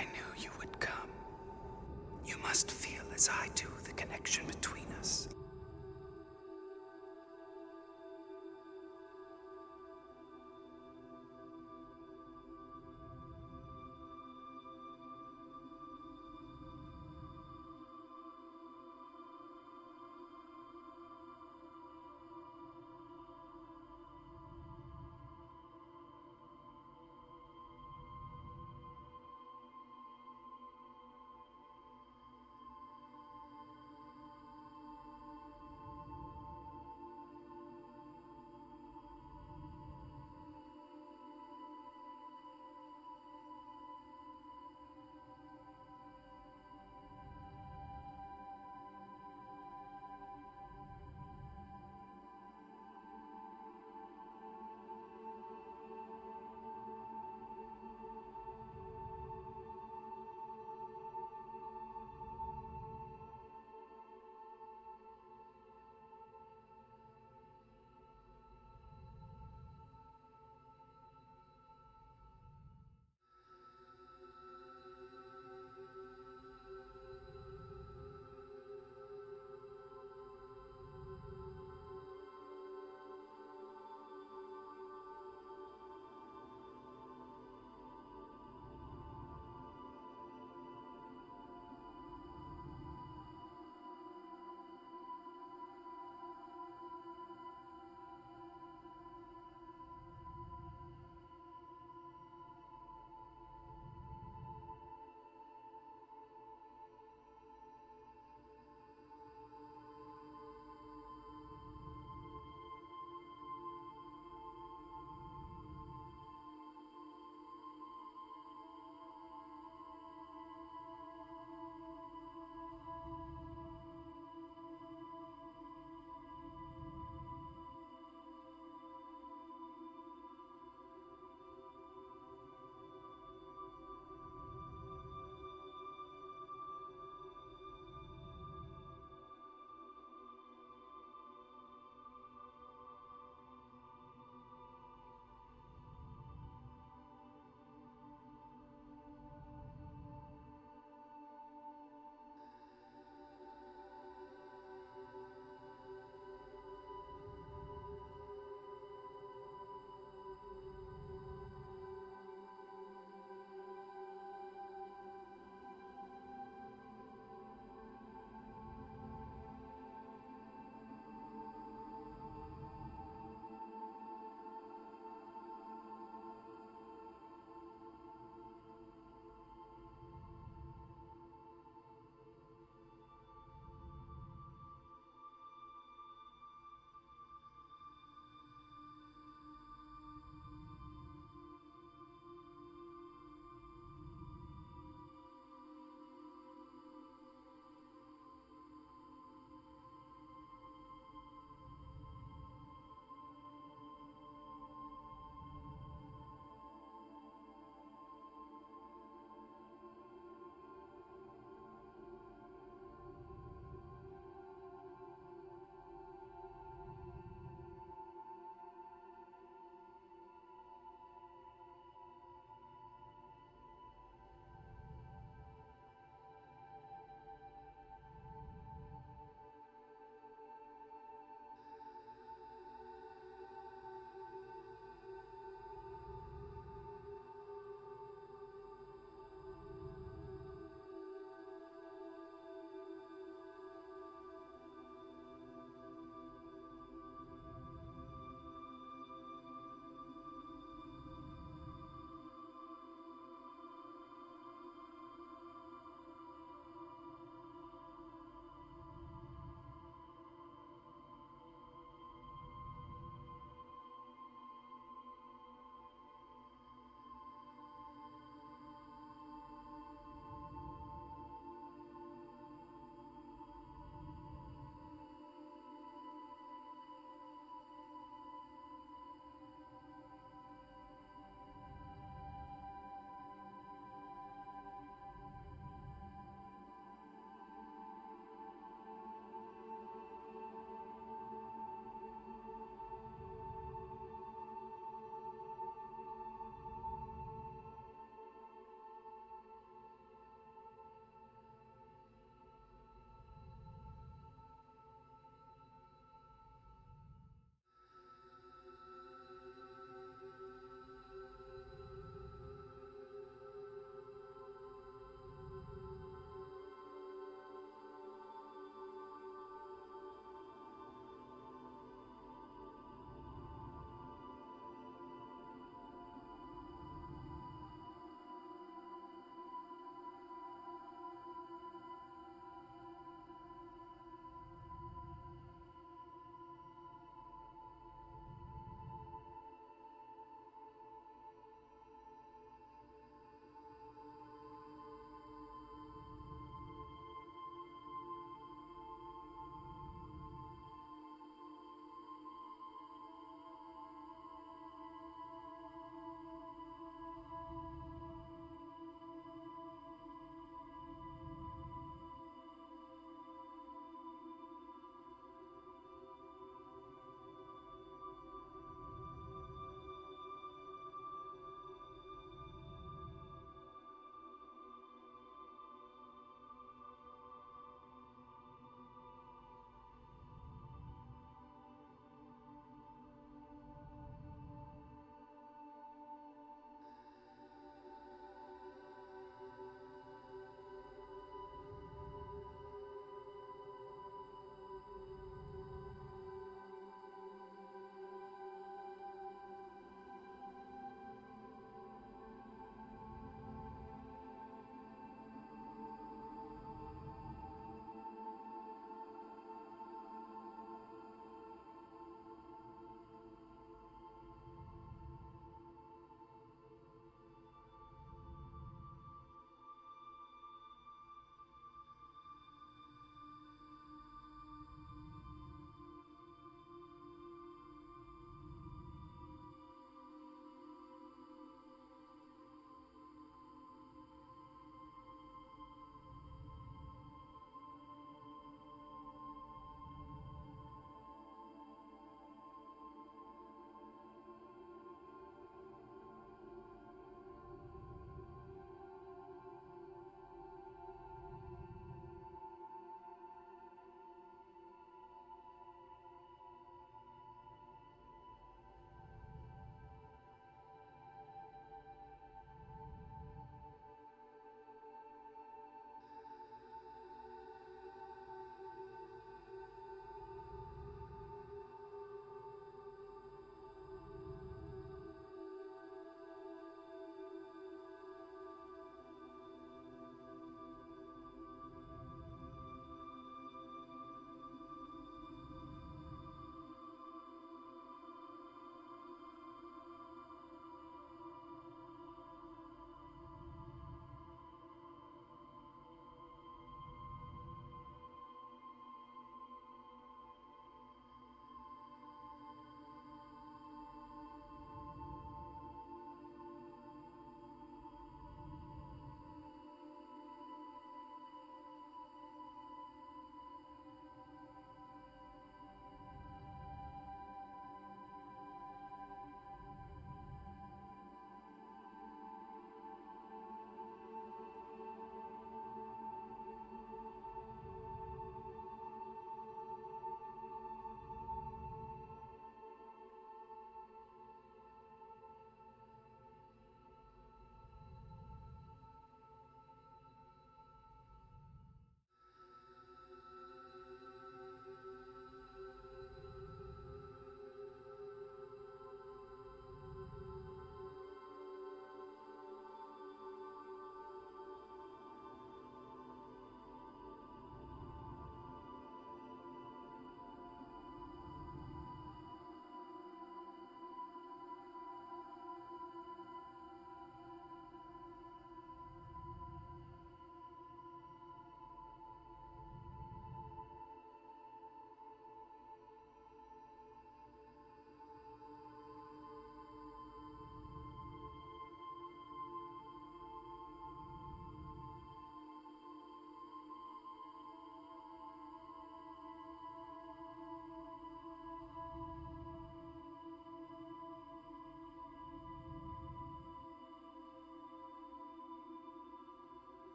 I knew you would come. You must feel as I do the connection between us.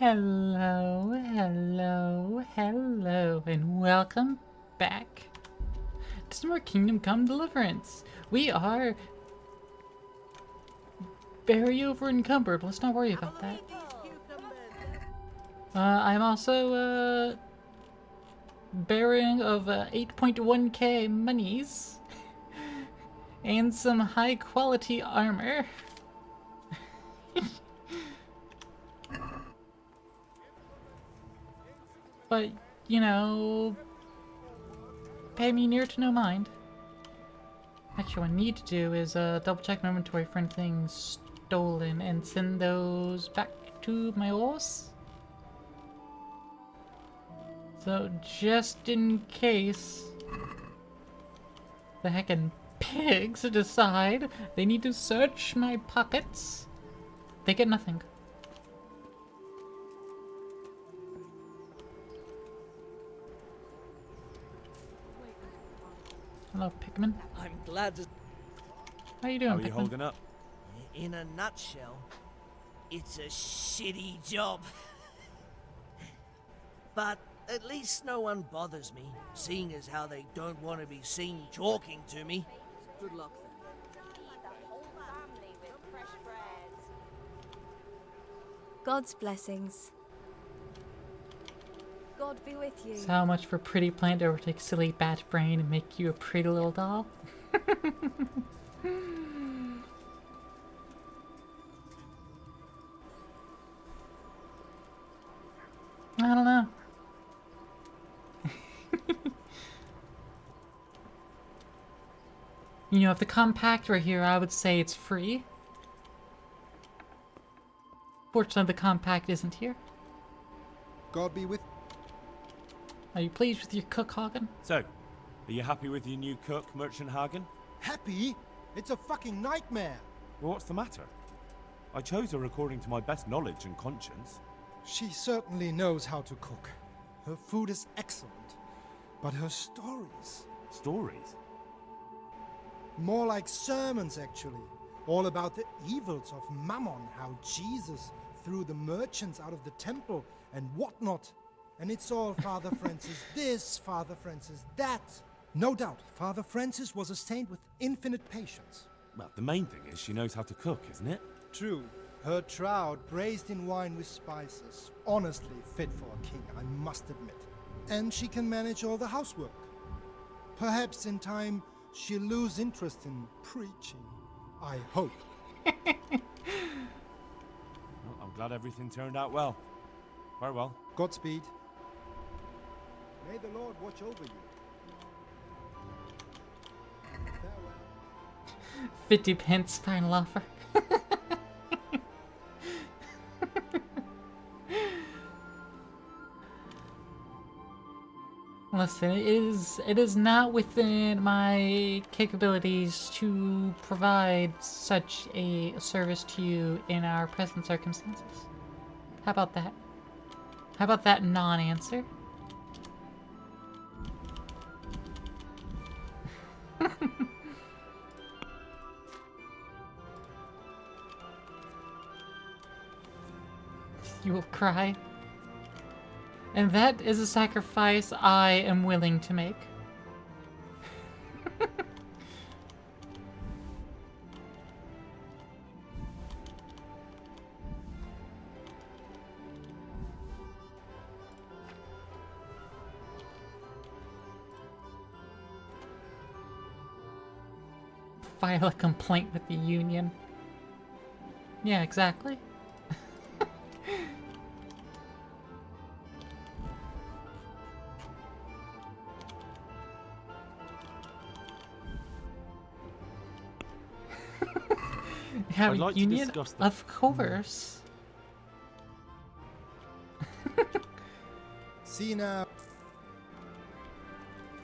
Hello, hello, hello, and welcome back to some more Kingdom Come Deliverance. We are very over encumbered. Let's not worry about that. I'm also bearing of 8.1k monies and some high quality armor. But, you know, pay me near to no mind. Actually, what I need to do is double check my inventory for anything stolen and send those back to my horse. So, just in case the heckin' pigs decide they need to search my pockets, they get nothing. Hello, Pikmin. I'm glad to... How you doing, How are you Pikmin? holding up? In a nutshell, it's a shitty job. But at least no one bothers me, seeing as how they don't want to be seen talking to me. Good luck God's blessings. God be with you. So how much for pretty plant to overtake silly bat brain and make you a pretty little doll? I don't know. You know, if the compact were here, I would say it's free. Fortunately, the compact isn't here. God be with. Are you pleased with your cook, Hagen? So, are you happy with your new cook, Merchant Hagen? Happy? It's a fucking nightmare. Well, what's the matter? I chose her according to my best knowledge and conscience. She certainly knows how to cook. Her food is excellent. But her stories... Stories? More like sermons, actually. All about the evils of Mammon, how Jesus threw the merchants out of the temple and whatnot. And it's all Father Francis this, Father Francis that. No doubt, Father Francis was a saint with infinite patience. Well, the main thing is she knows how to cook, isn't it? True, her trout braised in wine with spices. Honestly fit for a king, I must admit. And she can manage all the housework. Perhaps in time she'll lose interest in preaching. I hope. Well, I'm glad everything turned out well. Farewell. Godspeed. May the Lord watch over you. Farewell. 50 pence final offer. Listen, it is not within my capabilities to provide such a service to you in our present circumstances. How about that? How about that non-answer? You will cry. And that is a sacrifice I am willing to make. File a complaint with the union. Yeah, exactly. Have I'd a like to union? discuss the- Of course. See now.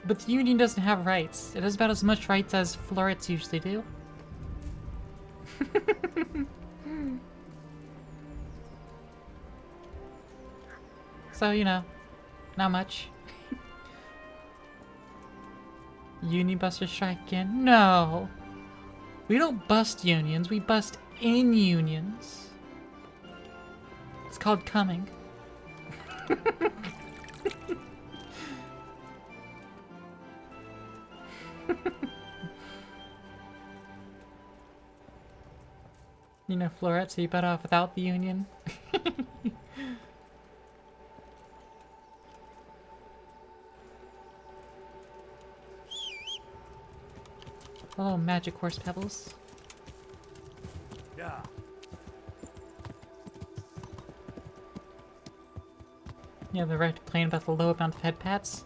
But the union doesn't have rights. It has about as much rights as florets usually do. So, you know, not much. Union busters strike again? No! We don't bust unions, we bust in unions. It's called coming. You know, Florette, so you better off without the union. Oh, magic horse pebbles. Yeah. You have the right to complain about the low amount of head pats.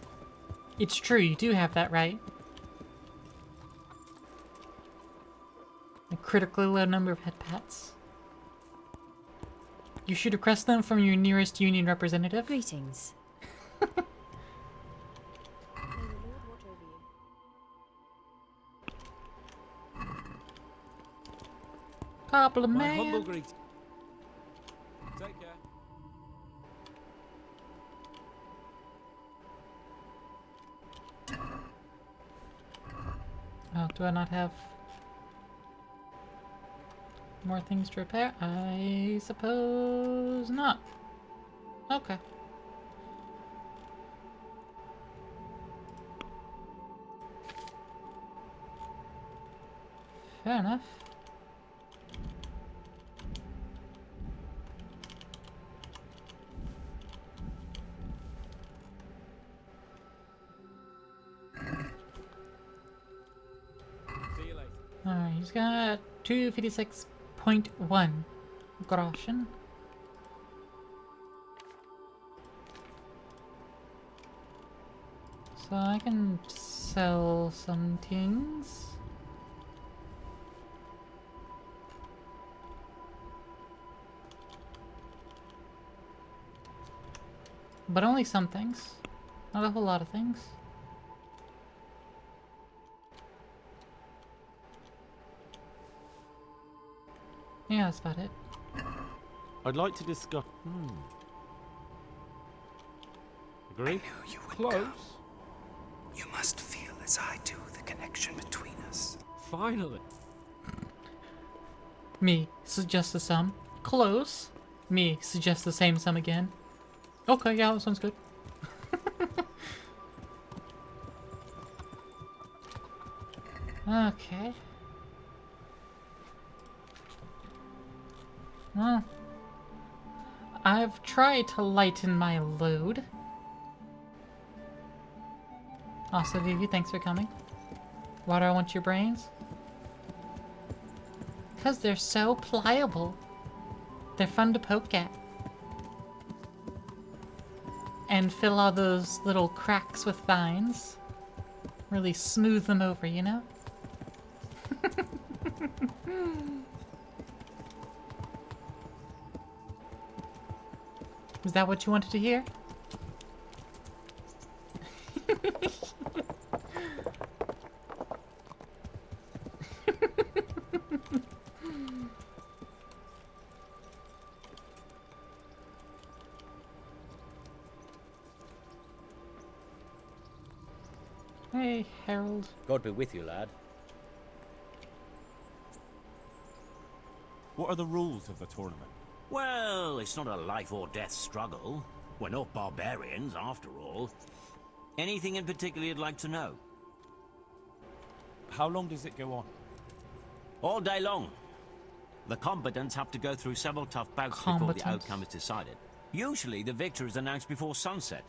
It's true, you do have that right. A critically low number of head pats. You should request them from your nearest union representative. Greetings. May the Lord watch over you. Compliment. My humble greeting. Take care. Oh, do I not have more things to repair? I suppose not. Okay. Fair enough. See you later. Alright, he's got 256.1 groschen. So I can sell some things. But only some things. Not a whole lot of things. Yeah, that's about it. I'd like to discuss. I Agree? knew you would Close. come. You must feel as I do the connection between us. Finally. Me, suggest the sum. Close. Me, suggest the same sum again. Okay, yeah, that sounds good. Okay. Well, I've tried to lighten my load. Also, Vivi, thanks for coming. Why do I want your brains? Because they're so pliable. They're fun to poke at. And fill all those little cracks with vines. Really smooth them over, you know? Is that what you wanted to hear? Hey, Harold. God be with you, lad. What are the rules of the tournament? Well, it's not a life or death struggle. We're not barbarians, after all. Anything in particular you'd like to know? How long does it go on? All day long. The combatants have to go through several tough bouts before the outcome is decided. Usually the victor is announced before sunset,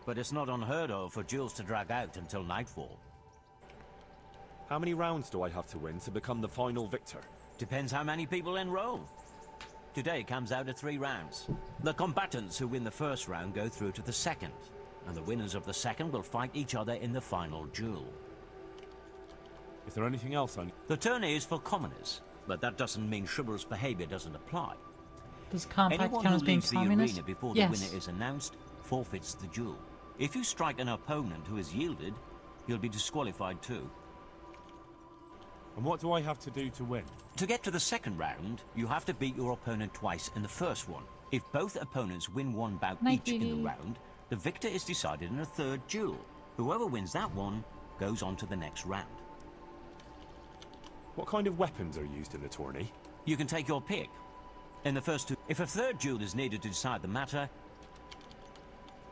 but it's not unheard of for duels to drag out until nightfall. How many rounds do I have to win to become the final victor? Depends how many people enroll. Today comes out at 3 rounds. The combatants who win the first round go through to the second, and the winners of the second will fight each other in the final duel. Is there anything else I need? The tourney is for commoners, but that doesn't mean chivalrous behavior doesn't apply. Does Compact Anyone count who as being leaves the communist? arena before Yes. the winner is announced forfeits the duel. If you strike an opponent who has yielded, he'll be disqualified too. And what do I have to do to win? To get to the second round, you have to beat your opponent twice in the first one. If both opponents win one bout Night, each in Vivi. the round, the victor is decided in a third duel. Whoever wins that one goes on to the next round. What kind of weapons are used in the tourney? You can take your pick. In the first two, if a third duel is needed to decide the matter,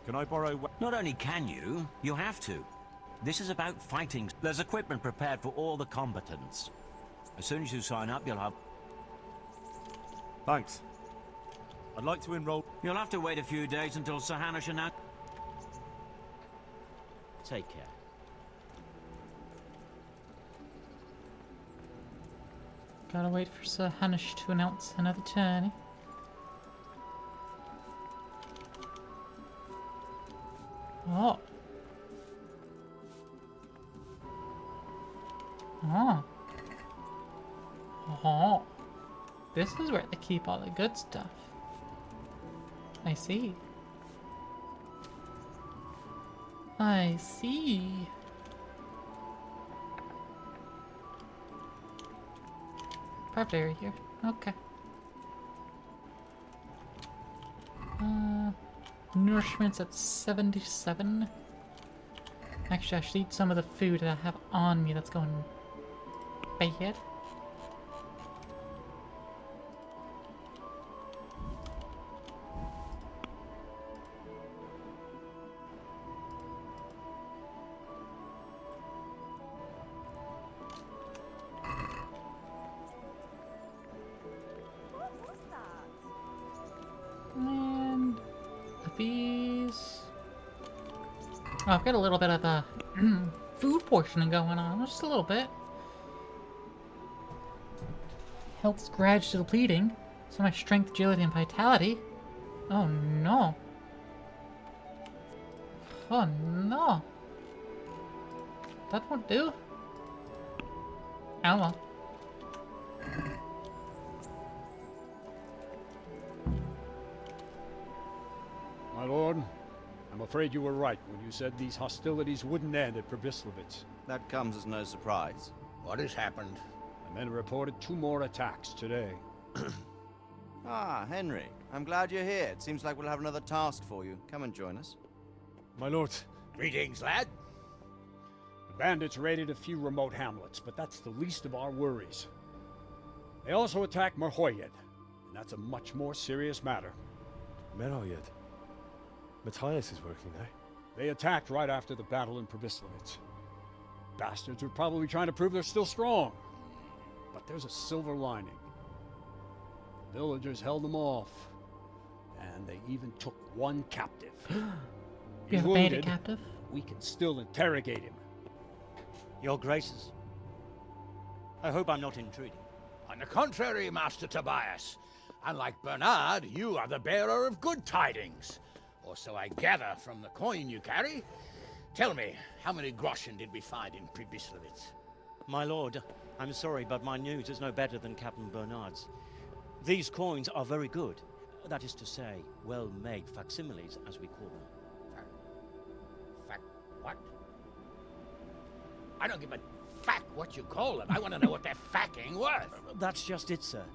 Can I borrow... Not only can you, you have to. This is about fighting. There's equipment prepared for all the combatants. As soon as you sign up, you'll have... Thanks. I'd like to enroll... You'll have to wait a few days until Sir Hanush and... Take care. Gotta wait for Sir Hanush to announce another tourney. Oh. Oh. Oh. This is where they keep all the good stuff. I see. I see. Private area here. Okay. Nourishment's at 77. Actually, I should eat some of the food that I have on me that's going bad. And these. Oh, I've got a little bit of a food portioning going on, just a little bit. Health's gradually depleting, so my strength, agility, and vitality. Oh no. Oh no. That won't do. Oh well. My lord, I'm afraid you were right when you said these hostilities wouldn't end at Pribyslavitz. That comes as no surprise. What has happened? The men reported 2 more attacks today. Ah, Henry. I'm glad you're here. It seems like we'll have another task for you. Come and join us. My lord. Greetings, lad. The bandits raided a few remote hamlets, but that's the least of our worries. They also attacked Merhoyed, and that's a much more serious matter. Merhoyed. Matthias is working there. They attacked right after the battle in Pribyslavitz. Bastards were probably trying to prove they're still strong. But there's a silver lining. The villagers held them off, and they even took one captive. You have a bandit captive? We can still interrogate him. Your Graces, I hope I'm not intruding. On the contrary, Master Tobias. Unlike Bernard, you are the bearer of good tidings. Or so I gather from the coin you carry. Tell me, how many groschen did we find in Pribyslavitz? My lord, I'm sorry, but my news is no better than Captain Bernard's. These coins are very good. That is to say, well-made facsimiles, as we call them. What? I don't give a fuck what you call them. I want to know what they're fucking worth. That's just it, sir.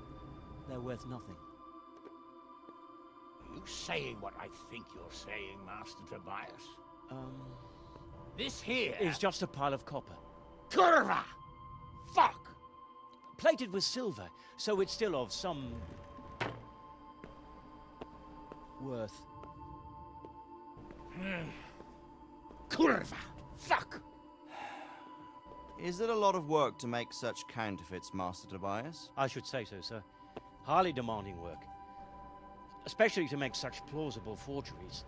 They're worth nothing. Are you saying what I think you're saying, Master Tobias? This here is just a pile of copper. Curva! Fuck! Plated with silver, so it's still of some worth. Curva! Fuck! Is it a lot of work to make such counterfeits, Master Tobias? I should say so, sir. Highly demanding work. Especially to make such plausible forgeries.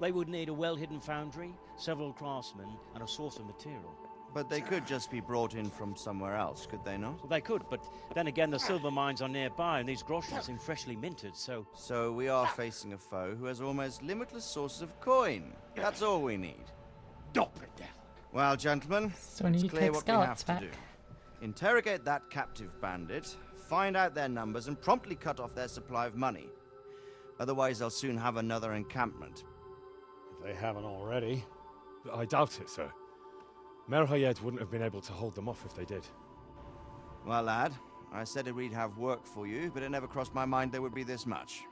They would need a well-hidden foundry, several craftsmen, and a source of material. But they could just be brought in from somewhere else, could they not? Well, they could, but then again the silver mines are nearby and these groschen seem freshly minted, so... So we are facing a foe who has almost limitless sources of coin. That's all we need. Well, gentlemen, So we need it's to clear take what we Skelet's have to back. do. Interrogate that captive bandit, find out their numbers, and promptly cut off their supply of money. Otherwise, they'll soon have another encampment. If they haven't already. I doubt it, sir. Merhoyed wouldn't have been able to hold them off if they did. Well, lad, I said we'd have work for you, but it never crossed my mind there would be this much.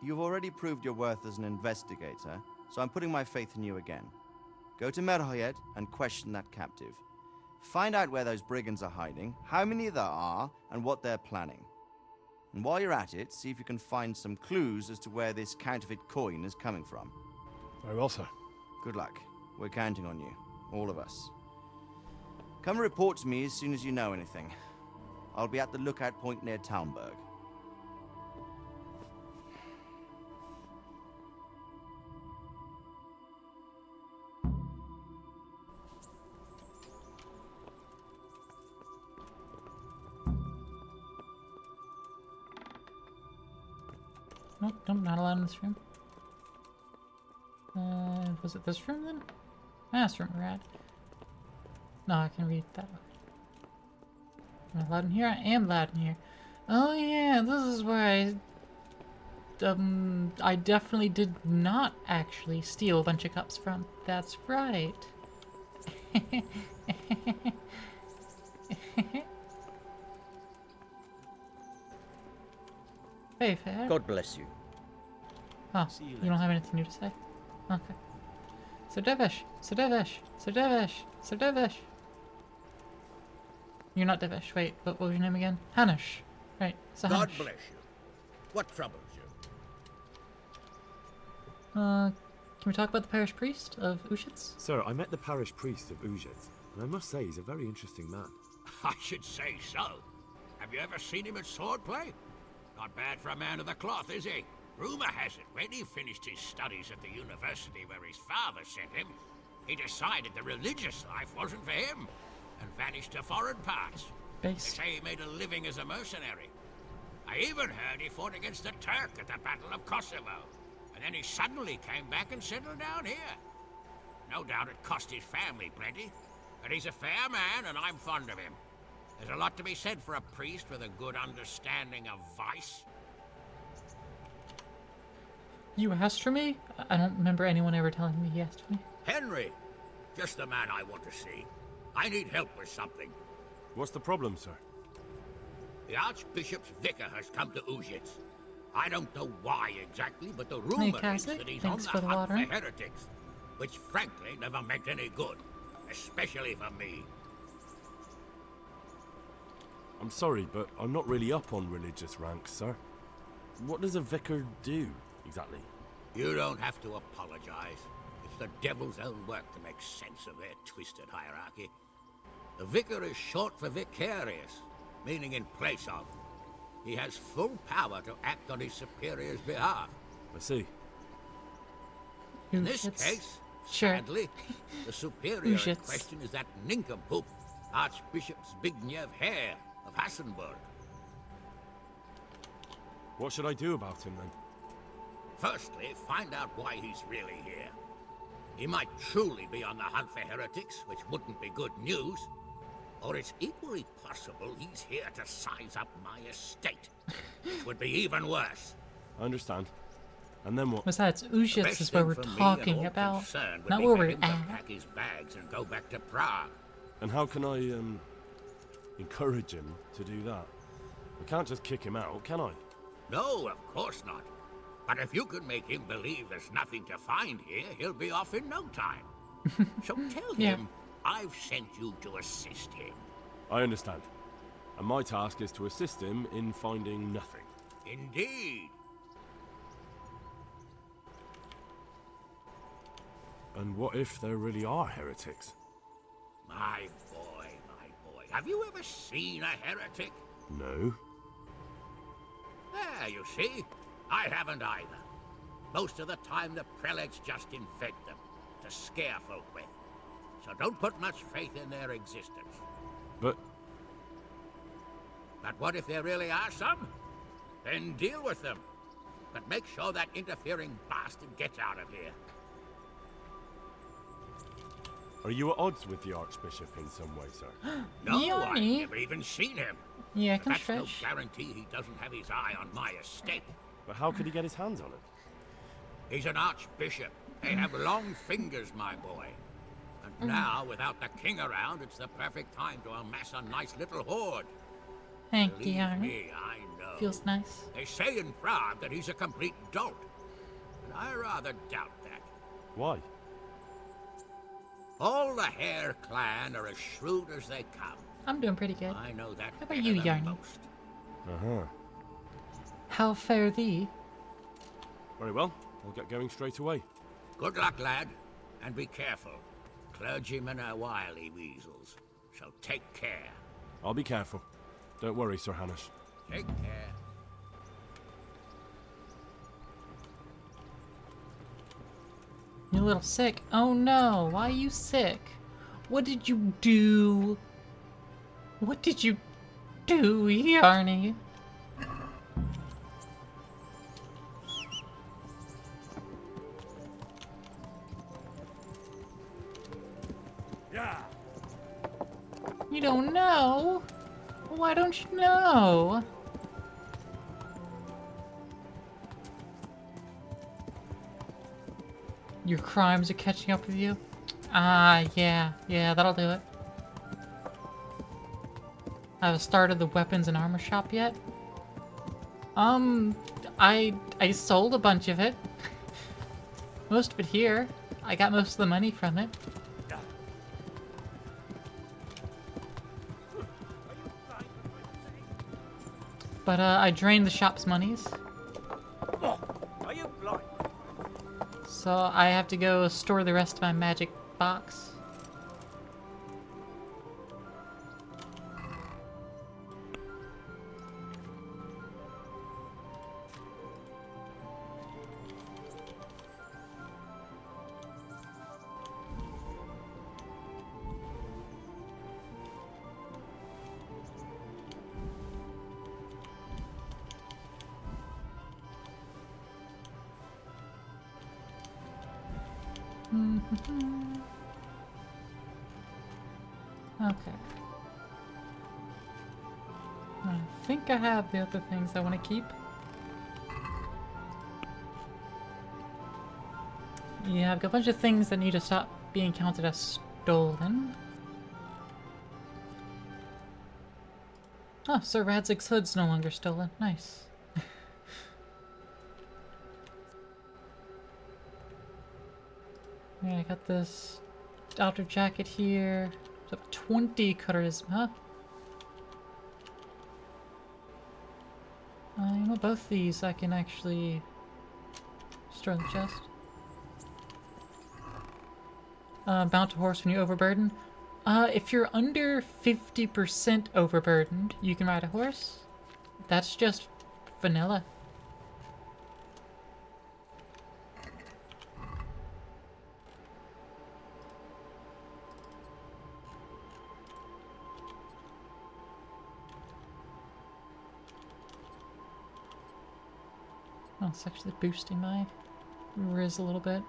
You've already proved your worth as an investigator, so I'm putting my faith in you again. Go to Merhoyed and question that captive. Find out where those brigands are hiding, how many there are, and what they're planning. And while you're at it, see if you can find some clues as to where this counterfeit coin is coming from. Very well, sir. Good luck. We're counting on you. All of us. Come report to me as soon as you know anything. I'll be at the lookout point near Talmberg. Nope, not allowed in this room. Was it this room then? Ah, this room we're at. No, I can read that way. Am I allowed in here? I am allowed in here. Oh yeah, this is where I definitely did not actually steal a bunch of cups from. That's right. Hey, fair. God bless you. Oh, See you you later. don't have anything new to say? Okay. Sir Devish! Sir Devish! Sir Devish! Sir Devish! You're not Devish. Wait, what was your name again? Hanish. Right, so God Hanish. bless you. What troubles you? Can we talk about the parish priest of Ushitz? Sir, I met the parish priest of Ujet, and I must say he's a very interesting man. I should say so. Have you ever seen him at swordplay? Not bad for a man of the cloth, is he? Rumor has it, when he finished his studies at the university where his father sent him, he decided the religious life wasn't for him, and vanished to foreign parts. Base. They say he made a living as a mercenary. I even heard he fought against the Turk at the Battle of Kosovo, and then he suddenly came back and settled down here. No doubt it cost his family plenty, but he's a fair man, and I'm fond of him. There's a lot to be said for a priest with a good understanding of vice. You asked for me? I don't remember anyone ever telling me he asked for me. Henry, just the man I want to see. I need help with something. What's the problem, sir? The Archbishop's vicar has come to Ushitz. I don't know why exactly, but the Hey, rumor is Cassie, that he's thanks on for the the hunt for watering. heretics, which frankly never meant any good, especially for me. I'm sorry, but I'm not really up on religious ranks, sir. What does a vicar do, exactly? You don't have to apologize. It's the devil's own work to make sense of their twisted hierarchy. The vicar is short for vicarious, meaning in place of. He has full power to act on his superior's behalf. I see. In this Ushitz. case, Sure. sadly, the superior in Ushitz. question is that nincompoop, Archbishop Zbigniew Hare of Hassenburg. What should I do about him, then? Firstly, find out why he's really here. He might truly be on the hunt for heretics, which wouldn't be good news. Or it's equally possible he's here to size up my estate, which would be even worse. I understand. And then what? Besides, Ushitz Best is where thing we're for me and talking all about, concerned would not be where for we're him to at. pack his bags and go back to Prague. And how can I, encourage him to do that? I can't just kick him out, can I? No, of course not. But if you can make him believe there's nothing to find here, he'll be off in no time. So tell Yeah. him I've sent you to assist him. I understand. And my task is to assist him in finding nothing. Indeed. And what if there really are heretics? My boy, my boy. Have you ever seen a heretic? No. There, you see. I haven't either. Most of the time, the prelates just invent them to scare folk with. So don't put much faith in their existence. But But what if there really are some? Then deal with them. But make sure that interfering bastard gets out of here. are you at odds with the Archbishop in some way, sir? No, I've Yanni. never even seen him. Yeah, I But can that's no stretch. guarantee he doesn't have his eye on my estate. But how could he get his hands on it? He's an archbishop. They have long fingers, my boy. And now, without the king around, it's the perfect time to amass a nice little hoard. Thank you, Believe Yarny. me, I know. Feels nice. They say in Prague that he's a complete dolt. But I rather doubt that. Why? All the Hare clan are as shrewd as they come. I'm doing pretty good. I know that How about better you, than Yarny? most. Uh-huh. How fare thee? Very well. I'll get going straight away. Good luck, lad, and be careful. Clergymen are wily weasels, so take care. I'll be careful. Don't worry, Sir Hanish. Take care. You're a little sick. Oh no, why are you sick? What did you do? What did you do, Yarny? Yeah. You don't know? Why don't you know? Your crimes are catching up with you? Ah, yeah, that'll do it. Have started the weapons and armor shop yet? I sold a bunch of it. Most of it here. I got most of the money from it. But I drained the shop's monies. Are you blind? So I have to go store the rest of my magic box. Okay. I think I have the other things I want to keep. Yeah, I've got a bunch of things that need to stop being counted as stolen. Oh, Sir Radzig's hood's no longer stolen. Nice. Yeah, I got this outer jacket here. It's up 20 charisma. You know, both these I can actually store in the chest. Mount a horse when you overburden. If you're under 50% overburdened, you can ride a horse. That's just vanilla. Oh, it's actually boosting my Riz a little bit.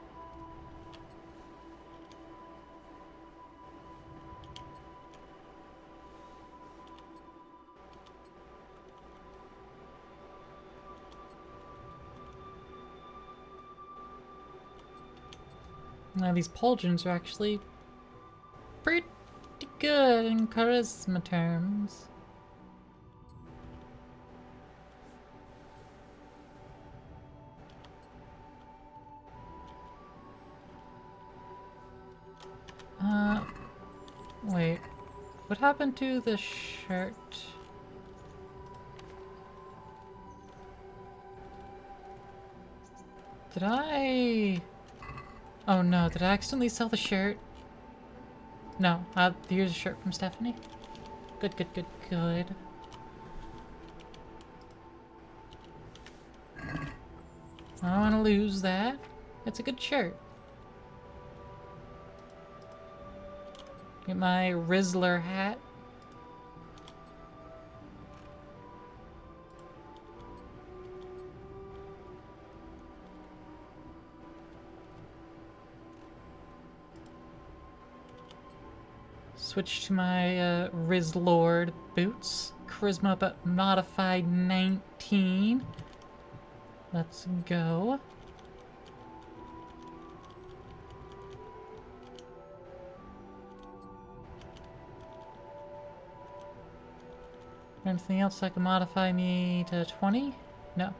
Now these pauldrons are actually pretty good in charisma terms. Wait. What happened to the shirt? Did I... Oh no, did I accidentally sell the shirt? No, here's a shirt from Stephanie. Good, good, good, good. I don't want to lose that. It's a good shirt. Get my Rizzler hat. Switch to my Rizzlord boots. Charisma but modified 19. Let's go. Anything else that can modify me to 20? No.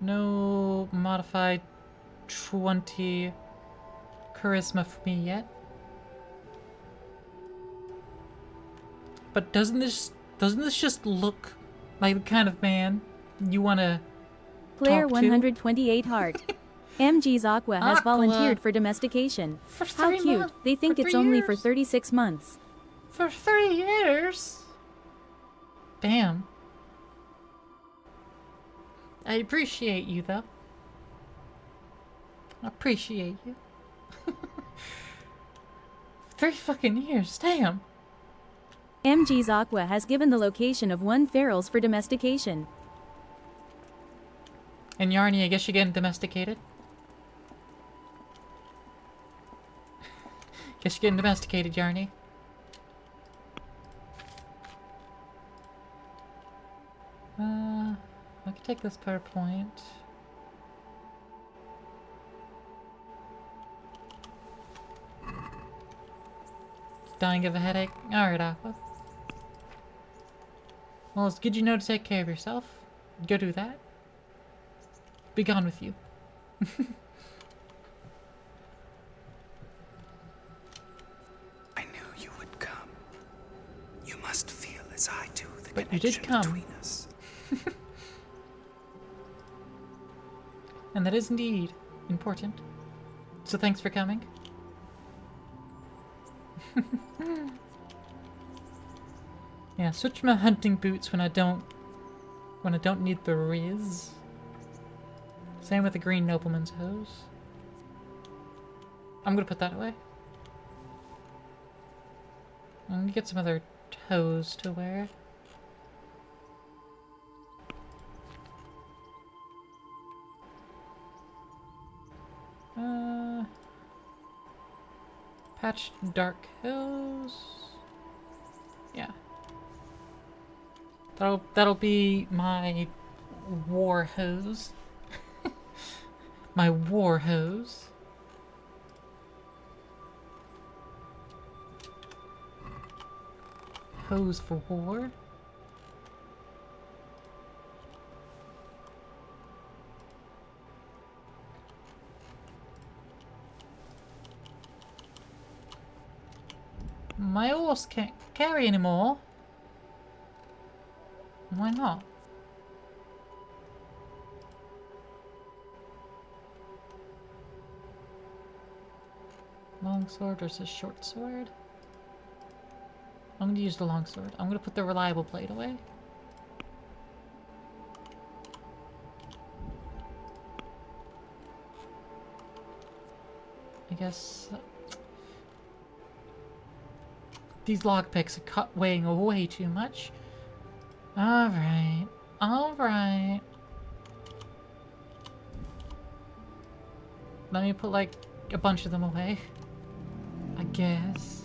No modified 20 charisma for me yet. But doesn't this just look like the kind of man you want to talk to. 128 heart. MG's Aqua has Aqua. volunteered for domestication. For How 3 cute. months. They think For it's 3 only for years. 36 months. For 3 years? Damn. I appreciate you, though. I appreciate you. 3 fucking years, damn. MG's Aqua has given the location of 1 ferals for domestication. And Yarny, I guess you're getting domesticated? Guess you're getting domesticated, Yarny. I can take this per point. Dying of a headache? Alright, Aqua. Well, it's good you know to take care of yourself. Go do that. Be gone with you. I knew you would come. You must feel as I do the But you connection did come. between us. And that is indeed important. So thanks for coming. Yeah, switch my hunting boots when I don't need the riz. Same with the green nobleman's hose. I'm gonna put that away. I'm gonna get some other hose to wear. Patched dark hose. Yeah. That'll be my war hose. My war hose. Hose for war. My horse can't carry anymore. Why not? Long sword versus short sword. I'm gonna use the long sword. I'm gonna put the reliable blade away. I guess these lockpicks are weighing way too much. Alright. Alright. Let me put like a bunch of them away. I guess.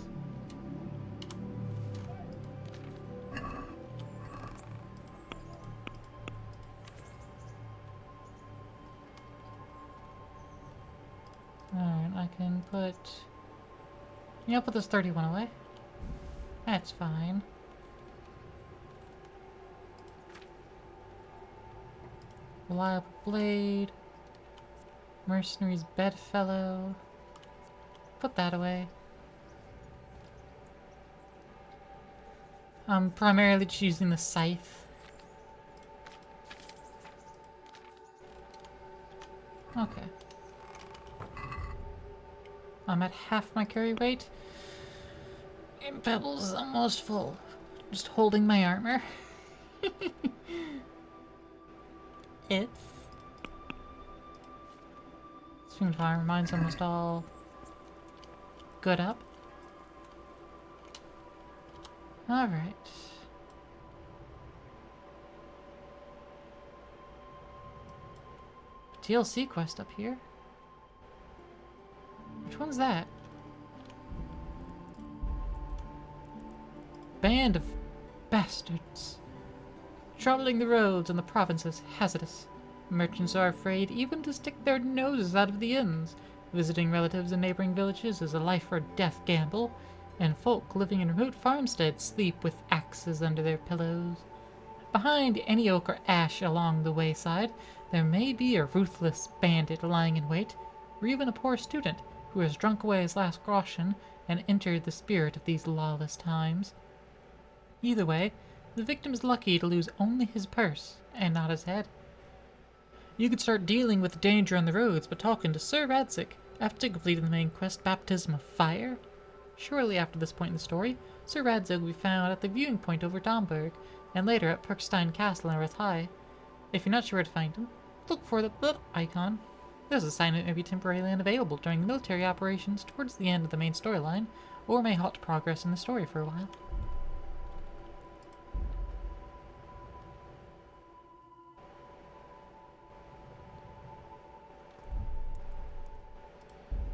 Alright, I can put... Yeah, I'll put this 31 away. That's fine. Reliable blade. Mercenary's bedfellow. Put that away. I'm primarily just using the scythe. Okay. I'm at half my carry weight. And Pebbles is almost full. Just holding my armor. It's... Swing fire, mine's almost all good up. Alright. TLC quest up here. Which one's that? Band of bastards. Troubling the roads and the provinces hazardous. Merchants are afraid even to stick their noses out of the inns. Visiting relatives in neighboring villages is a life or death gamble, and folk living in remote farmsteads sleep with axes under their pillows. Behind any oak or ash along the wayside, there may be a ruthless bandit lying in wait, or even a poor student who has drunk away his last groschen and entered the spirit of these lawless times. Either way, the victim is lucky to lose only his purse and not his head. You could start dealing with the danger on the roads by talking to Sir Radzik after completing the main quest, Baptism of Fire. Shortly after this point in the story, Sir Radzik will be found at the viewing point over Domburg, and later at Perkstein Castle in Rathai. If you're not sure where to find him, look for the icon. There's a sign it may be temporarily unavailable during the military operations towards the end of the main storyline, or may halt progress in the story for a while.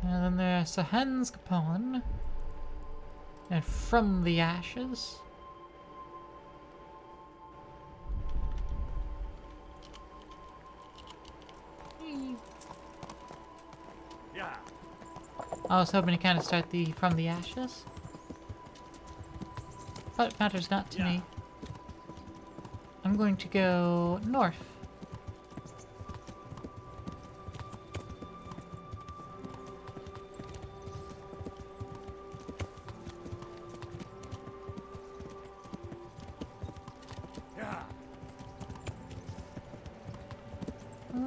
And then there's Sahan's Capon. And From the Ashes. Yeah. I was hoping to kind of start the From the Ashes. But it matters not to me. I'm going to go north.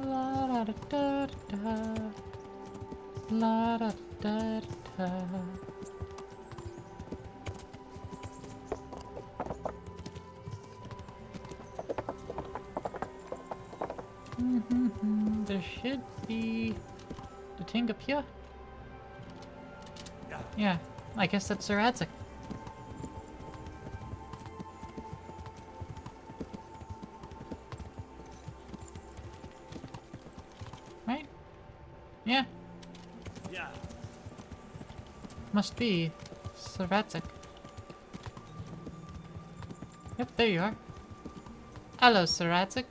La da da da da. La da da da. There should be the thing up here. Yeah, I guess that's Sir Radzik. Right? Yeah. Yeah. Must be Sir Radzik. Yep, there you are. Hello, Sir Radzik.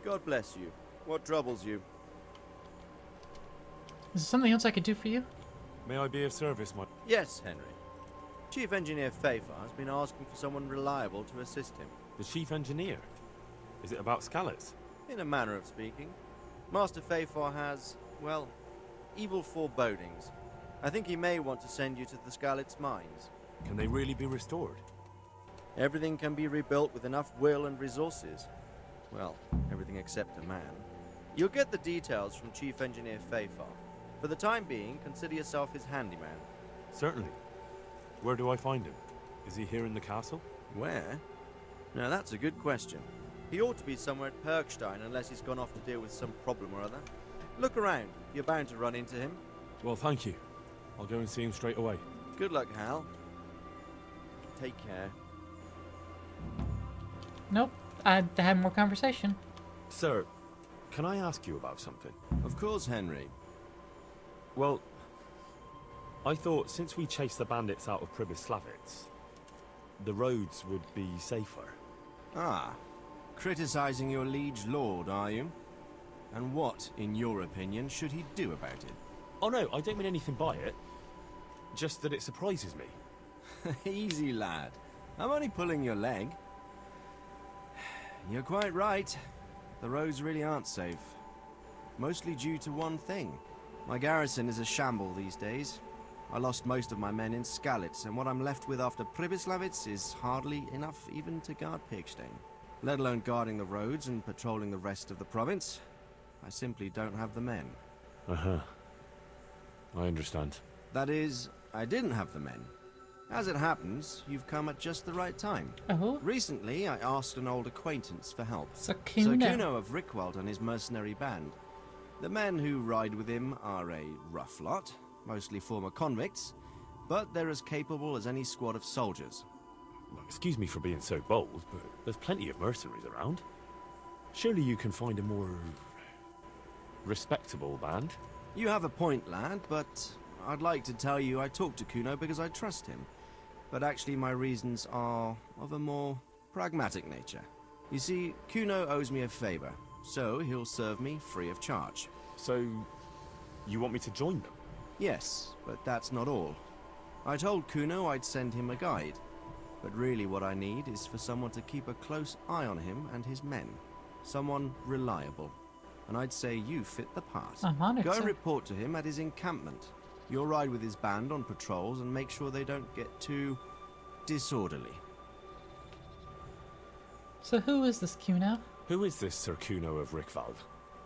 God bless you. What troubles you? Is there something else I could do for you? May I be of service, my... Yes, Henry. Chief Engineer Fafar has been asking for someone reliable to assist him. The Chief Engineer? Is it about Scallots? In a manner of speaking. Master Fafar has, well, evil forebodings. I think he may want to send you to the Scallots mines. Can they really be restored? Everything can be rebuilt with enough will and resources. Well, everything except a man. You'll get the details from Chief Engineer Fafar. For the time being, consider yourself his handyman. Certainly. Where do I find him? Is he here in the castle? Where? Now that's a good question. He ought to be somewhere at Perkstein unless he's gone off to deal with some problem or other. Look around. You're bound to run into him. Well, thank you. I'll go and see him straight away. Good luck, Hal. Take care. Nope, I had more conversation. Sir, can I ask you about something? Of course, Henry. Well, I thought since we chased the bandits out of Pribyslavitz, the roads would be safer. Ah, criticizing your liege lord, are you? And what, in your opinion, should he do about it? Oh no, I don't mean anything by it. Just that it surprises me. Easy, lad. I'm only pulling your leg. You're quite right. The roads really aren't safe. Mostly due to one thing. My garrison is a shamble these days. I lost most of my men in Skalitz, and what I'm left with after Pribyslavitz is hardly enough even to guard Pigstein. Let alone guarding the roads and patrolling the rest of the province. I simply don't have the men. Uh-huh. I understand. That is, I didn't have the men. As it happens, you've come at just the right time. Oh? Recently, I asked an old acquaintance for help. Sir Sir Kuno of Rickwald and his mercenary band. The men who ride with him are a rough lot, mostly former convicts, but they're as capable as any squad of soldiers. Excuse me for being so bold, but there's plenty of mercenaries around. Surely you can find a more respectable band? You have a point, lad, but I'd like to tell you I talked to Kuno because I trust him. But actually my reasons are of a more pragmatic nature. You see, Kuno owes me a favor, so he'll serve me free of charge. So, you want me to join them? Yes, but that's not all. I told Kuno I'd send him a guide, but really what I need is for someone to keep a close eye on him and his men. Someone reliable. And I'd say you fit the part. I'm on it, Go and sir. report to him at his encampment. You'll ride with his band on patrols and make sure they don't get too disorderly. So who is this Kuno? Who is this Sir Kuno of Rickvald?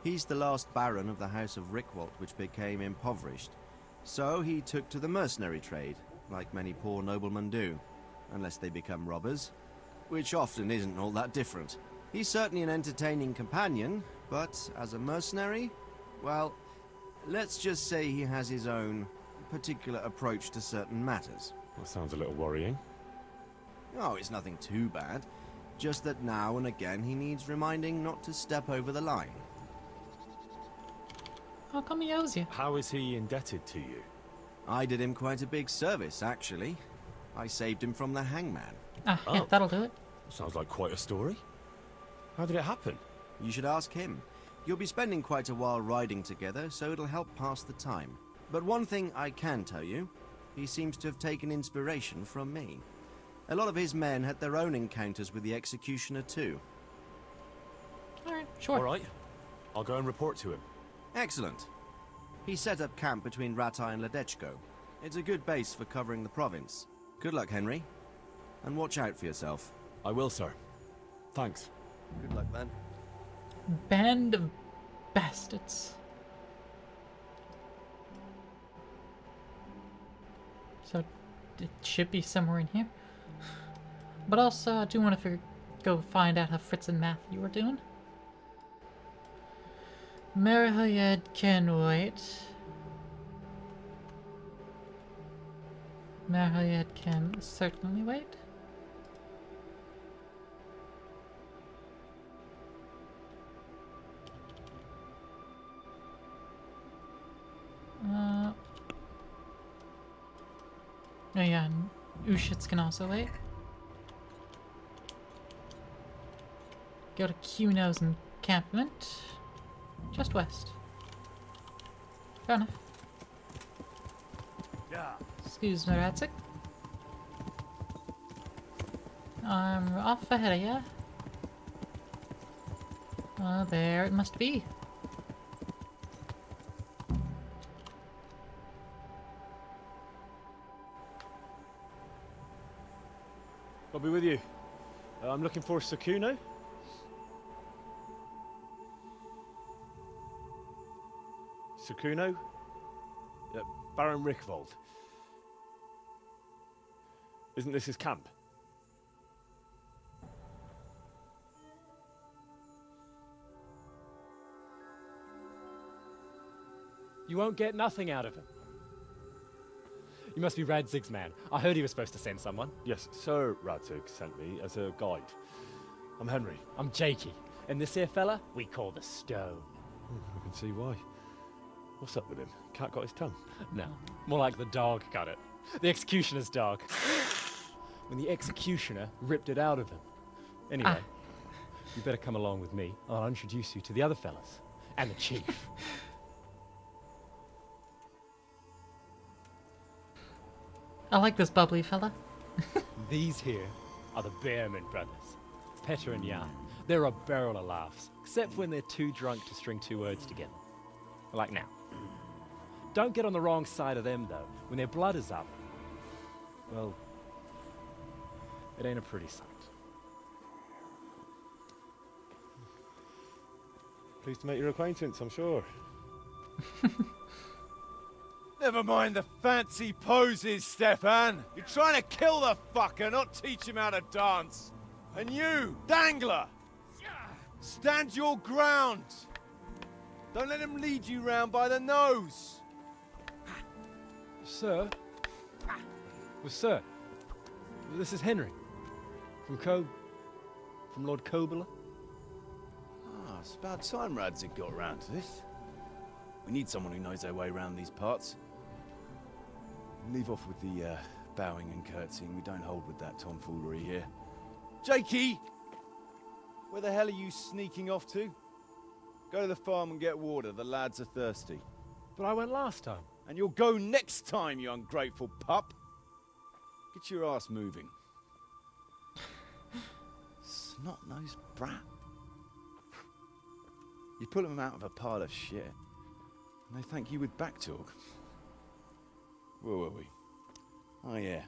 He's the last baron of the House of Rickwalt, which became impoverished. So he took to the mercenary trade, like many poor noblemen do, unless they become robbers, which often isn't all that different. He's certainly an entertaining companion, but as a mercenary, well, let's just say he has his own particular approach to certain matters. That sounds a little worrying. Oh, it's nothing too bad. Just that now and again he needs reminding not to step over the line. How come he owes you? How is he indebted to you? I did him quite a big service, actually. I saved him from the hangman. Ah, yeah, that'll do it. Sounds like quite a story. How did it happen? You should ask him. You'll be spending quite a while riding together, so it'll help pass the time. But one thing I can tell you, he seems to have taken inspiration from me. A lot of his men had their own encounters with the executioner too. Alright, sure. Alright. I'll go and report to him. Excellent. He set up camp between Ratai and Ledechko. It's a good base for covering the province. Good luck, Henry. And watch out for yourself. I will, sir. Thanks. Good luck, then. Band of bastards. So, it should be somewhere in here. But also, I do want to go find out how Fritz and Matthew are doing. Merhayed can wait. Merhayed can certainly wait. Oh yeah, and Ushitz can also wait. Go to Kuno's encampment. Just west. Fair enough. Yeah. Excuse me, Radzik. I'm off ahead of ya. There it must be. I'll be with you. I'm looking for Sir Kuno. Sir Kuno? Baron Rickvold. Isn't this his camp? You won't get nothing out of him. You must be Radzig's man. I heard he was supposed to send someone. Yes, Sir Radzig sent me as a guide. I'm Henry. I'm Jakey. And this here fella, we call the Stone. I can see why. What's up with him? Cat got his tongue? No, more like the dog got it. The executioner's dog. When the executioner ripped it out of him. Anyway, you better come along with me. I'll introduce you to the other fellas. And the chief. I like this bubbly fella. These here are the Bearman brothers, Petter and Jan. They're a barrel of laughs, except when they're too drunk to string two words together. Like now. Don't get on the wrong side of them, though. When their blood is up, well, it ain't a pretty sight. Pleased to make your acquaintance, I'm sure. Never mind the fancy poses, Stefan. You're trying to kill the fucker, not teach him how to dance. And you, Dangler, stand your ground. Don't let him lead you round by the nose. Sir? Well, sir, this is Henry. From Lord Kobler. Ah, it's about time Radzig got around to this. We need someone who knows their way around these parts. Leave off with the bowing and curtsying. We don't hold with that tomfoolery here. Jakey! Where the hell are you sneaking off to? Go to the farm and get water. The lads are thirsty. But I went last time. And you'll go next time, you ungrateful pup. Get your ass moving. Snot-nosed brat. You pull them out of a pile of shit, and they thank you with back talk. Where were we? Oh yeah.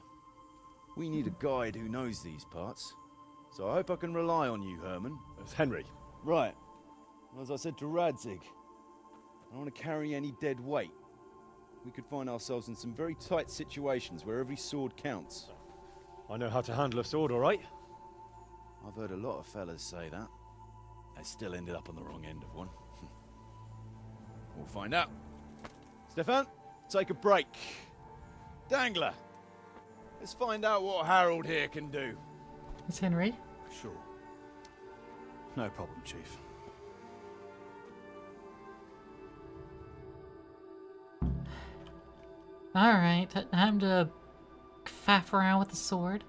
We need a guide who knows these parts. So I hope I can rely on you, Herman. Henry. Right. As I said to Radzig, I don't want to carry any dead weight. We could find ourselves in some very tight situations where every sword counts. I know how to handle a sword, all right? I've heard a lot of fellas say that. They still ended up on the wrong end of one. We'll find out. Stefan, take a break. Dangler, let's find out what Harold here can do. It's Henry. Sure. No problem, Chief. Alright, time to faff around with the sword.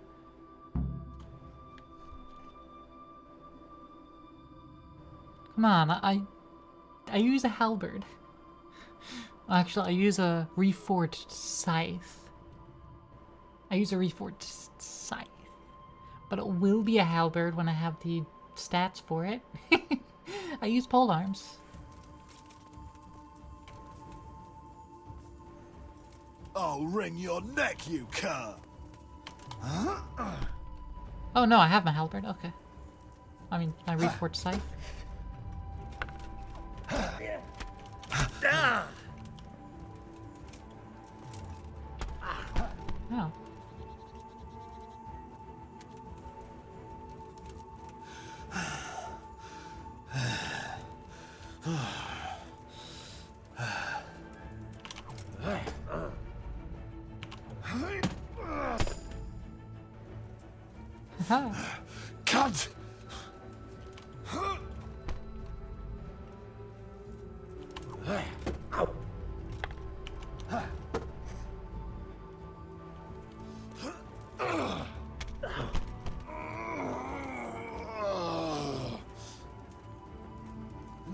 Come on, I use a halberd. Actually, I use a reforged scythe. I use a reforged scythe. But it will be a halberd when I have the stats for it. I use pole arms. I'll wring your neck, you cur! Oh no, I have my halberd, okay. I mean, my reforged scythe. Oh. Cunt!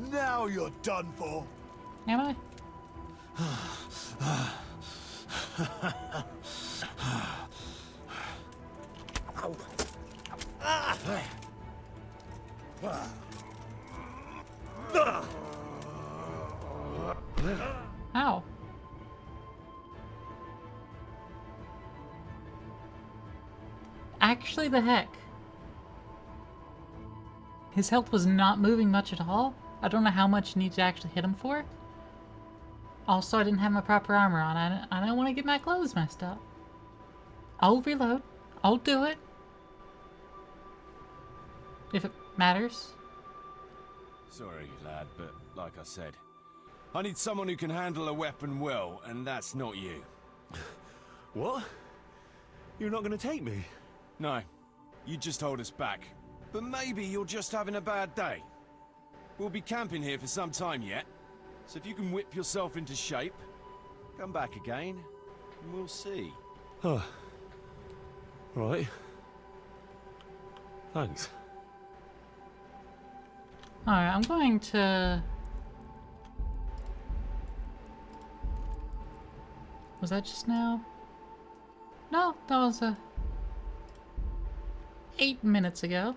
Now you're done for. Am I? Ow. Actually, the heck. His health was not moving much at all. I don't know how much you need to actually hit him for. Also, I didn't have my proper armor on. I don't want to get my clothes messed up. I'll reload. I'll do it. If it matters. Sorry, lad, but like I said, I need someone who can handle a weapon well, and that's not you. What? You're not going to take me? No, you just hold us back. But maybe you're just having a bad day. We'll be camping here for some time yet, so if you can whip yourself into shape, come back again, and we'll see. Huh. Right. Thanks. Alright, I'm going to... Was that just now? No, that was 8 minutes ago.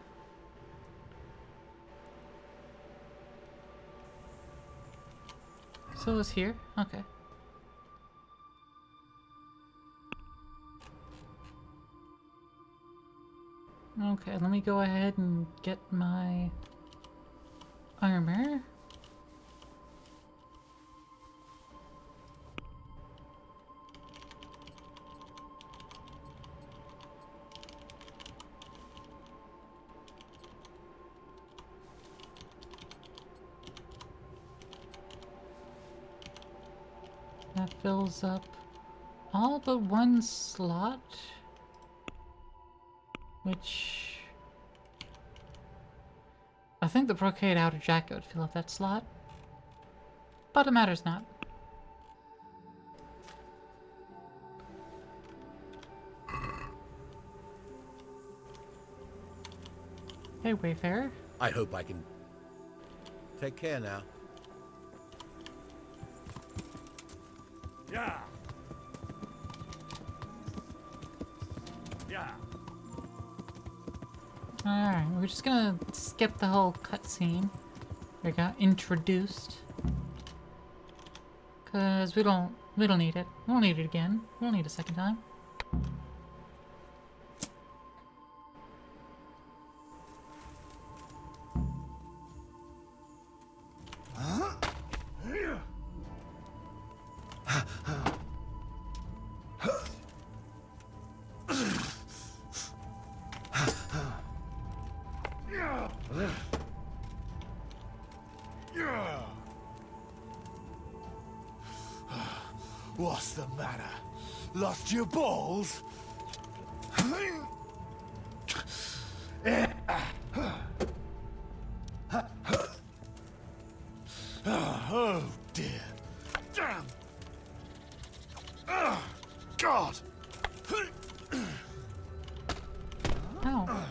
So it's here? Okay. Okay, let me go ahead and get my armor. That fills up all but one slot, which I think the brocade outer jacket would fill up that slot, but it matters not. Hey, Wayfarer. I hope I can take care now. Yeah. Yeah. Alright, we're just gonna skip the whole cutscene. We got introduced. Cause we don't need it. We don't need it again. We don't need it a second time. What's the matter? Lost your balls? Oh dear. Damn. God. Ow.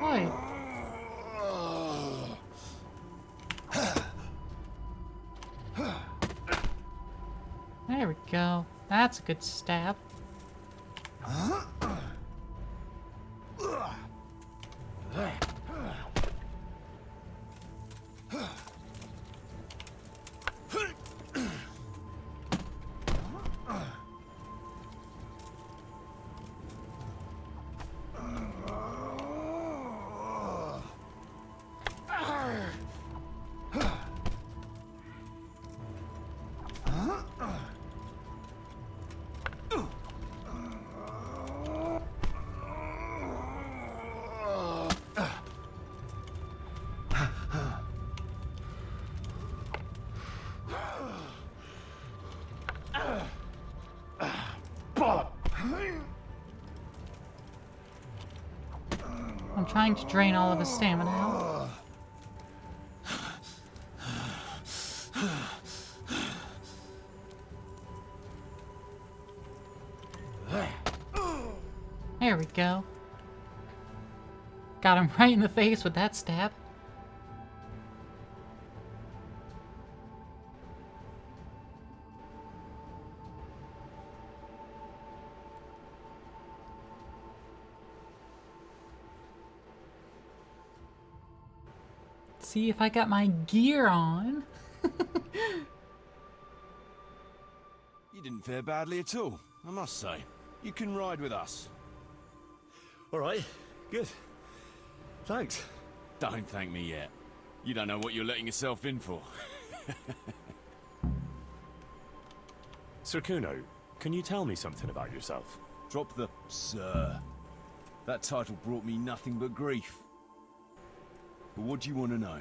Oi. There we go. That's a good stab. I'm trying to drain all of his stamina out. There we go. Got him right in the face with that stab. See if I got my gear on. You didn't fare badly at all, I must say. You can ride with us. All right, good. Thanks. Don't thank me yet. You don't know what you're letting yourself in for. Sir Kuno, can you tell me something about yourself? Drop the sir. That title brought me nothing but grief. But what do you want to know?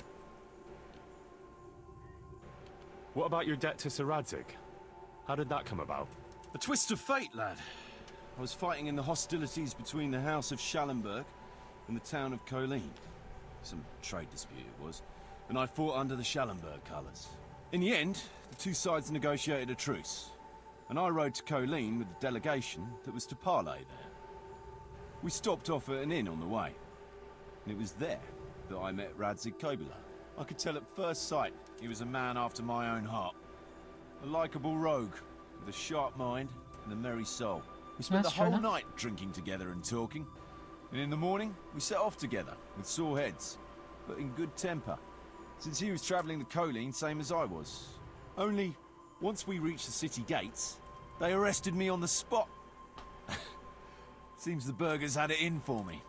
What about your debt to Sir Radzig? How did that come about? A twist of fate, lad. I was fighting in the hostilities between the House of Schallenberg and the town of Colleen. Some trade dispute it was, and I fought under the Schallenberg colours. In the end, the two sides negotiated a truce, and I rode to Colleen with the delegation that was to parley there. We stopped off at an inn on the way, and it was there that I met Radzig Kobyla. I could tell at first sight he was a man after my own heart. A likeable rogue, with a sharp mind and a merry soul. We spent That's the whole fair enough. night drinking together and talking. And in the morning, we set off together, with sore heads, but in good temper. Since he was travelling to Colleen, same as I was. Only, once we reached the city gates, they arrested me on the spot. Seems the burghers had it in for me,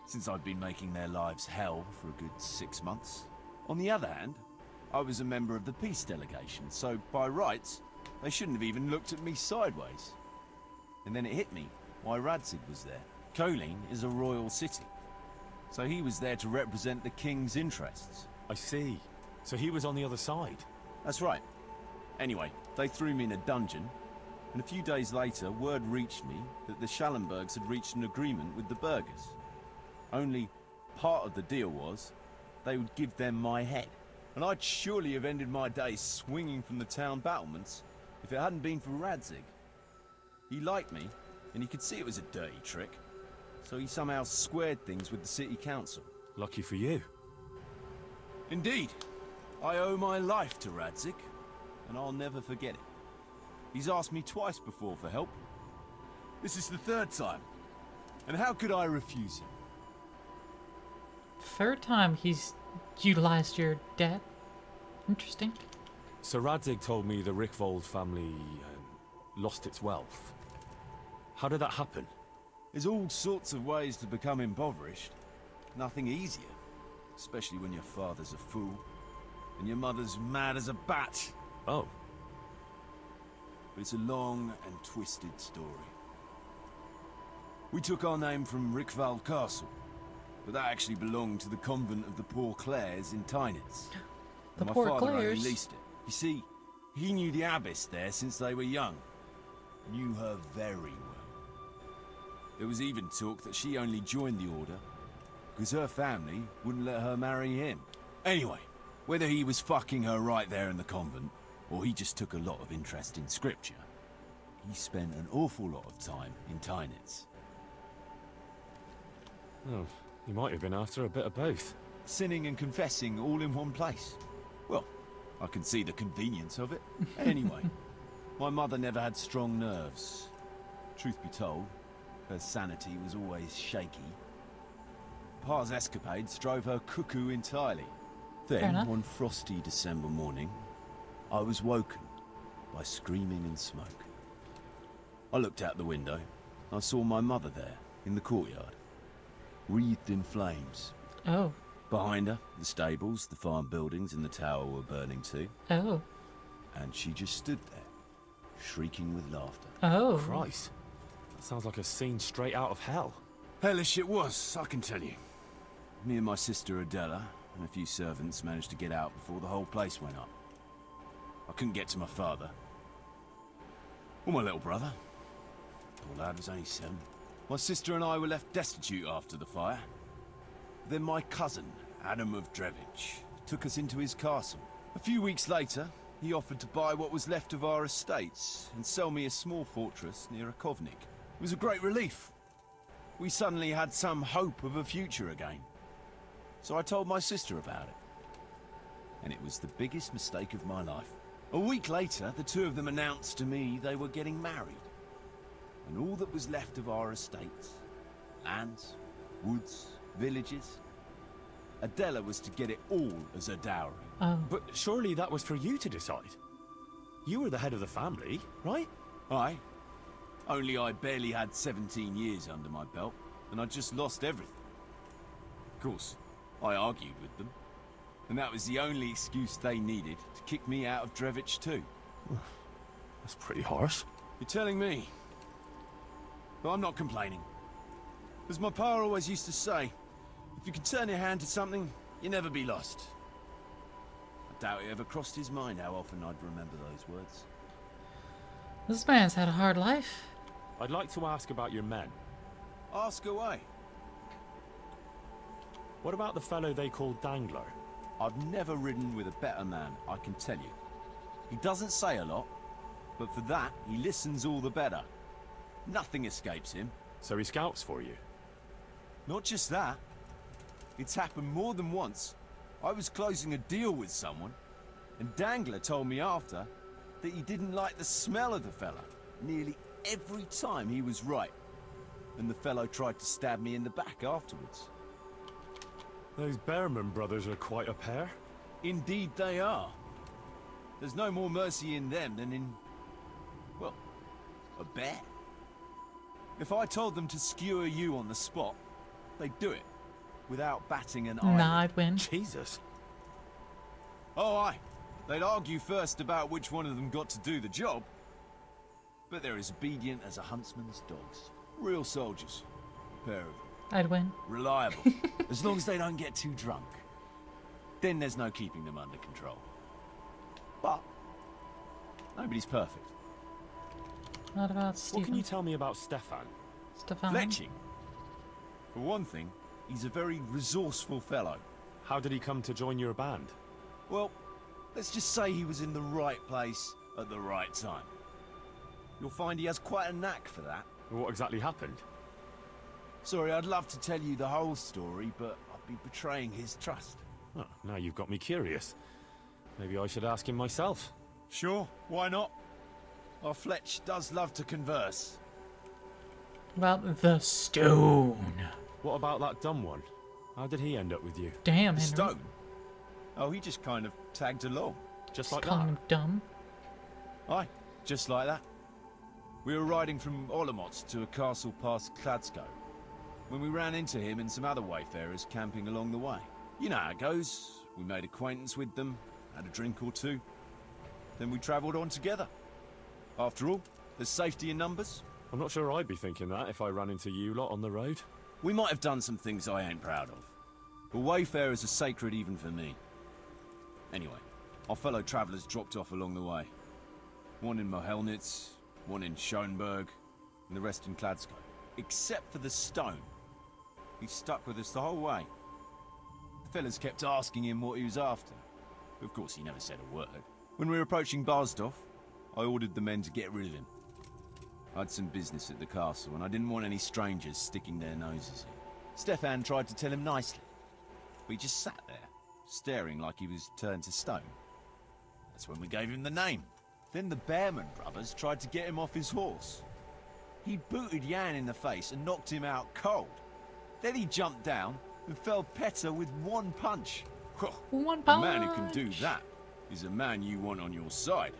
since I'd been making their lives hell for a good 6 months. On the other hand, I was a member of the peace delegation, so by rights, they shouldn't have even looked at me sideways. And then it hit me why Radzig was there. Colleen is a royal city, so he was there to represent the king's interests. I see. So he was on the other side? That's right. Anyway, they threw me in a dungeon, and a few days later, word reached me that the Schallenbergs had reached an agreement with the burghers. Only part of the deal was they would give them my head. And I'd surely have ended my days swinging from the town battlements if it hadn't been for Radzig. He liked me, and he could see it was a dirty trick, so he somehow squared things with the city council. Lucky for you. Indeed. I owe my life to Radzig, and I'll never forget it. He's asked me twice before for help. This is the third time, and how could I refuse him? Third time he's utilized your debt. Interesting. Sir Radzig told me the Rickvold family lost its wealth. How did that happen? There's all sorts of ways to become impoverished. Nothing easier. Especially when your father's a fool, and your mother's mad as a bat. Oh. But it's a long and twisted story. We took our name from Rickvald Castle, but that actually belonged to the convent of the Poor Clares in Tynitz. The My Poor father only Clares? leased it. You see, he knew the abbess there since they were young. Knew her very well. There was even talk that she only joined the order because her family wouldn't let her marry him. Anyway, whether he was fucking her right there in the convent, or he just took a lot of interest in scripture, he spent an awful lot of time in Tynitz. Oh, he might have been after a bit of both. Sinning and confessing all in one place. Well, I can see the convenience of it. Anyway, my mother never had strong nerves. Truth be told, her sanity was always shaky. Pa's escapades drove her cuckoo entirely. Fair Then, enough. one frosty December morning, I was woken by screaming and smoke. I looked out the window. I saw my mother there, in the courtyard, wreathed in flames. Oh. Behind her, the stables, the farm buildings and the tower were burning too. Oh. And she just stood there, shrieking with laughter. Oh. Christ. That sounds like a scene straight out of hell. Hellish it was, I can tell you. Me and my sister Adela and a few servants managed to get out before the whole place went up. I couldn't get to my father. Or my little brother. Poor lad was only 7. My sister and I were left destitute after the fire. Then my cousin, Adam of Drevich, took us into his castle. A few weeks later, he offered to buy what was left of our estates and sell me a small fortress near Akovnik. It was a great relief. We suddenly had some hope of a future again. So I told my sister about it. And it was the biggest mistake of my life. A week later, the two of them announced to me they were getting married. And all that was left of our estates, lands, woods, villages, Adela was to get it all as a dowry. But surely that was for you to decide. You were the head of the family, right? Aye. Only I barely had 17 years under my belt, and I'd just lost everything. Of course, I argued with them, and that was the only excuse they needed to kick me out of Drevich too. That's pretty harsh. You're telling me. But I'm not complaining. As my pa always used to say, if you can turn your hand to something, you'll never be lost. I doubt it ever crossed his mind how often I'd remember those words. This man's had a hard life. I'd like to ask about your men. Ask away. What about the fellow they call Dangler? I've never ridden with a better man, I can tell you. He doesn't say a lot, but for that, he listens all the better. Nothing escapes him. So he scouts for you? Not just that. It's happened more than once. I was closing a deal with someone, and Dangler told me after that he didn't like the smell of the fella nearly every time he was right. And the fellow tried to stab me in the back afterwards. Those Behrman brothers are quite a pair. Indeed they are. There's no more mercy in them than in, well, a bear. If I told them to skewer you on the spot, they'd do it, without batting an eye. Nah, I'd win. Jesus. Oh, aye. They'd argue first about which one of them got to do the job. But they're as obedient as a huntsman's dogs. Real soldiers. Pair of them. I'd win. Reliable. As long as they don't get too drunk. Then there's no keeping them under control. But nobody's perfect. What about Stephen? What can you tell me about Stefan? Stefan? Fletching. For one thing, he's a very resourceful fellow. How did he come to join your band? Well, let's just say he was in the right place at the right time. You'll find he has quite a knack for that. What exactly happened? Sorry, I'd love to tell you the whole story, but I'd be betraying his trust. Oh, now you've got me curious. Maybe I should ask him myself. Sure, why not? Our Fletch does love to converse. About the stone. What about that dumb one? How did he end up with you? Damn, The Henry. stone? Oh, he just kind of tagged along. Just like Calling that? him dumb. Aye, just like that. We were riding from Olomouc to a castle past Kladsko, when we ran into him and some other wayfarers camping along the way. You know how it goes. We made acquaintance with them, had a drink or two. Then we travelled on together. After all, there's safety in numbers. I'm not sure I'd be thinking that if I ran into you lot on the road. We might have done some things I ain't proud of, but wayfarers are sacred even for me. Anyway, our fellow travellers dropped off along the way. One in Mohelnitz, one in Schoenberg, and the rest in Kladsko. Except for the stone. He stuck with us the whole way. The fellas kept asking him what he was after. Of course, he never said a word. When we were approaching Barsdorf, I ordered the men to get rid of him. I had some business at the castle, and I didn't want any strangers sticking their noses in. Stefan tried to tell him nicely, but he just sat there, staring like he was turned to stone. That's when we gave him the name. Then the Bearman brothers tried to get him off his horse. He booted Jan in the face and knocked him out cold. Then he jumped down and felled Petter with one punch. One punch! A man who can do that is a man you want on your side.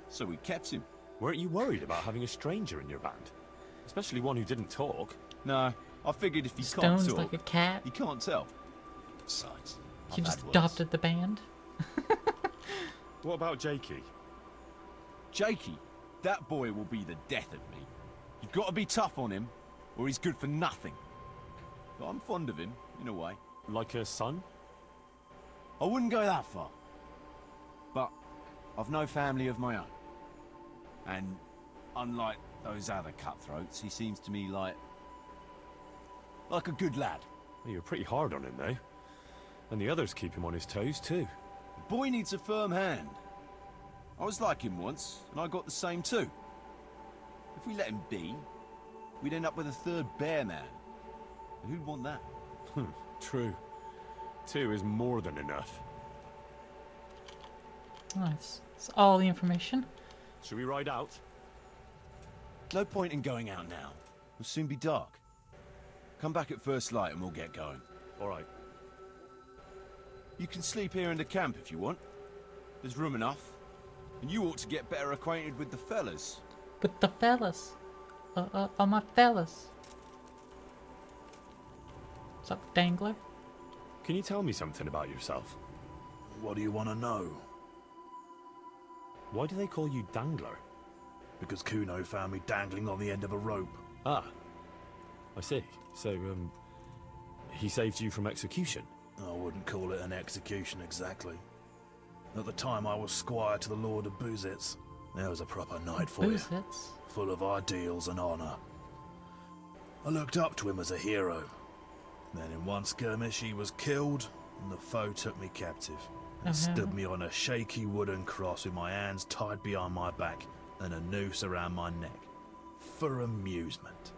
So we kept him. Weren't you worried about having a stranger in your band? Especially one who didn't talk? No, I figured if he Stone's can't talk, like a cat. he can't tell. Besides, He I've just had worse. adopted the band. What about Jakey? Jakey, that boy will be the death of me. You've got to be tough on him, or he's good for nothing. But I'm fond of him, in a way. Like a son? I wouldn't go that far. But I've no family of my own. And unlike those other cutthroats, he seems to me like a good lad. Well, you're pretty hard on him, though. And the others keep him on his toes, too. The boy needs a firm hand. I was like him once, and I got the same too. If we let him be, we'd end up with a third bear man. And who'd want that? True. 2 is more than enough. Nice. That's all the information. Should we ride out? No point in going out now. It'll soon be dark. Come back at first light and we'll get going. All right. You can sleep here in the camp if you want. There's room enough. And you ought to get better acquainted with the fellas. With the fellas. All my fellas. What's up, Dangler? Can you tell me something about yourself? What do you want to know? Why do they call you Dangler? Because Kuno found me dangling on the end of a rope. Ah. I see. So, he saved you from execution? I wouldn't call it an execution exactly. At the time I was squire to the Lord of Buzitz. There was a proper knight for you. Full of ideals and honour. I looked up to him as a hero. Then in one skirmish he was killed, and the foe took me captive. And stood me on a shaky wooden cross with my hands tied behind my back and a noose around my neck. For amusement.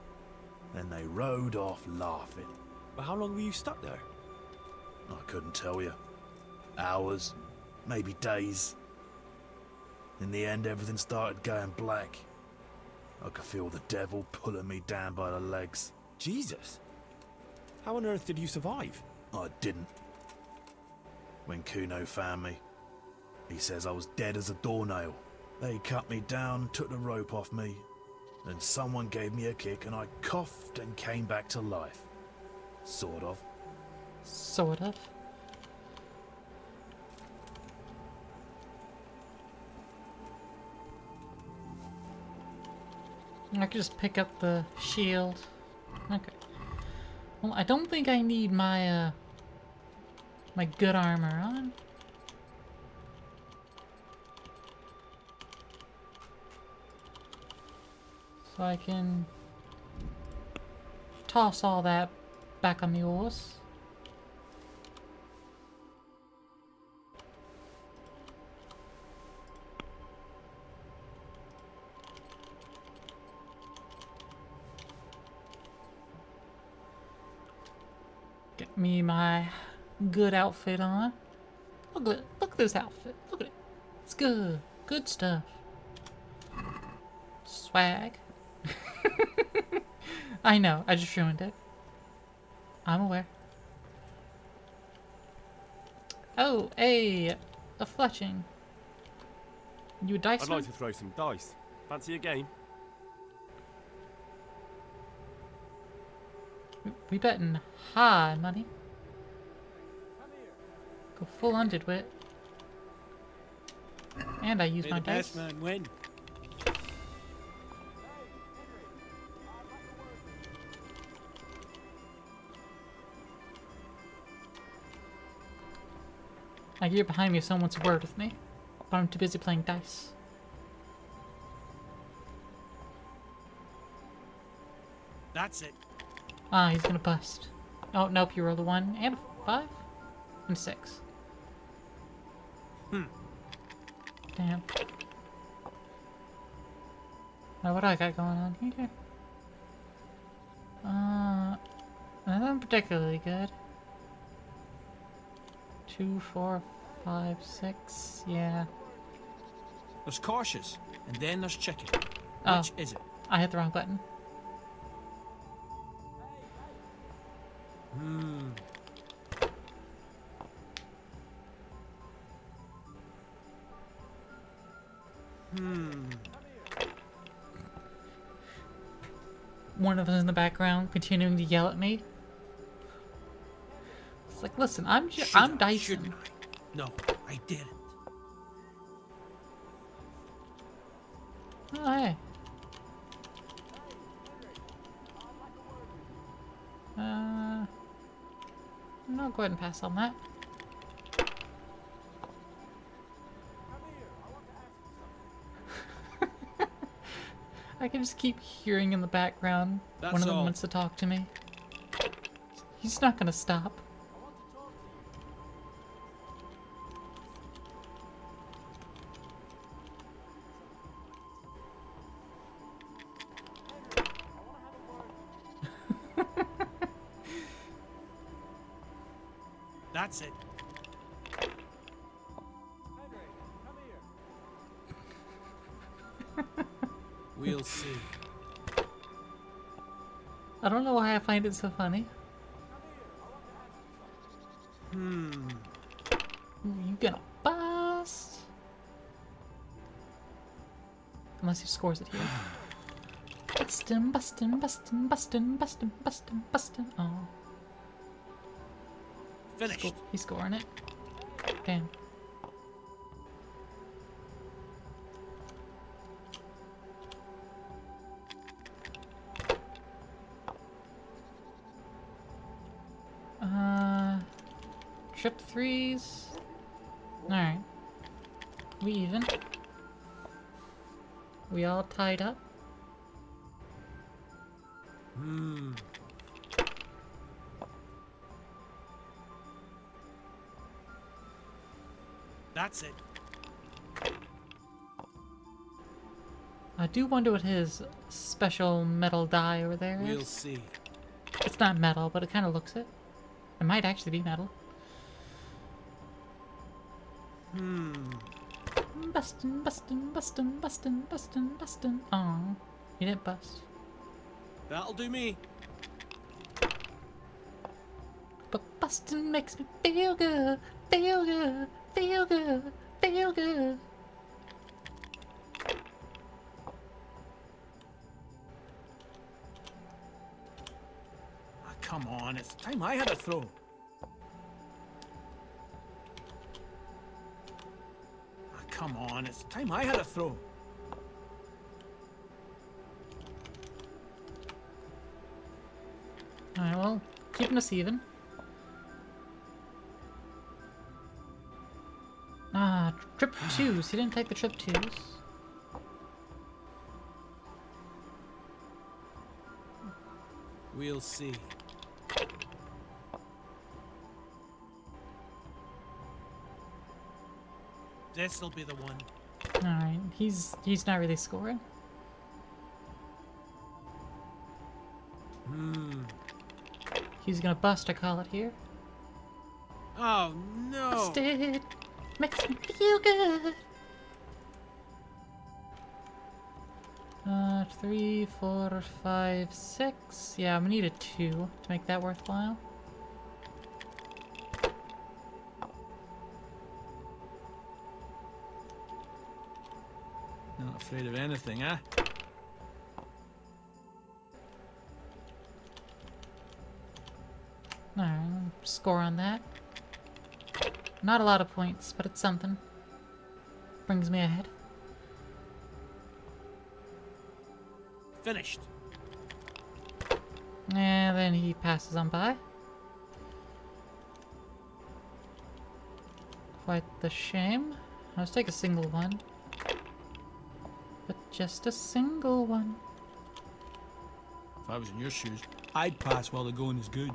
Then they rode off laughing. But how long were you stuck there? I couldn't tell you. Hours, maybe days. In the end, everything started going black. I could feel the devil pulling me down by the legs. Jesus! How on earth did you survive? I didn't. When Kuno found me, he says I was dead as a doornail. They cut me down, took the rope off me, and someone gave me a kick and I coughed and came back to life. Sort of. Sort of. I could just pick up the shield. Okay. Well, I don't think I need my, my good armor on. So I can toss all that back on the horse. Get me my good outfit on. Look at this outfit. Look at it. It's good. Good stuff. Swag. I know, I just ruined it. I'm aware. Oh, a fletching. You a dice I'd like to throw some dice. Fancy a game? We betting high money. Go full undid wit. And I use my dice. Win. I hear behind me if someone wants a word with me, but I'm too busy playing dice. That's it. Ah, he's gonna bust. Oh, nope, you rolled a 1 and a 5 and 6. Damn. Now what do I got going on here? Nothing particularly good. 2, 4, 5, 6, yeah. There's cautious, and then there's chicken. Oh, Which is it? I hit the wrong button. One of us in the background continuing to yell at me. It's like, listen, I'm Dyson. No, I didn't. Oh, hey. No, go ahead and pass on that. I can just keep hearing in the background. That's one of them all. wants to talk to me. He's not gonna stop. That's it. We'll see. I don't know why I find it so funny. You gonna bust? Unless he scores it here. Bustin', bustin', bustin', bustin', bustin', bustin', bustin'. Oh. Finished. He's scoring it. Damn. Trip 3s. Alright. We even. We all tied up. That's it. I do wonder what his special metal die over there is. We'll see. It's not metal, but it kind of looks it. It might actually be metal. Bustin', bustin', bustin', bustin', bustin', bustin'. Aw, he didn't bust. That'll do me. But bustin' makes me feel good, feel good, feel good, feel good. Ah, come on, it's time I had a throw. Ah, come on, it's time I had a throw. Alright, well, keeping us even. Ah, trip 2s. He didn't take the trip 2s. We'll see. This'll be the one. Alright, he's not really scoring. He's gonna bust, I call it here. Oh no! Busted! Makes me feel good! 3, 4, 5, 6. Yeah, I'm gonna need a 2 to make that worthwhile. Not afraid of anything, eh? Alright, score on that. Not a lot of points, but it's something. Brings me ahead. Finished. And then he passes on by. quite the shame. Let's take a single one. But just a single one. If I was in your shoes, I'd pass while the going is good.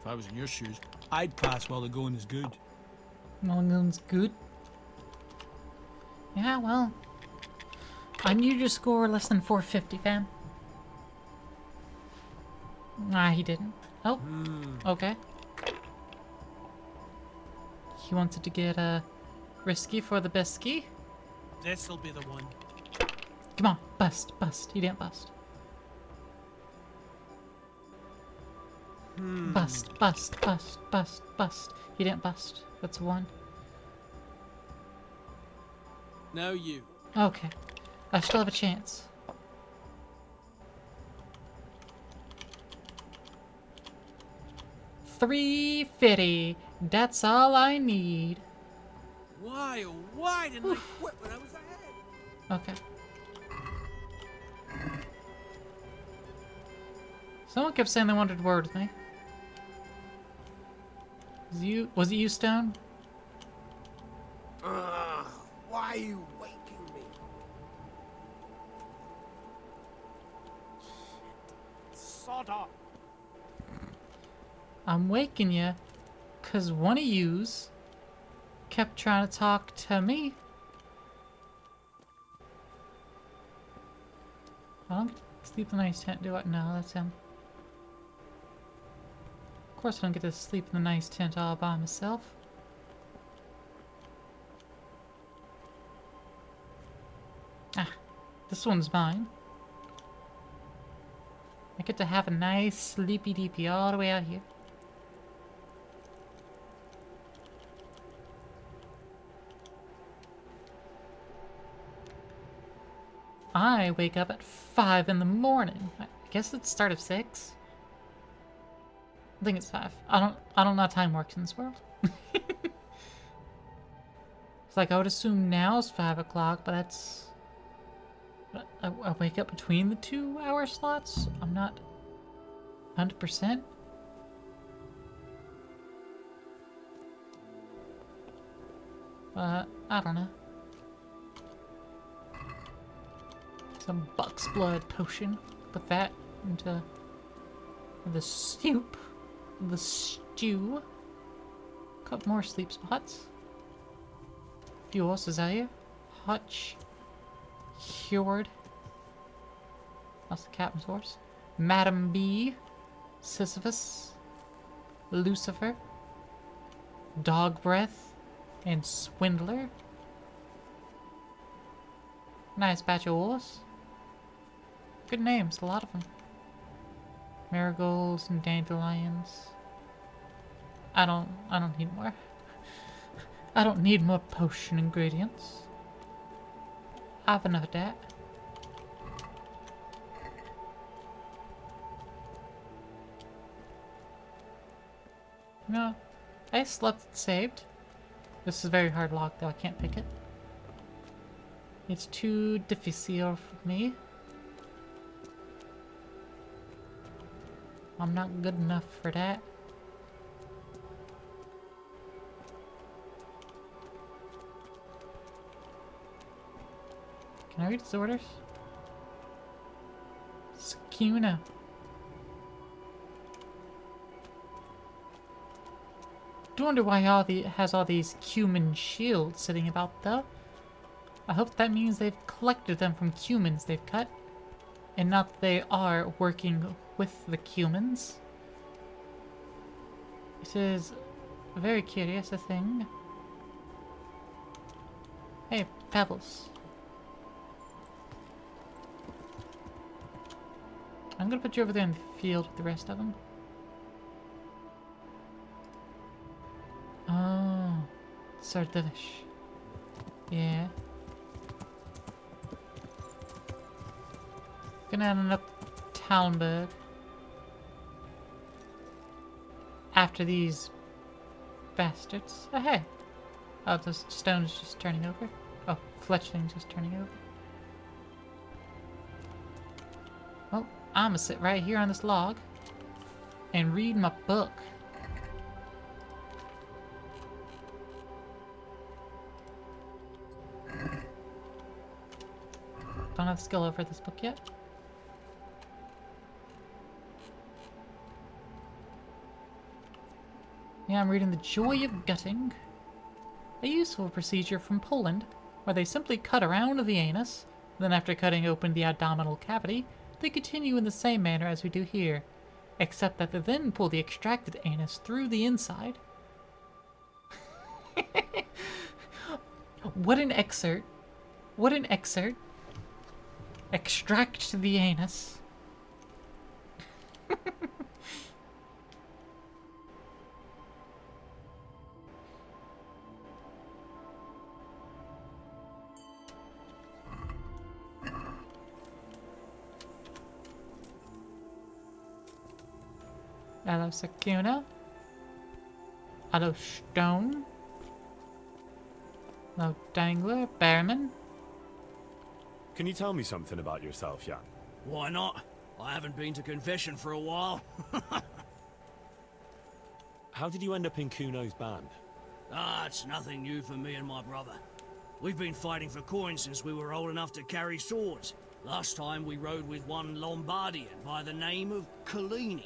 If I was in your shoes, I'd pass while the going is good. Mulligan's good. Yeah, well. I need you to score less than 450, fam. Nah, he didn't. Oh, okay. He wanted to get risky for the bisky. This'll be the one. Come on, bust, bust. He didn't bust. Bust, bust, bust, bust, bust. He didn't bust. That's a 1. Now you. Okay. I still have a chance. $350. That's all I need. Why, oh why didn't I quit when I was ahead? Okay. Someone kept saying they wanted to word with me. Was it you, Stone? Why are you waking me? Sod off. I'm waking you because one of yous kept trying to talk to me. I don't get to sleep in the nice tent, do I? No, that's him. Of course I don't get to sleep in the nice tent all by myself. Ah, this one's mine. I get to have a nice sleepy deepy all the way out here. I wake up at 5 in the morning. I guess it's start of 6. I think it's 5. I don't know how time works in this world. It's like I would assume now is 5 o'clock, but that's... I wake up between the 2-hour slots? I'm not 100%. I don't know. Some buck's blood potion. Put that into the soup. The stew. Couple more sleep spots. Few horses out here. Hutch. Heward. That's the captain's horse. Madam B. Sisyphus. Lucifer. Dog Breath. And Swindler. Nice batch of wolves. Good names, a lot of them. Marigolds and dandelions. I don't need more. I don't need more potion ingredients. I have enough of that. No, I slept and saved. This is a very hard lock though, I can't pick it. It's too difficile for me. I'm not good enough for that. Can I read his orders? Skuna. Do wonder why has all these cumin shields sitting about though. I hope that means they've collected them from cumins they've cut, and not they are working with the cumins. It is very curious, a thing. Hey, pebbles. I'm gonna put you over there in the field with the rest of them. Oh, Sardivish. Yeah. Gonna end up Talmberg. After these bastards. Oh, hey. Oh, the stone's just turning over. Oh, fletchling's just turning over. Well, I'm gonna sit right here on this log. and read my book. Don't have skill over this book yet. Yeah, I'm reading The Joy of Gutting, a useful procedure from Poland, where they simply cut around the anus, then after cutting open the abdominal cavity, they continue in the same manner as we do here, except that they then pull the extracted anus through the inside. What an excerpt. What an excerpt. Extract the anus. Hello, Sakuna. Hello, Stone. Hello, Dangler, Bearman. Can you tell me something about yourself, Jan? Why not? I haven't been to confession for a while. How did you end up in Kuno's band? Ah, it's nothing new for me and my brother. We've been fighting for coins since we were old enough to carry swords. Last time we rode with one Lombardian by the name of Collini.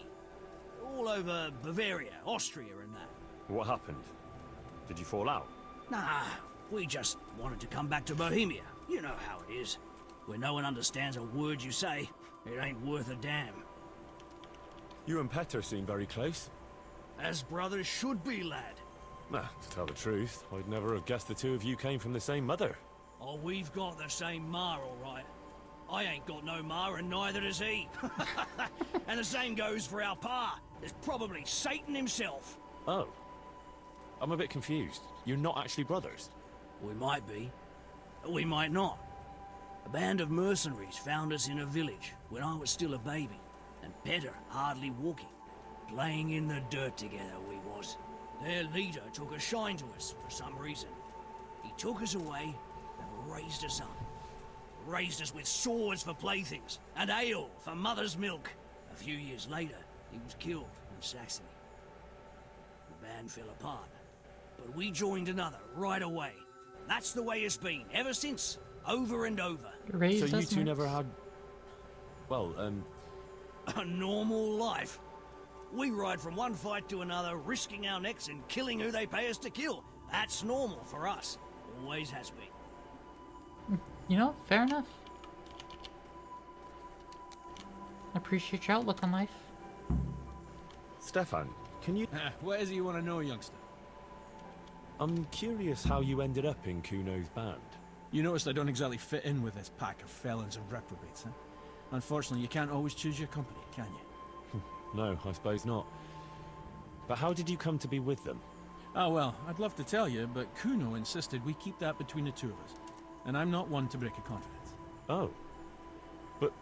All over Bavaria, Austria and that. What happened? Did you fall out? Nah, we just wanted to come back to Bohemia. You know how it is. Where no one understands a word you say, it ain't worth a damn. You and Petter seem very close. As brothers should be, lad. To tell the truth, I'd never have guessed the two of you came from the same mother. Oh, we've got the same ma, all right. I ain't got no ma, and neither does he. And the same goes for our pa. It's probably Satan himself. Oh. I'm a bit confused. You're not actually brothers? We might be. We might not. A band of mercenaries found us in a village when I was still a baby, and Petter hardly walking. Playing in the dirt together we was. Their leader took a shine to us for some reason. He took us away and raised us up. Raised us with swords for playthings and ale for mother's milk. A few years later, he was killed in Saxony. The band fell apart, but we joined another right away. That's the way it's been ever since, over and over. So you two never had... well, a normal life. We ride from one fight to another, risking our necks and killing who they pay us to kill. That's normal for us. Always has been. You know, fair enough. I appreciate your outlook on life. Stefan, can you... what is it you want to know, youngster? I'm curious how you ended up in Kuno's band. You noticed I don't exactly fit in with this pack of felons and reprobates, huh? Unfortunately, you can't always choose your company, can you? No, I suppose not. But how did you come to be with them? Oh, well, I'd love to tell you, but Kuno insisted we keep that between the two of us. And I'm not one to break a confidence. Oh. But...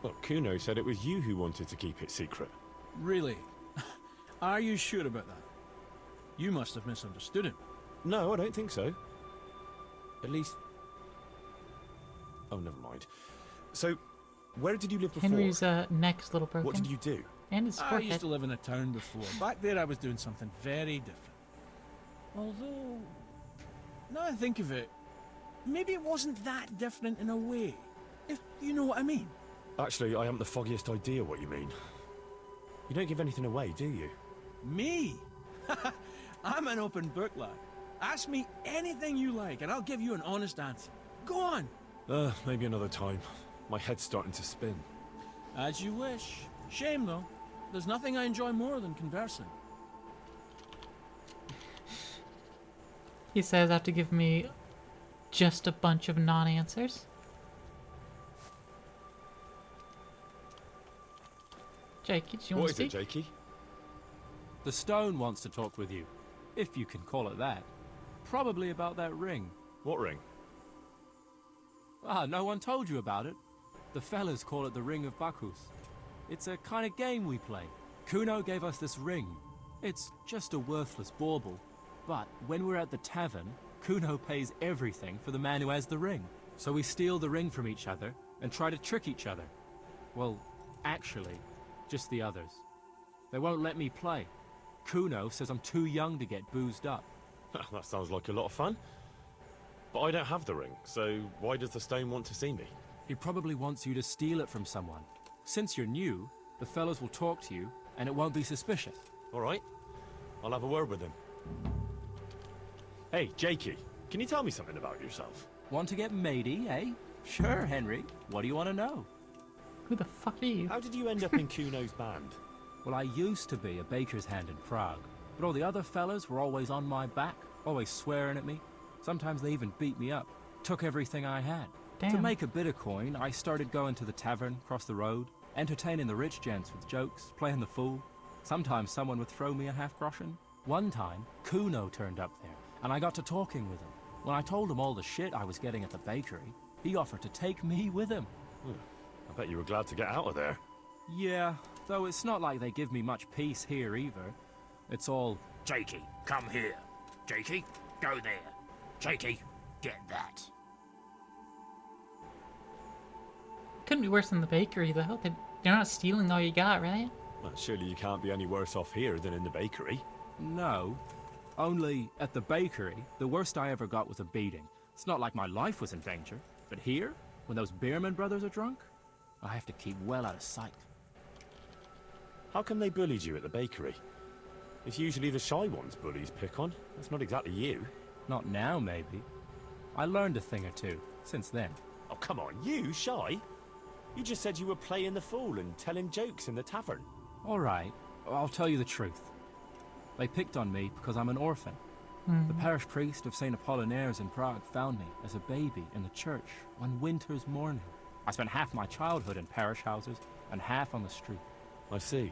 well, Kuno said it was you who wanted to keep it secret. Really? Are you sure about that? You must have misunderstood him. No, I don't think so. At least... oh, never mind. So, where did you live before? Henry's neck's a little broken. What did you do? And his I forehead. used to live in a town before. Back there I was doing something very different. Although, now I think of it, maybe it wasn't that different in a way. If you know what I mean. Actually, I haven't the foggiest idea what you mean. You don't give anything away, do you? Me? I'm an open book, lad. Ask me anything you like, and I'll give you an honest answer. Go on. Maybe another time. My head's starting to spin. As you wish. Shame, though. There's nothing I enjoy more than conversing. He says after giving me just a bunch of non-answers. Jakey, do you want to speak? What is it, Jakey? The stone wants to talk with you, if you can call it that. Probably about that ring. What ring? Ah, no one told you about it. The fellas call it the Ring of Bacchus. It's a kind of game we play. Kuno gave us this ring. It's just a worthless bauble. But when we're at the tavern, Kuno pays everything for the man who has the ring. So we steal the ring from each other and try to trick each other. Well, actually, just the others. They won't let me play. Kuno says I'm too young to get boozed up. That sounds like a lot of fun. But I don't have the ring, so why does the stone want to see me? He probably wants you to steal it from someone. Since you're new, the fellows will talk to you, and it won't be suspicious. All right. I'll have a word with him. Hey, Jakey, can you tell me something about yourself? Want to get matey, eh? Sure, Henry. What do you want to know? Who the fuck are you? How did you end up in Kuno's band? Well, I used to be a baker's hand in Prague, but all the other fellas were always on my back, always swearing at me. Sometimes they even beat me up, took everything I had. Damn. To make a bit of coin, I started going to the tavern across the road, entertaining the rich gents with jokes, playing the fool. Sometimes someone would throw me a half-groschen. One time, Kuno turned up there, and I got to talking with him. When I told him all the shit I was getting at the bakery, he offered to take me with him. I bet you were glad to get out of there. Yeah, though it's not like they give me much peace here either. It's all, Jakey, come here. Jakey, go there. Jakey, get that. Couldn't be worse than the bakery, though. They're not stealing all you got, right? Well, surely you can't be any worse off here than in the bakery. no. Only, at the bakery, the worst I ever got was a beating. It's not like my life was in danger. But here, when those Beerman brothers are drunk, I have to keep well out of sight. How come they bullied you at the bakery? It's usually the shy ones bullies pick on. That's not exactly you. Not now, maybe. I learned a thing or two since then. Oh, come on, you shy? You just said you were playing the fool and telling jokes in the tavern. All right, I'll tell you the truth. They picked on me because I'm an orphan. The parish priest of St. Apollinaire's in Prague found me as a baby in the church one winter's morning. I spent half my childhood in parish houses and half on the street. I see.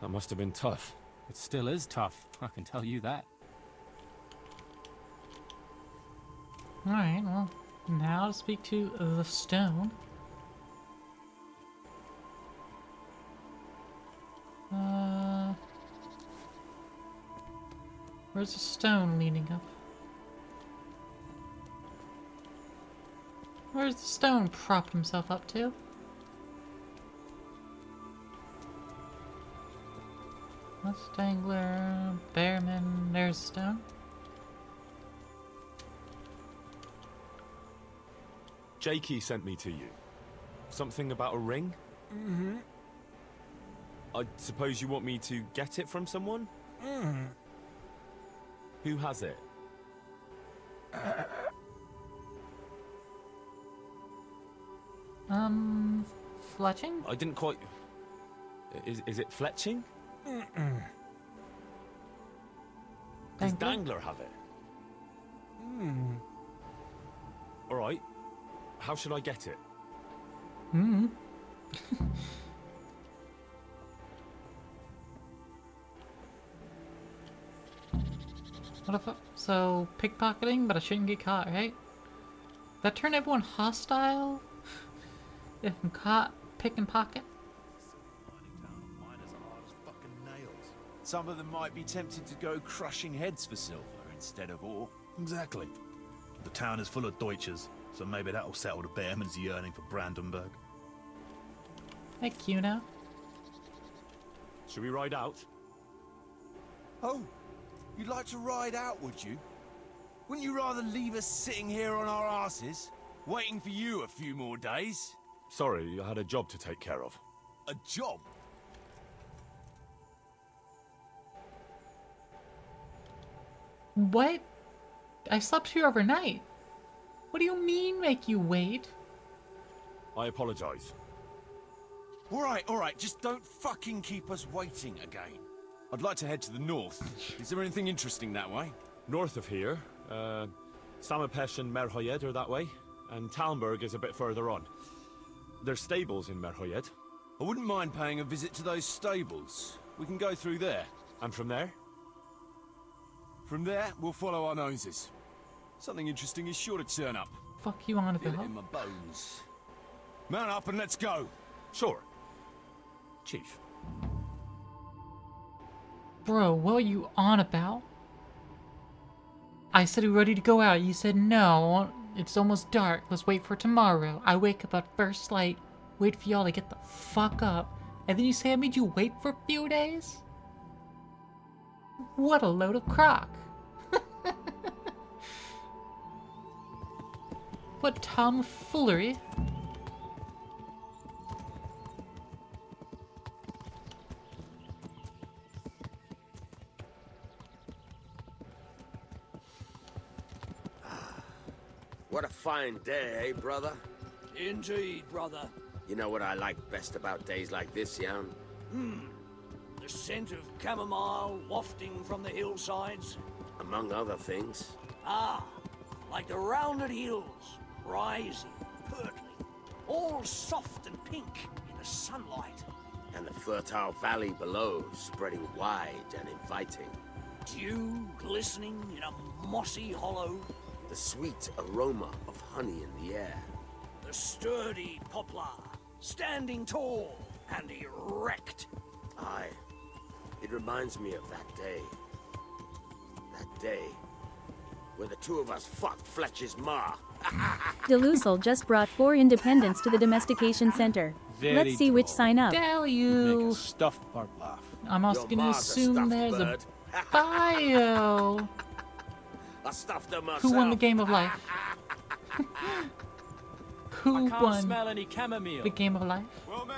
That must have been tough. It still is tough, I can tell you that. Alright, well, now to speak to the stone. Where's the stone leading up? Where's the stone prop himself up to? Mustangler, Bearman, there's the stone. Jakey sent me to you. Something about a ring? Mm-hmm. I suppose you want me to get it from someone? Mm-hmm. Who has it? Fletching? I didn't quite... Is it fletching? Mm-mm. Does Dangler have it? Mm. Alright. How should I get it? Hmm. What if so pickpocketing, but I shouldn't get caught, right? That turn everyone hostile? If I'm caught picking pocket? Some of them might be tempted to go crushing heads for silver instead of ore. Exactly. The town is full of Deutsches, so maybe that'll settle the Bearman's yearning for Brandenburg. Heck, you know. Should we ride out? Oh, you'd like to ride out, would you? Wouldn't you rather leave us sitting here on our asses, waiting for you a few more days? Sorry, I had a job to take care of. A job? What? I slept here overnight. What do you mean make you wait? I apologize. All right, just don't fucking keep us waiting again. I'd like to head to the north. Is there anything interesting that way? North of here, Samapesh and Merhoyed are that way, and Talmberg is a bit further on. There's stables in Merhoyed. I wouldn't mind paying a visit to those stables. We can go through there. And from there? From there, we'll follow our noses. Something interesting is sure to turn up. Fuck you on Feel about? it in my bones. Mount up and let's go. Sure. Chief. Bro, what are you on about? I said we were ready to go out. You said no. It's almost dark. Let's wait for tomorrow. I wake up at first light, wait for y'all to get the fuck up, And then you say I made you wait for a few days? What a load of crock. What tomfoolery. What a fine day, eh, brother? Indeed, brother. You know what I like best about days like this, Jan? The scent of chamomile wafting from the hillsides. Among other things. Ah, like the rounded hills, rising, purtling, all soft and pink in the sunlight. And the fertile valley below, spreading wide and inviting. Dew glistening in a mossy hollow. The sweet aroma of honey in the air. The sturdy poplar, standing tall and erect. Aye, it reminds me of that day. That day where the two of us fucked Fletcher's ma. Delusel just brought 4 independents to the domestication center. Let's see which sign up. Tell you. Make a stuffed part laugh. I'm also Your gonna ma's a assume stuffed there's bird. a bio. I stuffed her myself. Who won the game of life? Who I can't won smell any chamomile. the game of life? Well, men,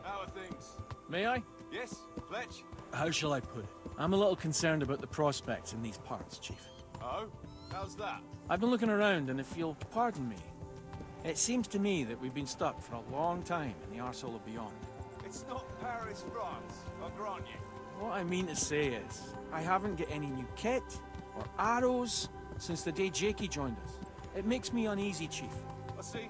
how are things? May I? Yes, Fletch? How shall I put it? I'm a little concerned about the prospects in these parts, Chief. Oh? How's that? I've been looking around, and if you'll pardon me, it seems to me that we've been stuck for a long time in the arsehole of beyond. It's not Paris, France, I'll grant you. What I mean to say is, I haven't got any new kit or arrows since the day Jakey joined us. It makes me uneasy, Chief. I see.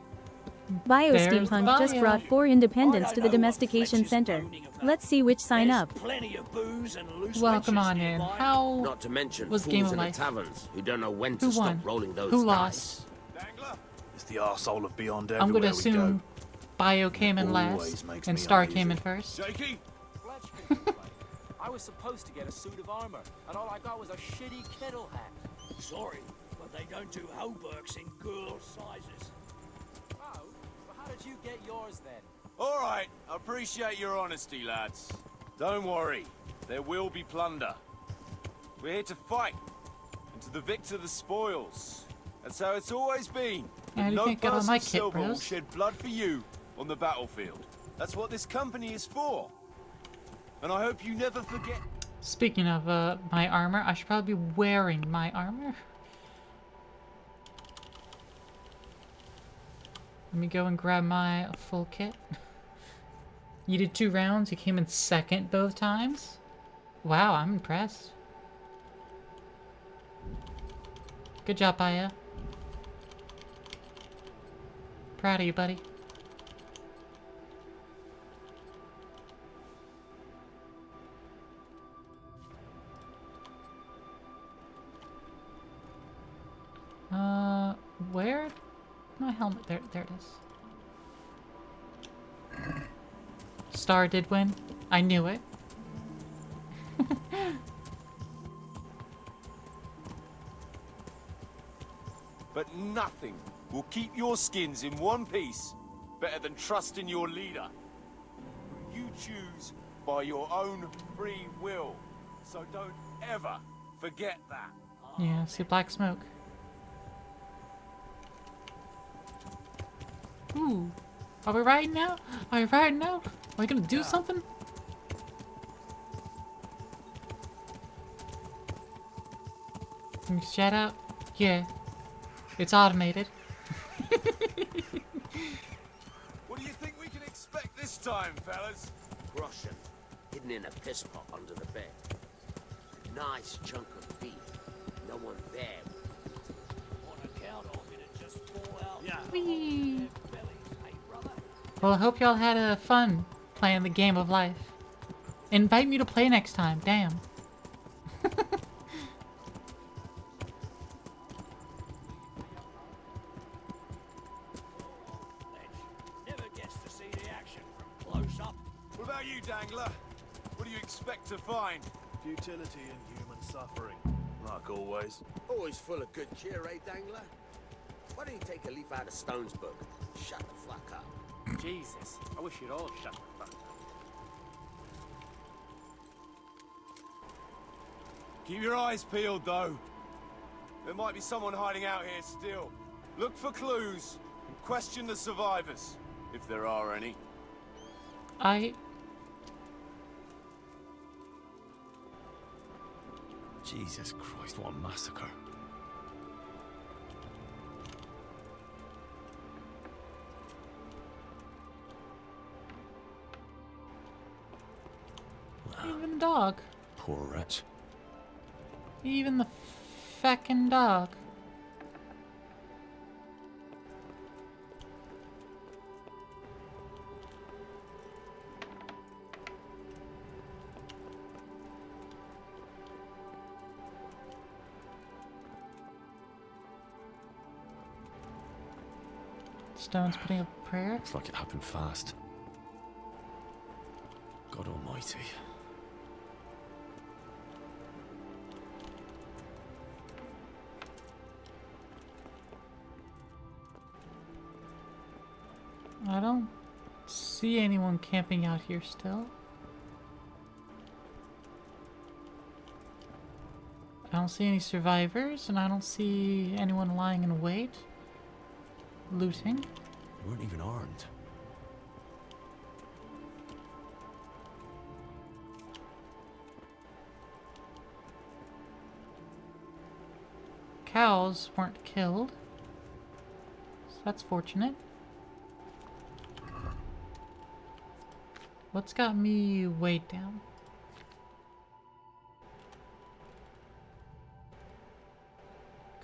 Biosteampunk just brought 4 independents to the domestication center. Let's see which sign up. Plenty of booze and loose Welcome wenches on in. nearby. How Not to mention was fools Game of in the Life? taverns who don't know when to Who stop won? rolling those Who dice. lost? It's the arsehole of beyond I'm everywhere gonna we go. assume Bio came in Always last makes and me Star uneasy. came in first. Jakey? I was supposed to get a suit of armor, and all I got was a shitty kettle hat. Sorry, but they don't do hauberks in girl sizes. Oh, well, how did you get yours then? All right, I appreciate your honesty, lads. Don't worry, there will be plunder. We're here to fight, and to the victor the spoils. That's how it's always been. How do you No think I got on person my of kit, silver will bros? shed blood for you on the battlefield. That's what this company is for. And I hope you never forget. Speaking of my armor, I should probably be wearing my armor. Let me go and grab my full kit. You did 2 rounds, you came in second both times? Wow, I'm impressed. Good job, Aya. Proud of you, buddy. Where? My helmet. There it is. Star did win. I knew it. But nothing will keep your skins in one piece better than trusting your leader. You choose by your own free will. So don't ever forget that. Yeah, see black smoke. Ooh. Are we riding now? Are we riding now? Are we gonna do something? Can you shout out? Yeah. It's automated. What do you think we can expect this time, fellas? Groschen, hidden in a piss pot under the bed. A nice chunk of beef. No one there. On account of it, it just fall out. Yeah. Whee! Well, I hope y'all had fun playing the game of life. Invite me to play next time. Damn. Never gets to see the action from close up. What about you, Dangler? What do you expect to find? Futility and human suffering, like always. Always full of good cheer, eh, Dangler? Why don't you take a leaf out of Stone's book? Shut the fuck up. Jesus, I wish you'd all shut the fuck up. Keep your eyes peeled, though. There might be someone hiding out here still. Look for clues and question the survivors, if there are any. Jesus Christ, what a massacre. Even the dog. Poor wretch. Even the feckin' dog. Stone's putting up a prayer. Looks like it happened fast. God almighty. I don't see anyone camping out here still. I don't see any survivors, and I don't see anyone lying in wait. Looting. They weren't even armed. Cows weren't killed, so that's fortunate. What's got me weighed down?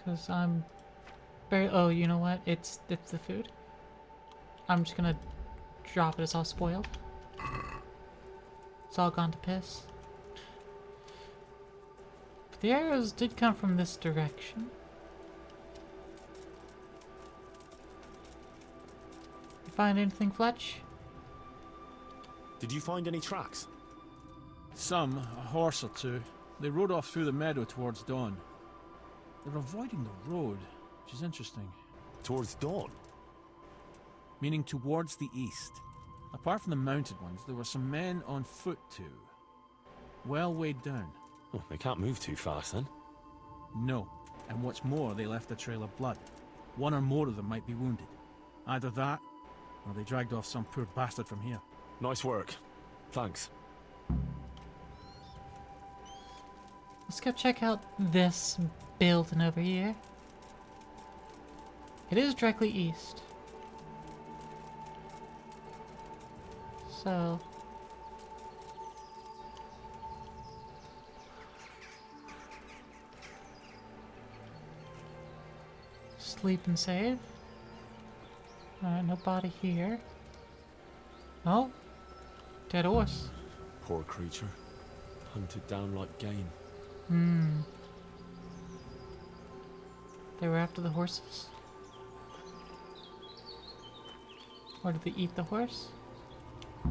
Cause I'm very. Oh, you know what? It's the food. I'm just gonna drop it. It's all spoiled. It's all gone to piss. But the arrows did come from this direction. You find anything, Fletch? Did you find any tracks? Some, a horse or two. They rode off through the meadow towards dawn. They're avoiding the road, which is interesting. Towards dawn? Meaning towards the east. Apart from the mounted ones, there were some men on foot too. Well weighed down. Oh, they can't move too fast then. No. And what's more, they left a trail of blood. One or more of them might be wounded. Either that, or they dragged off some poor bastard from here. Nice work. Thanks. Let's go check out this building over here. It is directly east. So... sleep and save. Alright, no body here. Oh, dead horse. Poor creature. Hunted down like game. They were after the horses? Or did they eat the horse?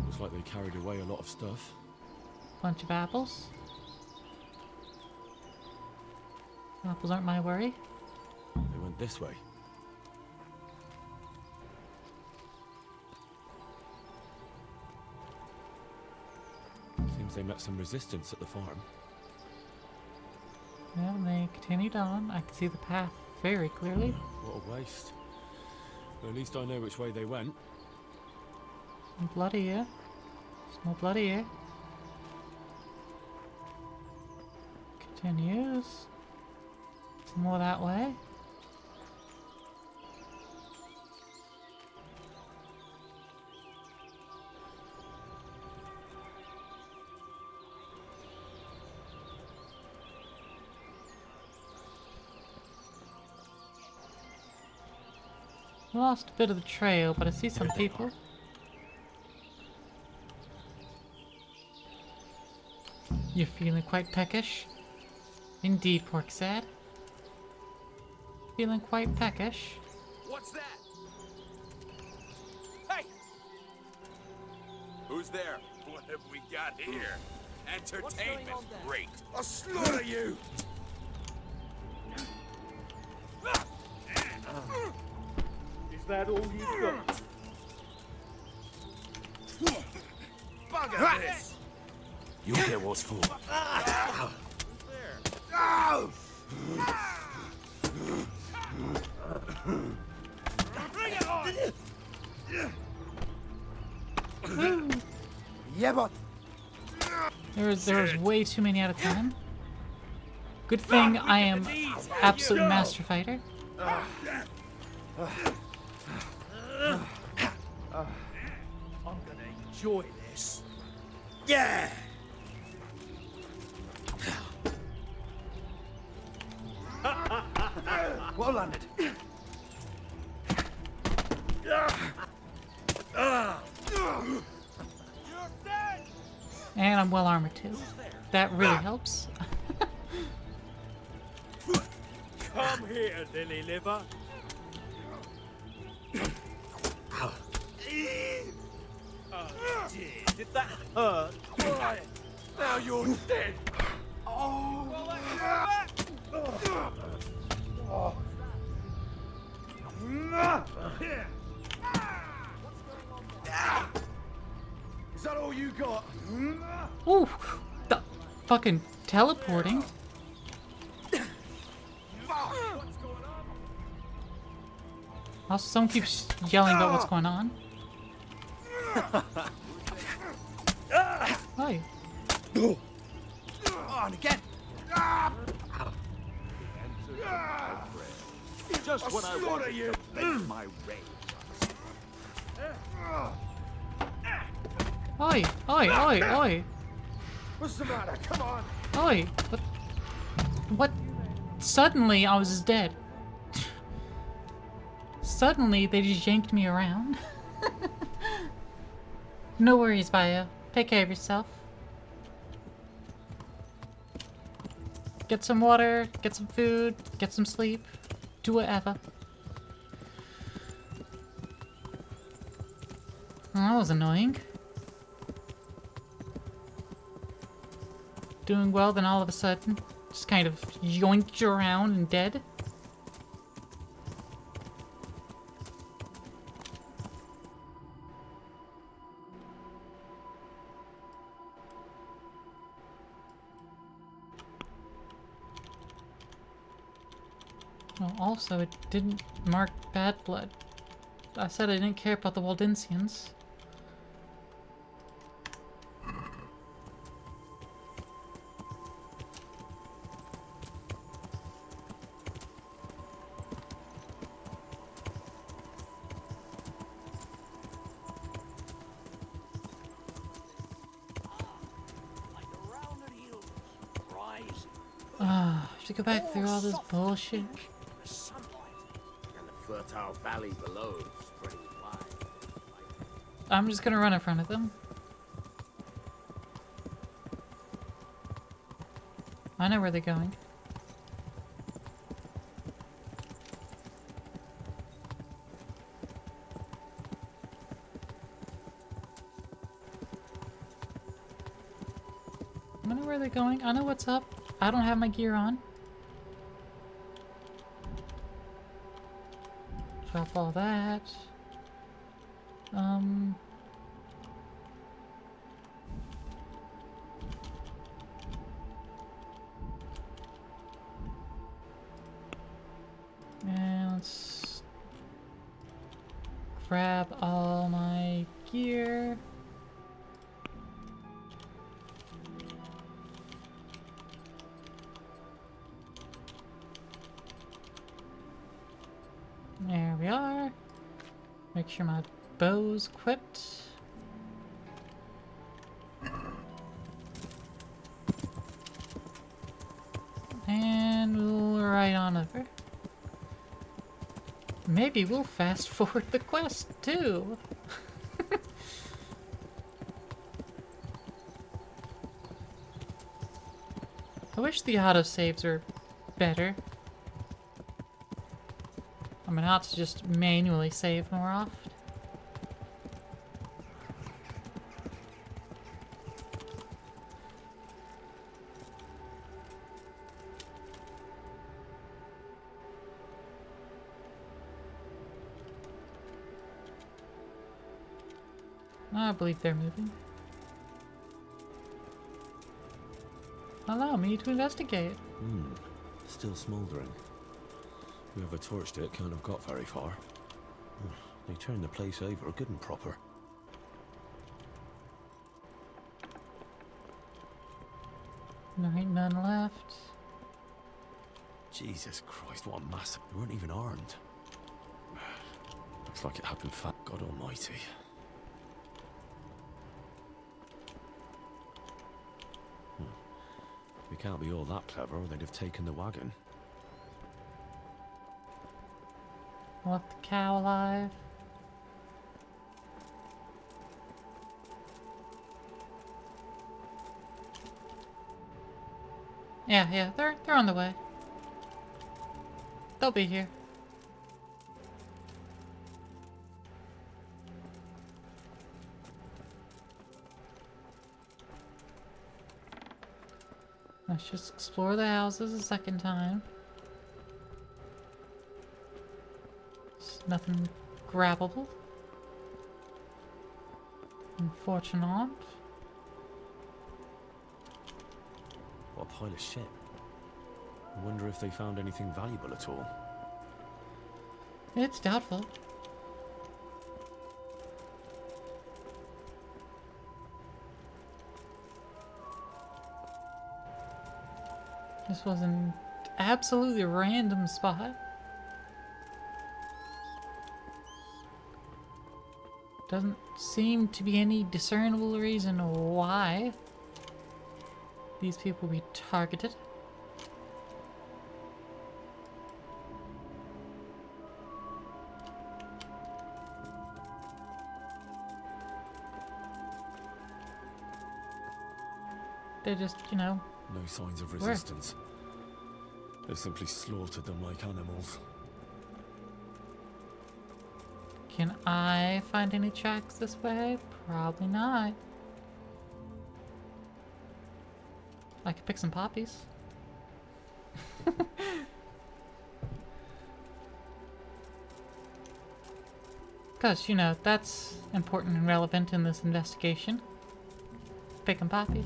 Looks like they carried away a lot of stuff. Bunch of apples. Apples aren't my worry. They went this way. Seems they met some resistance at the farm. Yeah, and they continued on. I can see the path very clearly. What a waste. But at least I know which way they went. Some blood here. There's more blood here. Continues. Some more that way. I lost a bit of the trail, but I see some people. You're feeling quite peckish. Indeed, Pork said. Feeling quite peckish. What's that? Hey! Who's there? What have we got here? Entertainment. Great. I'll slaughter you! Is that all you've got? Bugger this! You'll get what's for. Bring it on! Yeah, but There was way too many at a time. Good thing I am absolute master fighter. I'm gonna enjoy this. Yeah! Well landed. And I'm well armored too. That really helps. Come here, lily liver. Oh dear, did that hurt? Right, now you're dead. Is that all you got? Ooh, the fucking teleporting. Also, someone keeps yelling about what's going on. Hi. On again. Just when I wanted you. to vent my rage. Oi, oi, oi, oi. What's the matter? Come on. Oi, what? Suddenly, I was dead. Suddenly, they just yanked me around. No worries, Bio. Take care of yourself. Get some water, get some food, get some sleep. Do whatever. Oh, that was annoying. Doing well, then all of a sudden, just kind of yoinked around and dead. Well, also, it didn't mark bad blood. I said I didn't care about the Waldensians. I have to go back through all this bullshit. And the fertile valley below, spreading wide. I'm just gonna run in front of them. I know where they're going. I know where they're going. I know what's up. I don't have my gear on. Drop all that. And let's grab all my gear. There we are. Make sure my bow's equipped. And we'll ride on over. Maybe we'll fast forward the quest too. I wish the autosaves were better. I'm gonna have to just manually save more often. I believe they're moving. Allow me to investigate. Still smouldering. Whoever torched it can't have got very far. They turned the place over good and proper. There ain't none left. Jesus Christ, what a mass. They weren't even armed. Looks like it happened fast. God almighty. They can't be all that clever or they'd have taken the wagon. Left the cow alive. Yeah, they're on the way. They'll be here. Let's just explore the houses a second time. There's nothing grabbable. Unfortunate. What a pile of shit. I wonder if they found anything valuable at all. It's doubtful. This was an absolutely random spot. Doesn't seem to be any discernible reason why these people be targeted. They're just, you know... No signs of resistance. They simply slaughtered them like animals. Can I find any tracks this way? Probably not. I could pick some poppies. Because, you know, that's important and relevant in this investigation. Picking poppies.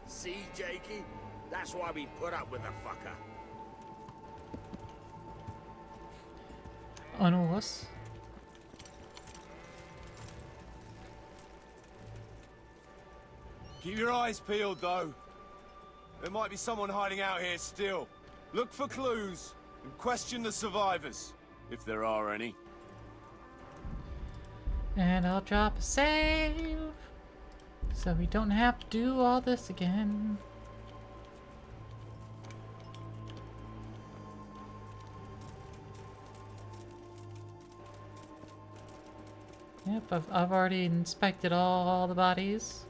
See, Jakey? That's why we put up with the fucker. On a horse. Keep your eyes peeled, though. There might be someone hiding out here still. Look for clues and question the survivors, if there are any. And I'll drop a save, so we don't have to do all this again. Yep, I've already inspected all the bodies.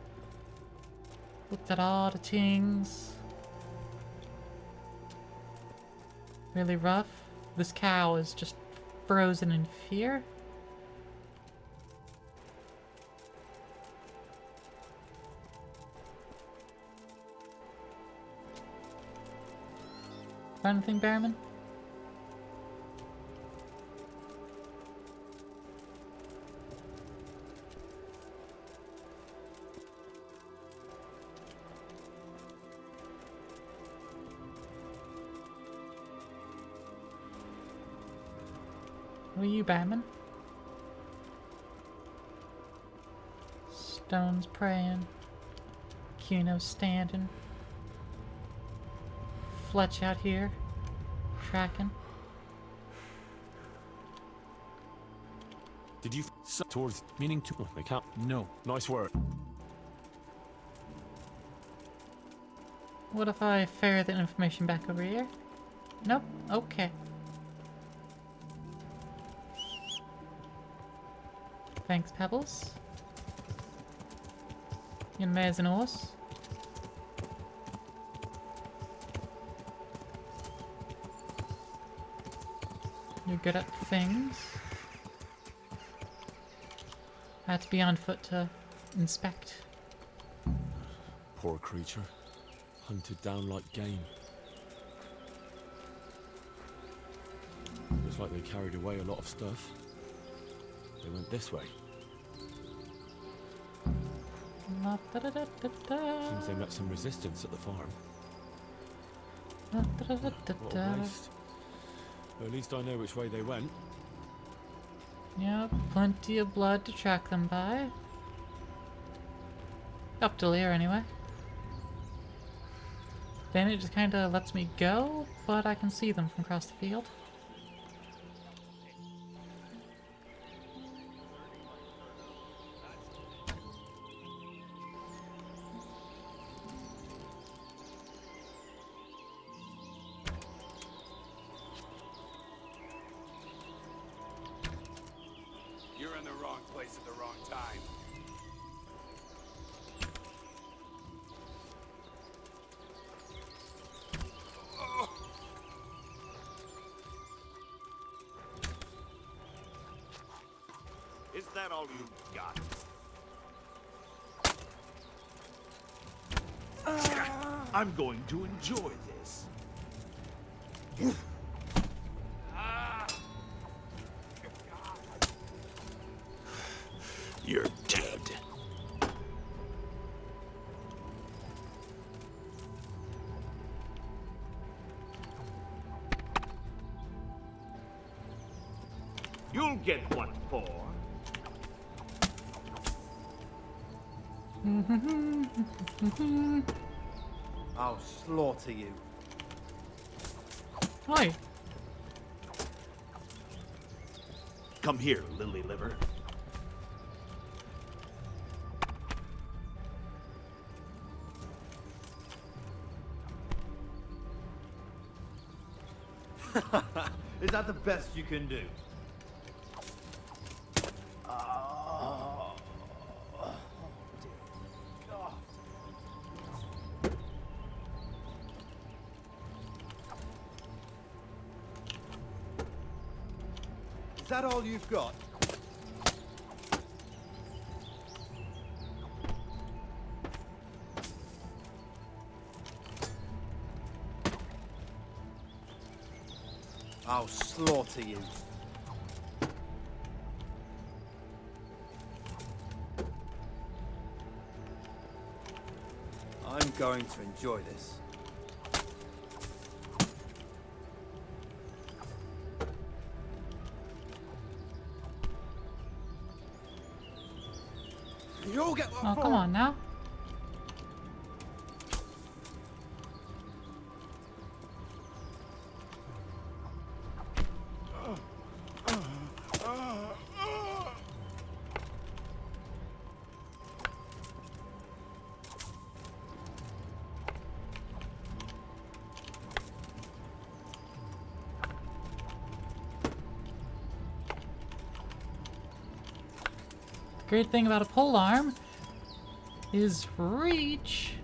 Looked at all the things. Really rough. This cow is just frozen in fear. Find anything, Bearman? Who are you, Batman? Stone's praying. Kuno's standing. Fletch out here. Tracking. Did you towards meaning to? Oh, they can't. No. Nice work. What if I ferret the information back over here? Nope. Okay. Thanks, Pebbles. You amazing horse. You're good at things. I had to be on foot to inspect. Poor creature. Hunted down like game. Looks like they carried away a lot of stuff. They went this way. Seems they met some resistance at the farm. What a waste. At least I know which way they went. Yeah, plenty of blood to track them by. Up till here, anyway. Then it just kind of lets me go, but I can see them from across the field. You're in the wrong place at the wrong time. Is that all you've got? I'm going to enjoy this. You're dead. You'll get what for. I'll slaughter you. Oi. Come here, lily liver. Is that the best you can do? Is that all you've got? I'll slaughter you. I'm going to enjoy this. You'll get what Oh, for. come on now. Great thing about a pole arm is reach.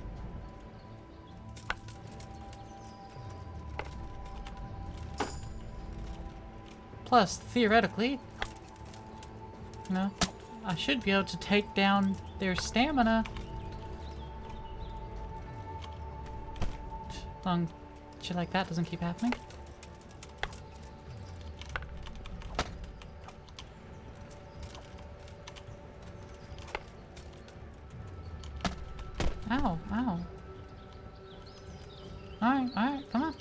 Plus, theoretically, you know, I should be able to take down their stamina. As long as shit like that doesn't keep happening. Ow, ow. Alright, come on.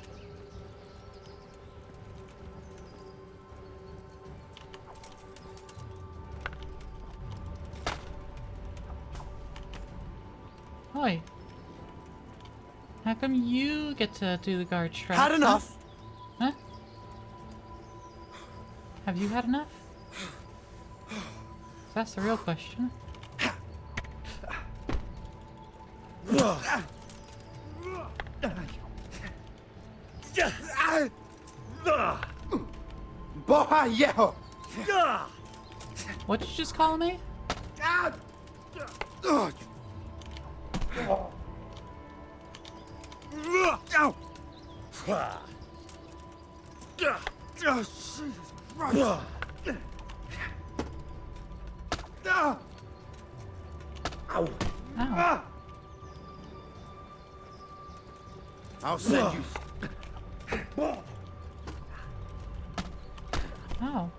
Oi. How come you get to do the guard strap? Had enough! Huh? Have you had enough? That's the real question. What did you just call me? Ow. I'll send you. Oh.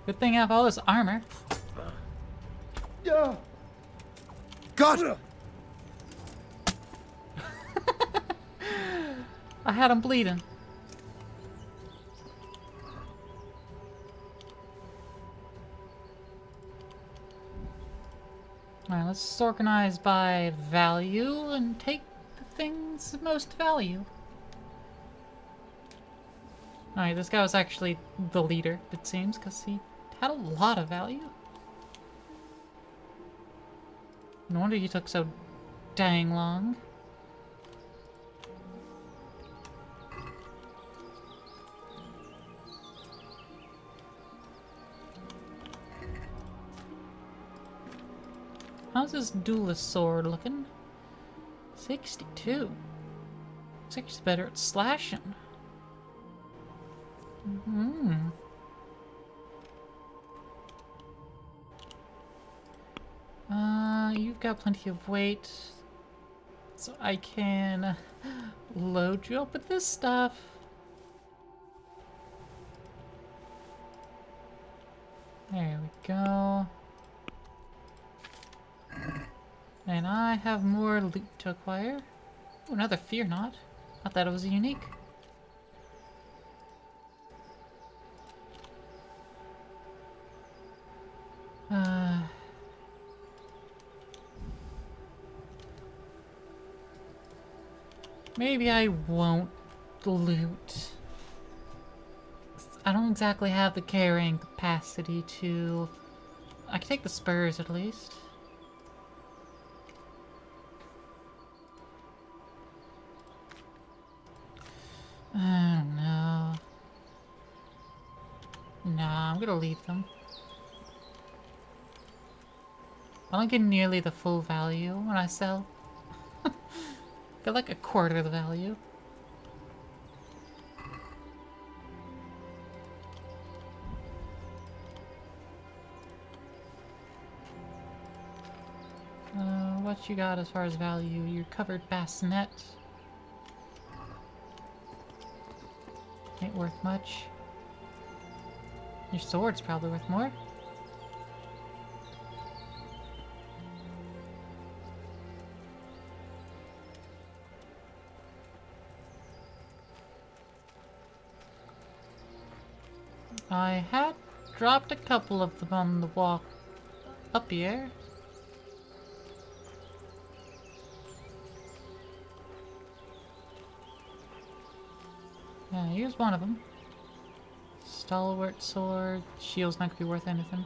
Good thing I have all this armor. God! I had him bleeding. Alright, let's organize by value and take the things of most value. Alright, this guy was actually the leader, it seems, because he had a lot of value. No wonder he took so dang long. How's this duelist sword looking? 62. It's actually better at slashing. You've got plenty of weight, so I can load you up with this stuff. There we go. And I have more loot to acquire. Ooh, another Fear Not. I thought it was a unique. Maybe I won't loot. I don't exactly have the carrying capacity to... I can take the spurs at least. I don't know. Nah, I'm gonna leave them. I don't get nearly the full value when I sell. Get like a quarter of the value. What you got as far as value? Your covered bassinet. Ain't worth much. Your sword's probably worth more. I had dropped a couple of them on the walk up here. Yeah, here's one of them. Stalwart sword. Shield's not gonna be worth anything.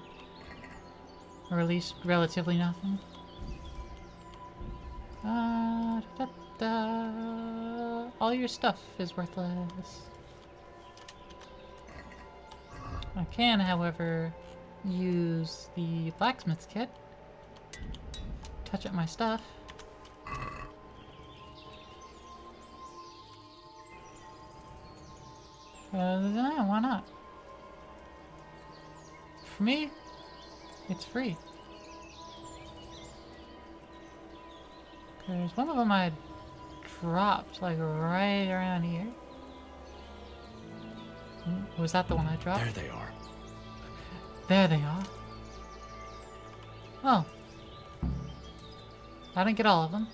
Or at least relatively nothing. All your stuff is worthless. I can, however, use the blacksmith's kit. Touch up my stuff. Why not? For me, it's free. There's one of them I dropped, like right around here. Was that the one I dropped? There they are. There they are. Oh. I didn't get all of them.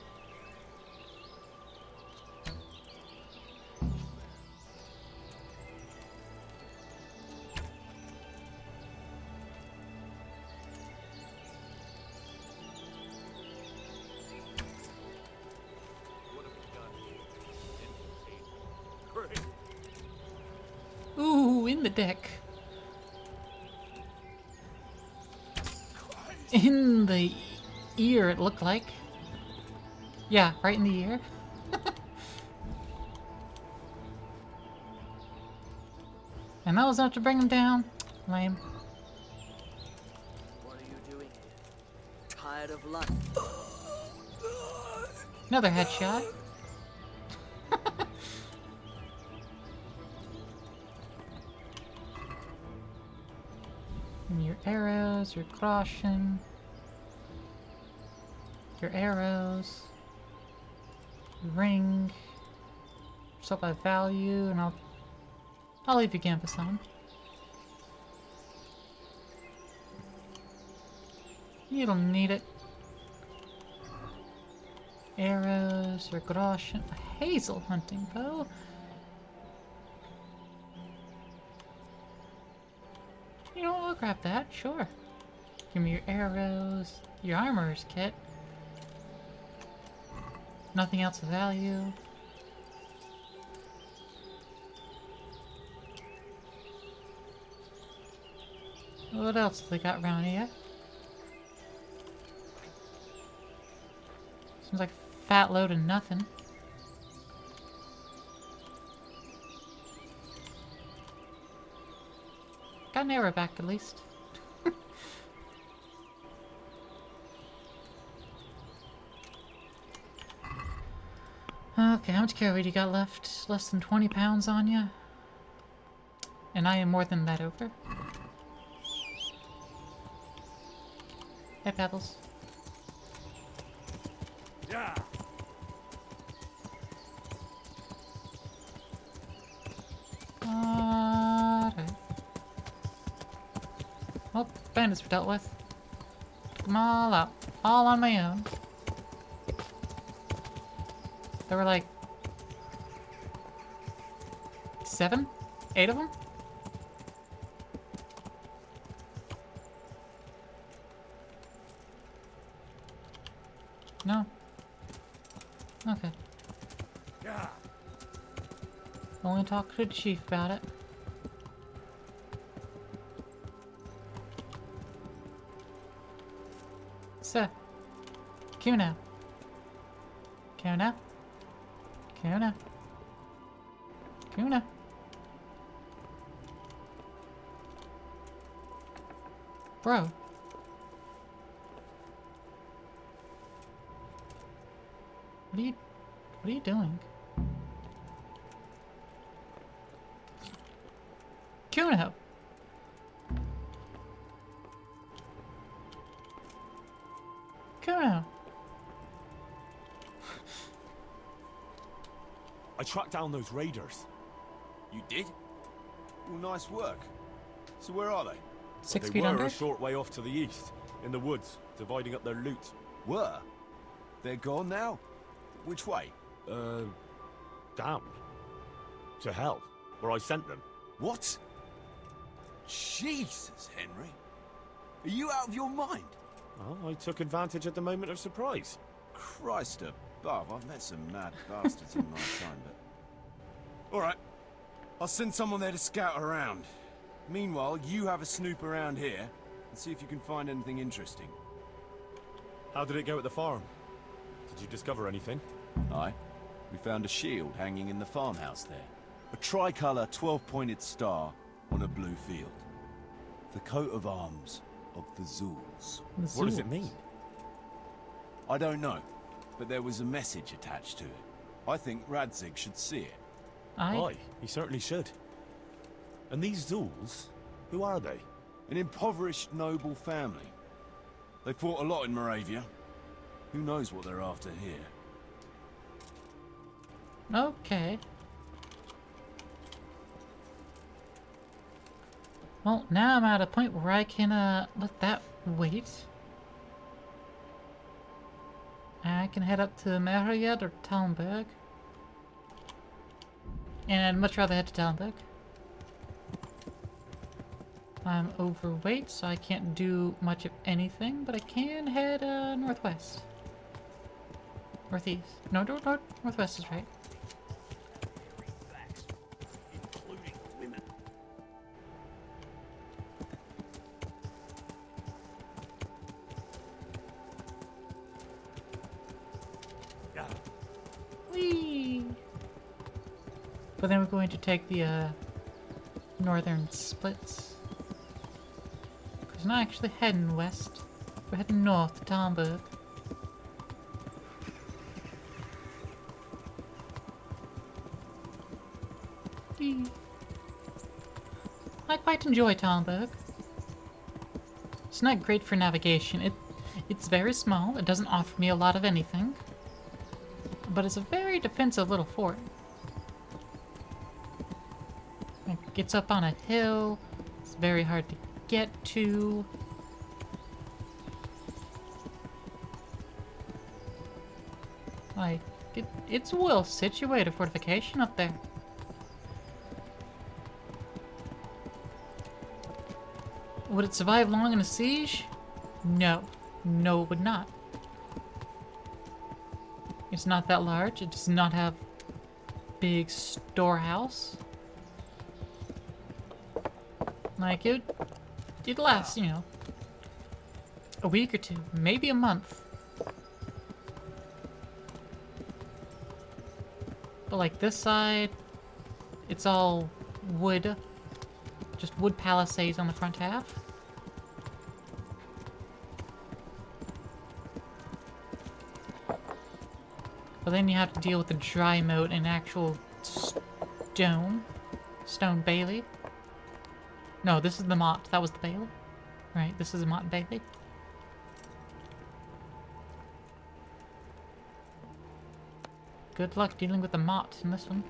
Ooh, in the deck. In the ear, it looked like. Yeah, right in the ear. And that was enough to bring him down. Lame. What are you doing here? Tired of life? Another headshot. And your arrows, your caution, your arrows, your ring, so by value, and I'll leave your canvas on. You don't need it. Arrows or grosh. A hazel hunting bow. You know, I'll grab that, sure. Give me your arrows, your armorer's kit. Nothing else of value. What else do they got around here? Seems like a fat load of nothing. Got an arrow back at least. Okay, how much carry do you got left? Less than 20 pounds on you? And I am more than that over. Hey, Pebbles. Yeah. Alright. Well, bandits were dealt with. Took them all out. All on my own. There were like 7? 8 of them? No. Okay. Yeah. Only talk to the chief about it. So, Kuna. Kuna. Kuna. Kuna. Bro. What are you doing? Kuno. Kuno. I tracked down those raiders. You did? Well, nice work. So where are they? 6 They feet were under? a short way off to the east, in the woods, dividing up their loot. Were? They're gone now? Which way? Down. To hell, where I sent them. What? Jesus, Henry. Are you out of your mind? Well, I took advantage at the moment of surprise. Christ above, I've met some mad bastards in my time, but... Alright, I'll send someone there to scout around. Meanwhile, you have a snoop around here, and see if you can find anything interesting. How did it go at the farm? Did you discover anything? Aye. We found a shield hanging in the farmhouse there. A tricolour 12-pointed star on a blue field. The coat of arms of the Zulus. What does it mean? I don't know, but there was a message attached to it. I think Radzig should see it. Aye, he certainly should. And these Zuls, who are they? An impoverished noble family. They fought a lot in Moravia. Who knows what they're after here? Okay. Well, now I'm at a point where I can let that wait. I can head up to Mariad or Talmberg. And I'd much rather head to Talmberg. I'm overweight, so I can't do much of anything, but I can head northwest. Northeast. No, northwest is right. Including women. Yeah. Whee! But then we're going to take the northern splits. Because we're not actually heading west. We're heading north to Talmberg. I quite enjoy Talmberg. It's not great for navigation. It's very small. It doesn't offer me a lot of anything. But it's a very defensive little fort. It gets up on a hill. It's very hard to get to. Like, it's well situated fortification up there. Would it survive long in a siege? No. No, it would not. It's not that large. It does not have big storehouse. Like, it'd last, you know, a week or two, maybe a month. But like this side, it's all wood. Just wood palisades on the front half. But then you have to deal with the dry moat and actual stone bailey. No, this is the motte. That was the bailey. Right, this is a motte and bailey. Good luck dealing with the motte in this one.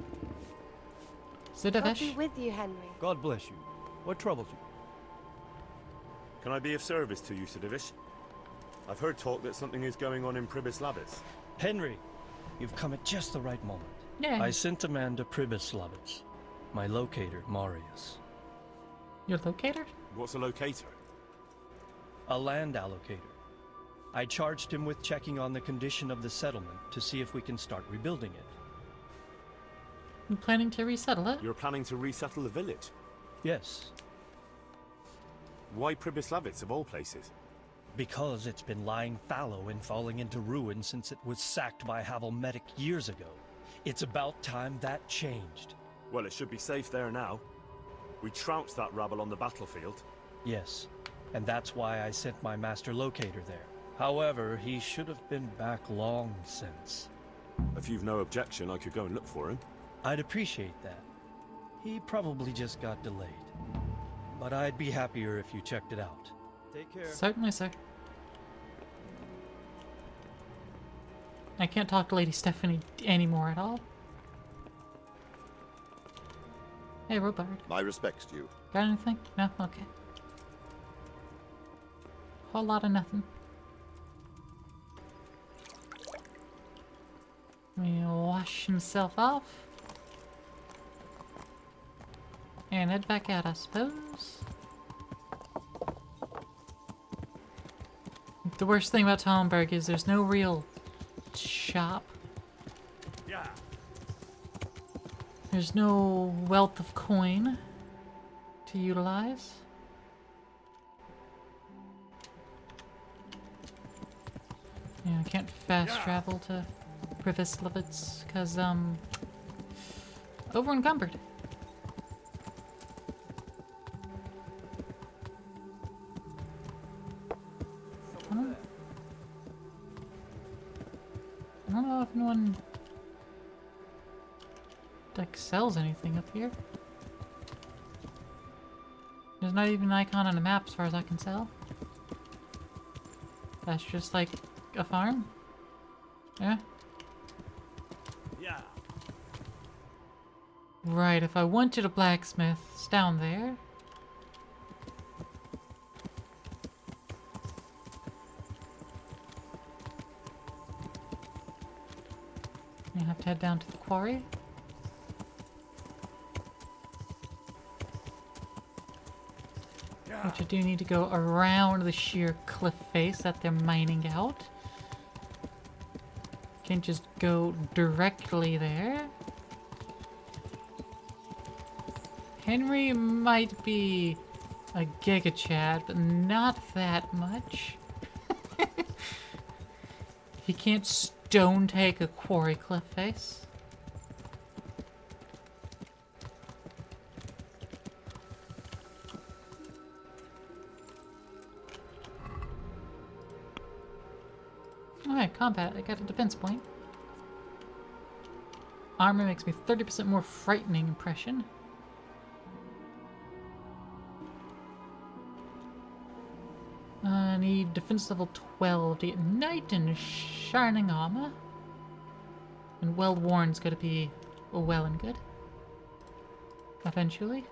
I'll be Zidavish? with you, Henry. God bless you. What troubles you? Can I be of service to you, Sidovish? I've heard talk that something is going on in Pribyslavitz. Henry, you've come at just the right moment. Yeah. I sent a man to Pribyslavitz. My locator, Marius. Your locator? What's a locator? A land allocator. I charged him with checking on the condition of the settlement to see if we can start rebuilding it. You planning to resettle it? You're planning to resettle the village? Yes. Why Pribyslavitz of all places? Because it's been lying fallow and falling into ruin since it was sacked by Havelmedic years ago. It's about time that changed. Well, it should be safe there now. We trounced that rabble on the battlefield. Yes, and that's why I sent my master locator there. However, he should have been back long since. If you've no objection, I could go and look for him. I'd appreciate that. He probably just got delayed. But I'd be happier if you checked it out. Take care. Certainly, sir. I can't talk to Lady Stephanie anymore at all. Hey, Robard. My respects to you. Got anything? No? Okay. Whole lot of nothing. Let me wash himself off. And head back out, I suppose. The worst thing about Talmberg is there's no real shop. Yeah. There's no wealth of coin to utilize. Yeah, I can't fast travel to Pribyslavitz because over encumbered. I don't know if anyone like sells anything up here. There's not even an icon on the map as far as I can tell. That's just like a farm? Yeah? Yeah. Right, if I wanted a blacksmith, it's down there. You have to head down to the quarry. Which I do need to go around the sheer cliff face that they're mining out. Can't just go directly there. Henry might be a Giga Chad, but not that much. He can't stone take a quarry cliff face. Alright, combat. I got a defense point. Armor makes me 30% more frightening impression. I need defense level 12 to get Knight and Shining Armor. And Well-Worn's gonna be well and good. Eventually.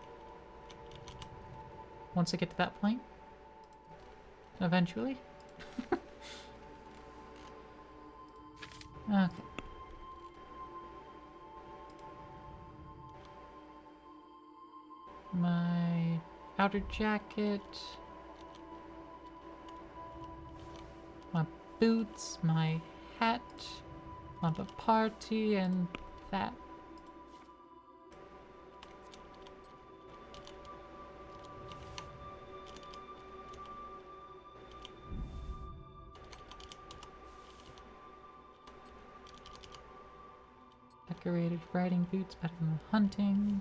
Once I get to that point. Eventually. Okay. my outer jacket, my boots, my hat, my party, and that. Decorated riding boots, better than hunting.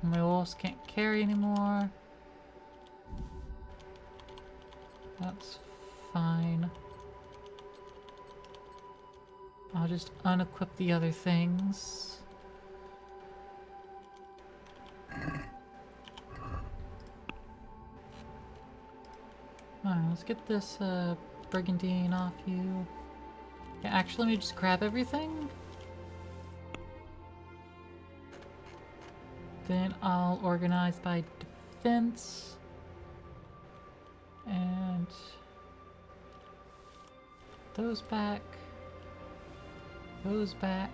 My wolves can't carry anymore. That's fine. I'll just unequip the other things. Alright, let's get this brigandine off you. Yeah, actually, let me just grab everything. Then I'll organize by defense. And those back. Those back.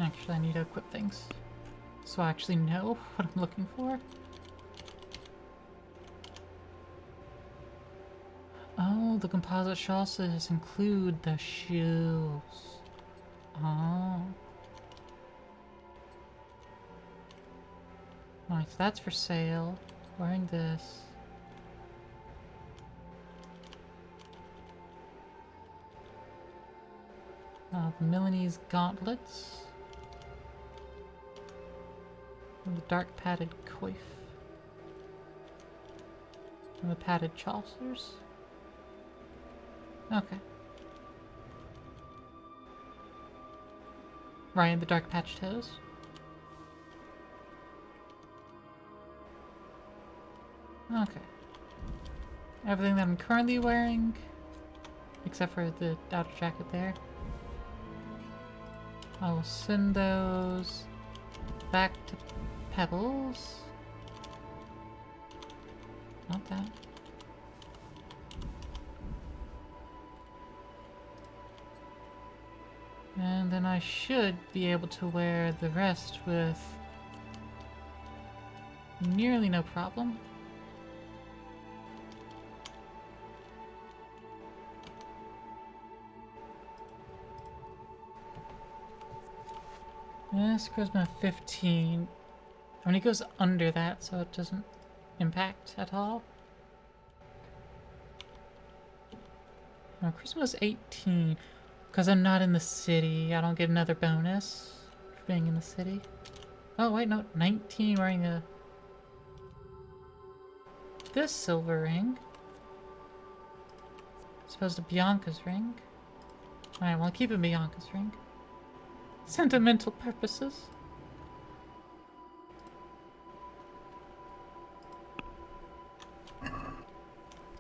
Actually, I need to equip things so I actually know what I'm looking for. Oh, the composite chassis include the shoes. Oh. Alright, so that's for sale. Wearing this. The Milanese gauntlets. And the dark padded coif. And the padded chaucers. Okay. Right, and the dark patched toes. Okay. Everything that I'm currently wearing, except for the outer jacket there. I will send those back to Pebbles. Not that. And then I should be able to wear the rest with nearly no problem. This charisma 15. I mean, it goes under that, so it doesn't impact at all. No, charisma's 18. Because I'm not in the city, I don't get another bonus for being in the city. Oh, wait, no, 19 wearing this silver ring. As opposed to Bianca's ring. Alright, well, I'll keep it Bianca's ring. Sentimental purposes.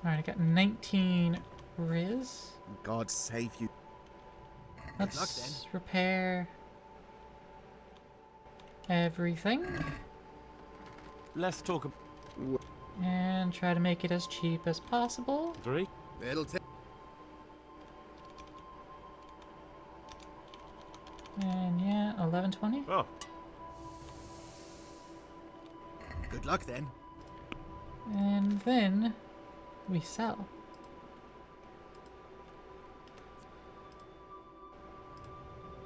Alright, I got 19 Riz. God save you. Let's repair everything. Let's talk. And try to make it as cheap as possible. Agree? It'll take. And yeah, 1120. Oh. Good luck then. And then we sell.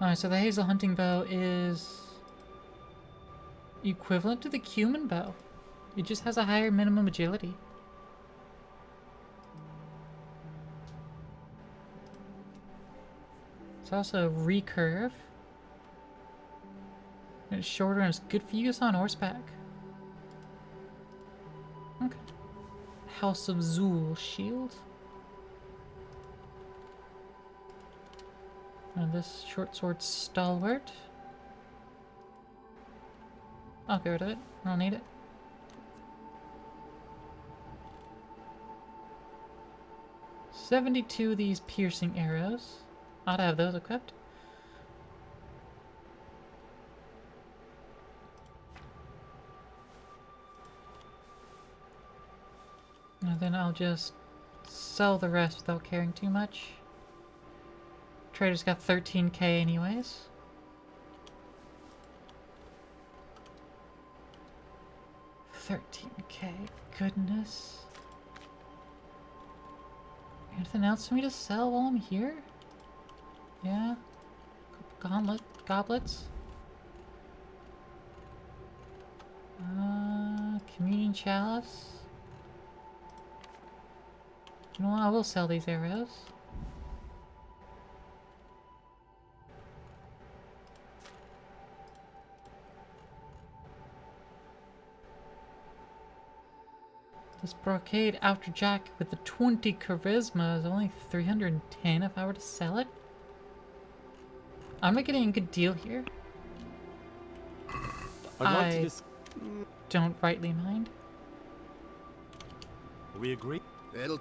Alright, so the hazel hunting bow is equivalent to the cumin bow. It just has a higher minimum agility. It's also recurve. And it's shorter and it's good for use on horseback. Okay. House of Zool shield. And this short sword stalwart. I'll get rid of it. I don't need it. $72 of these piercing arrows. Ought to have those equipped. then I'll just sell the rest without caring too much. Trader's got 13k anyways. $13k, goodness. Anything else for me to sell while I'm here? Yeah. Goblets. Communion chalice. You know what? I will sell these arrows. This brocade outer jacket with the 20 charisma is only 310 if I were to sell it. I'm not getting a good deal here. I don't rightly mind. We agree? It'll...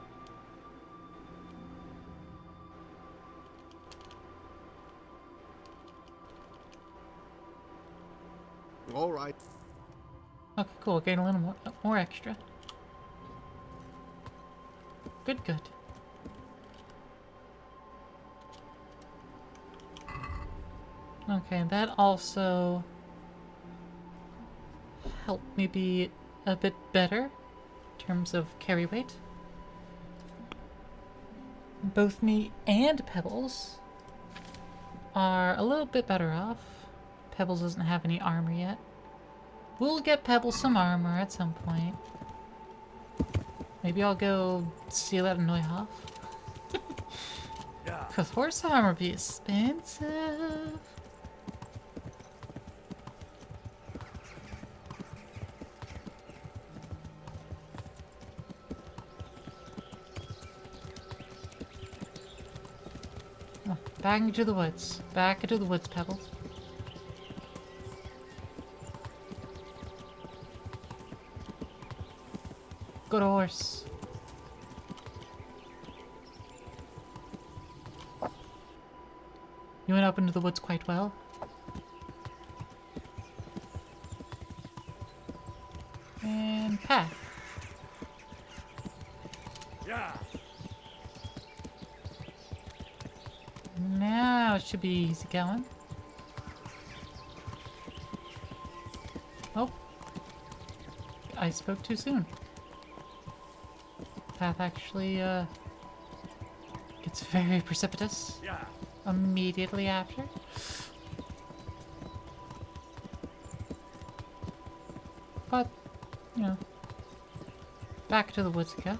All right. Okay, cool. Gain a little more extra. Good. Okay, that also helped me be a bit better in terms of carry weight. Both me and Pebbles are a little bit better off. Pebbles doesn't have any armor yet. We'll get Pebbles some armor at some point. Maybe I'll go steal out of Neuhof. Because horse armor be expensive. Oh, back into the woods. Back into the woods, Pebbles. Good horse. You went up into the woods quite well. And path. Yeah. Now it should be easy going. Oh. I spoke too soon. Path actually, gets very precipitous. Yeah. Immediately after. But, you know, back to the woods we go.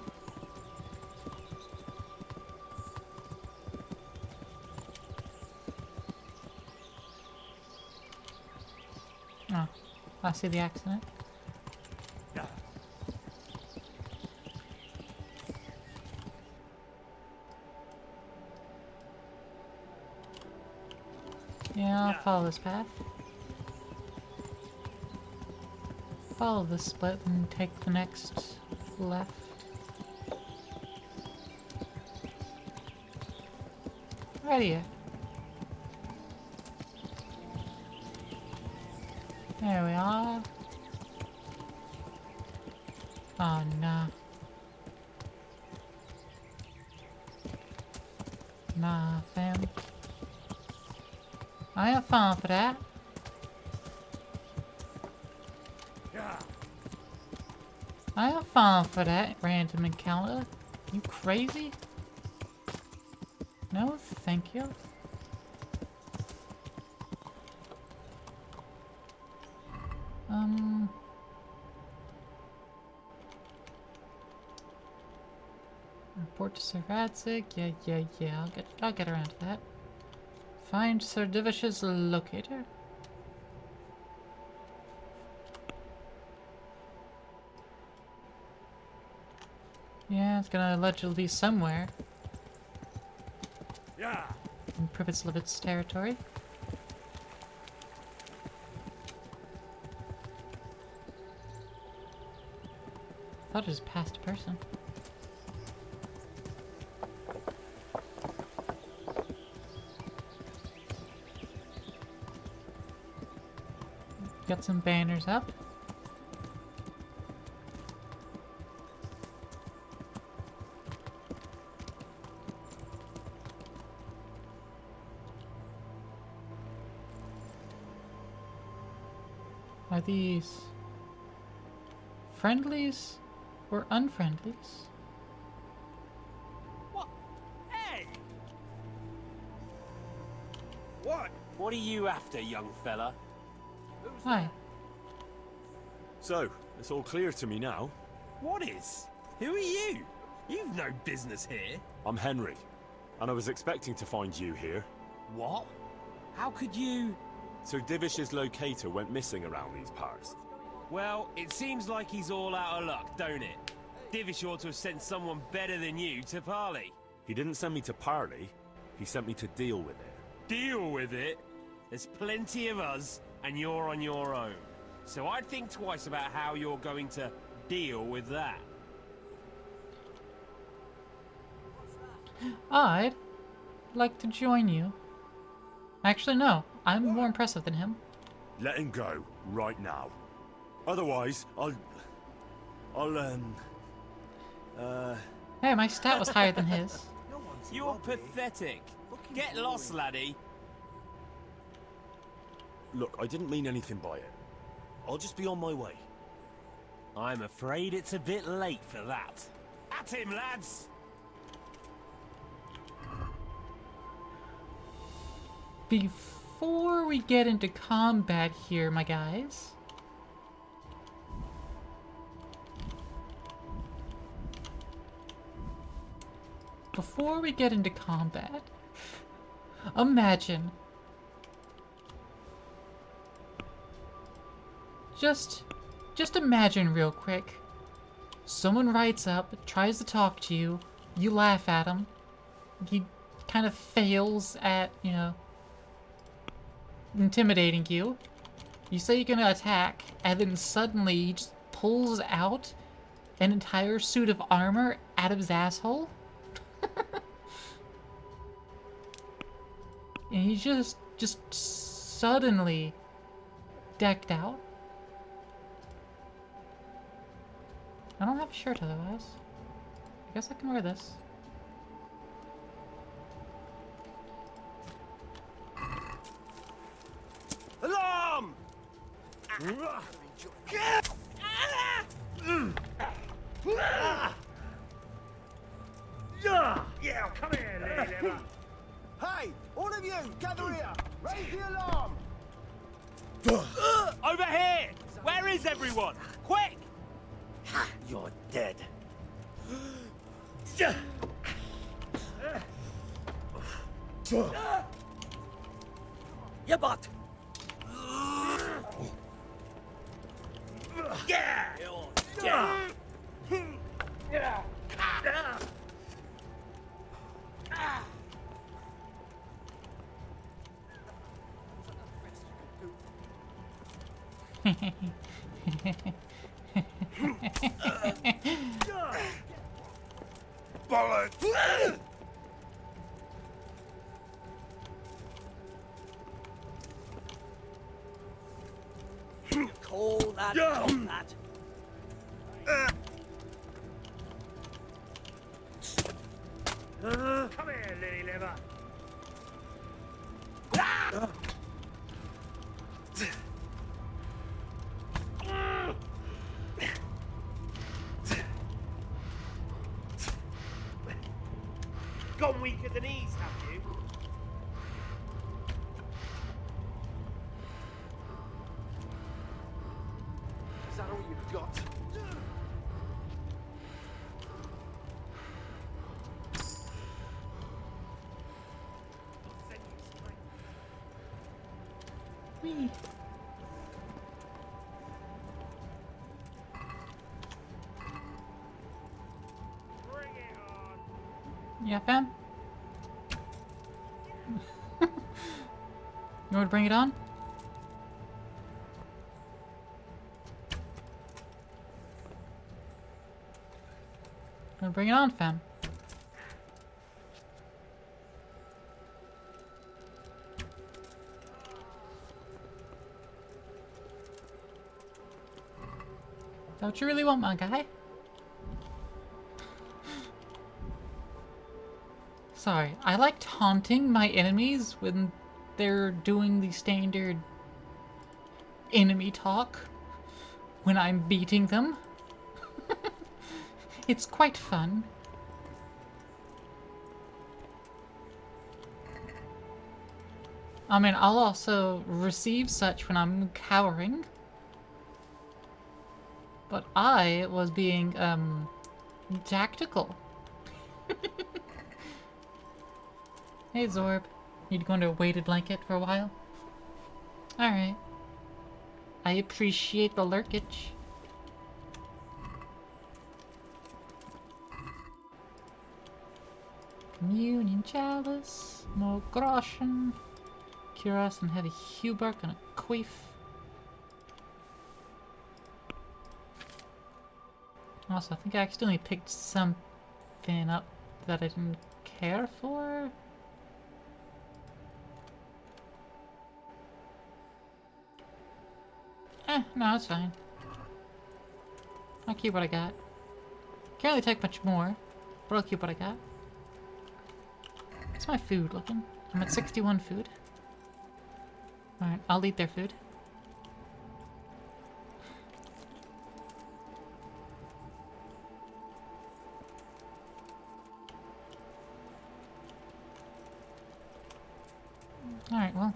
Oh, I see the accident. Yeah. Yeah, I'll follow this path. Follow this split and take the next left. Right here. There we are. Oh no. Nah, fam. I have fun for that. Yeah. I have fun for that random encounter. You crazy? No, thank you. Report to Sir Radzik. Yeah. I'll get around to that. Find Sir Divish's locator. Yeah, it's gonna allegedly be somewhere. Yeah. In Pribitzlevitz territory. Thought it was past a person. Got some banners up. Are these friendlies or unfriendlies? What? Hey! What? What are you after, young fella? Hi. So, it's all clear to me now. What is? Who are you? You've no business here. I'm Henry, and I was expecting to find you here. What? How could you... Sir Divish's locator went missing around these parts. Well, it seems like he's all out of luck, don't it? Divish ought to have sent someone better than you to parley. He didn't send me to parley, he sent me to deal with it. Deal with it? There's plenty of us, and you're on your own. So I'd think twice about how you're going to deal with that. I'd like to join you. Actually, no. I'm more impressive than him. Let him go, right now. Otherwise, Hey, my stat was higher than his. You're pathetic. Get lost, laddie. Look, I didn't mean anything by it. I'll just be on my way. I'm afraid it's a bit late for that. At him, lads! Before we get into combat here, my guys. Before we get into combat, imagine. Just imagine real quick. Someone writes up, tries to talk to you, you laugh at him, he kind of fails at, you know, intimidating you. You say you're gonna attack, and then suddenly he just pulls out an entire suit of armor out of his asshole. And he's just suddenly decked out. I don't have a shirt otherwise. I guess I can wear this. Alarm! Yeah, come here, lady liver. Hey, all of you, gather here. Raise the alarm. Over here! Where is everyone? Quick! You're dead. Your butt. Yeah. Bollocks! Call that combat. Come here, lily liver. Gone weaker than ease, have you? Is that all you've got? Whee. Yeah, fam? You want to bring it on? Want to bring it on, fam? Is that what you really want, my guy? Sorry, I like taunting my enemies when they're doing the standard enemy talk when I'm beating them. It's quite fun. I mean, I'll also receive such when I'm cowering. But I was being, tactical. Hey, Zorb. You'd go into a weighted blanket for a while? Alright. I appreciate the lurkage. Communion chalice, more groschen, cuirass and heavy hauberk and a queef. Also, I think I accidentally picked something up that I didn't care for. No, it's fine. I'll keep what I got. Can't really take much more, but I'll keep what I got. How's my food looking? I'm at 61 food. Alright, I'll eat their food. Alright, well.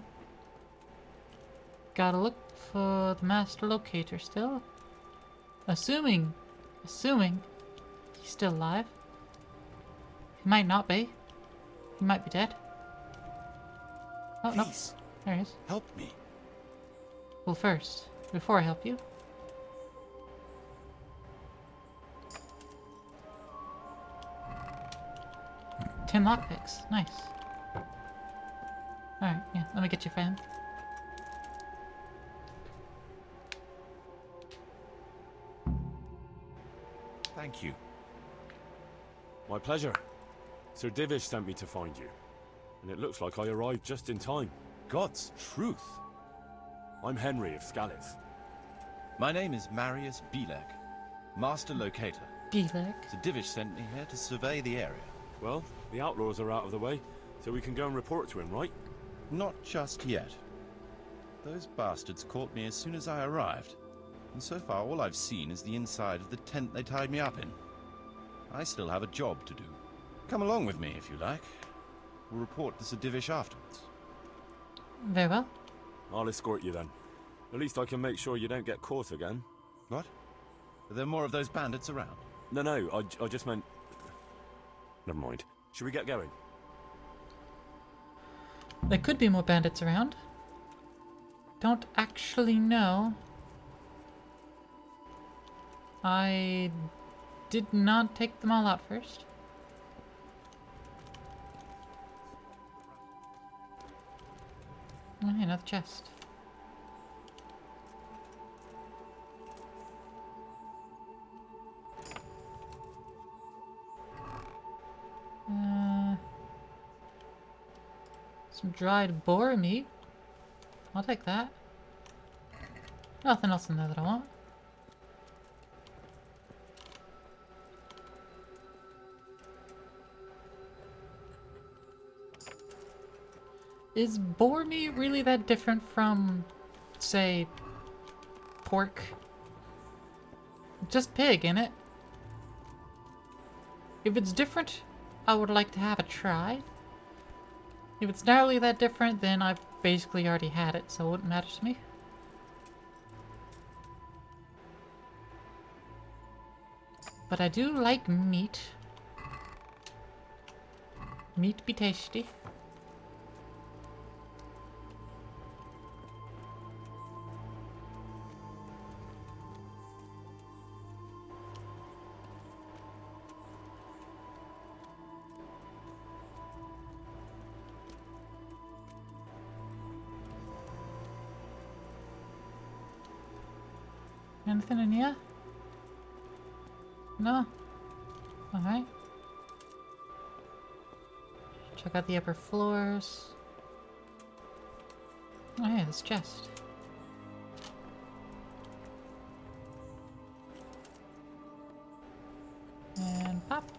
Gotta look for the master locator still. Assuming he's still alive. He might not be. He might be dead. Oh, no. There he is. Help me. Well, first, before I help you, 10 lockpicks. Nice. Alright, yeah, let me get you, fam. Thank you. My pleasure. Sir Divish sent me to find you. And it looks like I arrived just in time. God's truth. I'm Henry of Scallis. My name is Marius Bilek, Master Locator. Bilek? Sir Divish sent me here to survey the area. Well, the outlaws are out of the way, so we can go and report to him, right? Not just yet. Those bastards caught me as soon as I arrived. And so far, all I've seen is the inside of the tent they tied me up in. I still have a job to do. Come along with me, if you like. We'll report to Sir Divish afterwards. Very well. I'll escort you then. At least I can make sure you don't get caught again. What? Are there more of those bandits around? No, I just meant... Never mind. Should we get going? There could be more bandits around. Don't actually know. I did not take them all out first. Oh, hey, another chest. Some dried boar meat. I'll take that. Nothing else in there that I want. Is boar meat really that different from, say, pork? Just pig, innit? If it's different, I would like to have a try. If it's not really that different, then I've basically already had it, so it wouldn't matter to me. But I do like meat. Meat be tasty. Anything in here? No? Alright. Check out the upper floors. Oh yeah, this chest. And pop.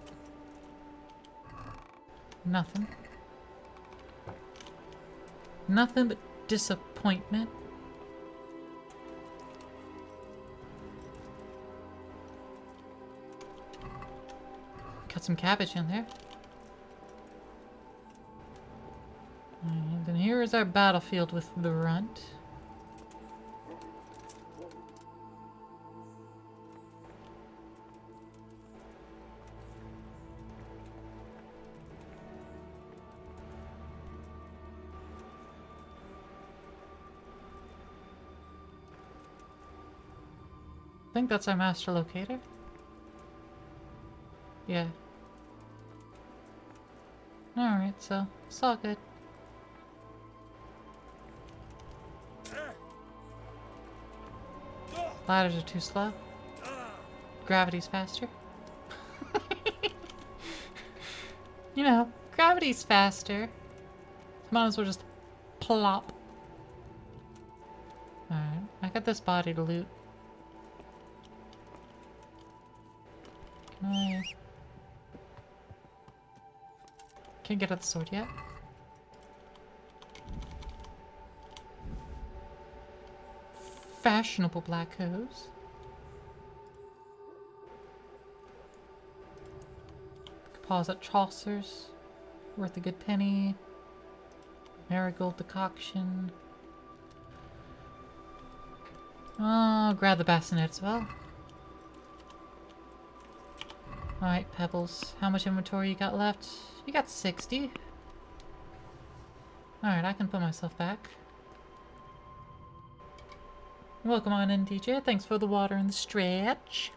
Nothing. Nothing but disappointment. Cut some cabbage in there. And then here is our battlefield with the runt. I think that's our master locator. Yeah. Alright, so it's all good. Ladders are too slow. Gravity's faster. You know, gravity's faster. Might as well just plop. Alright, I got this body to loot. Can I... Can't get at the sword yet. Fashionable black hose. Pause at Chaucer's. Worth a good penny. Marigold decoction. Oh, grab the bassinet as well. Alright, Pebbles. How much inventory you got left? You got 60. Alright, I can put myself back. Welcome on in, DJ. Thanks for the water and the stretch.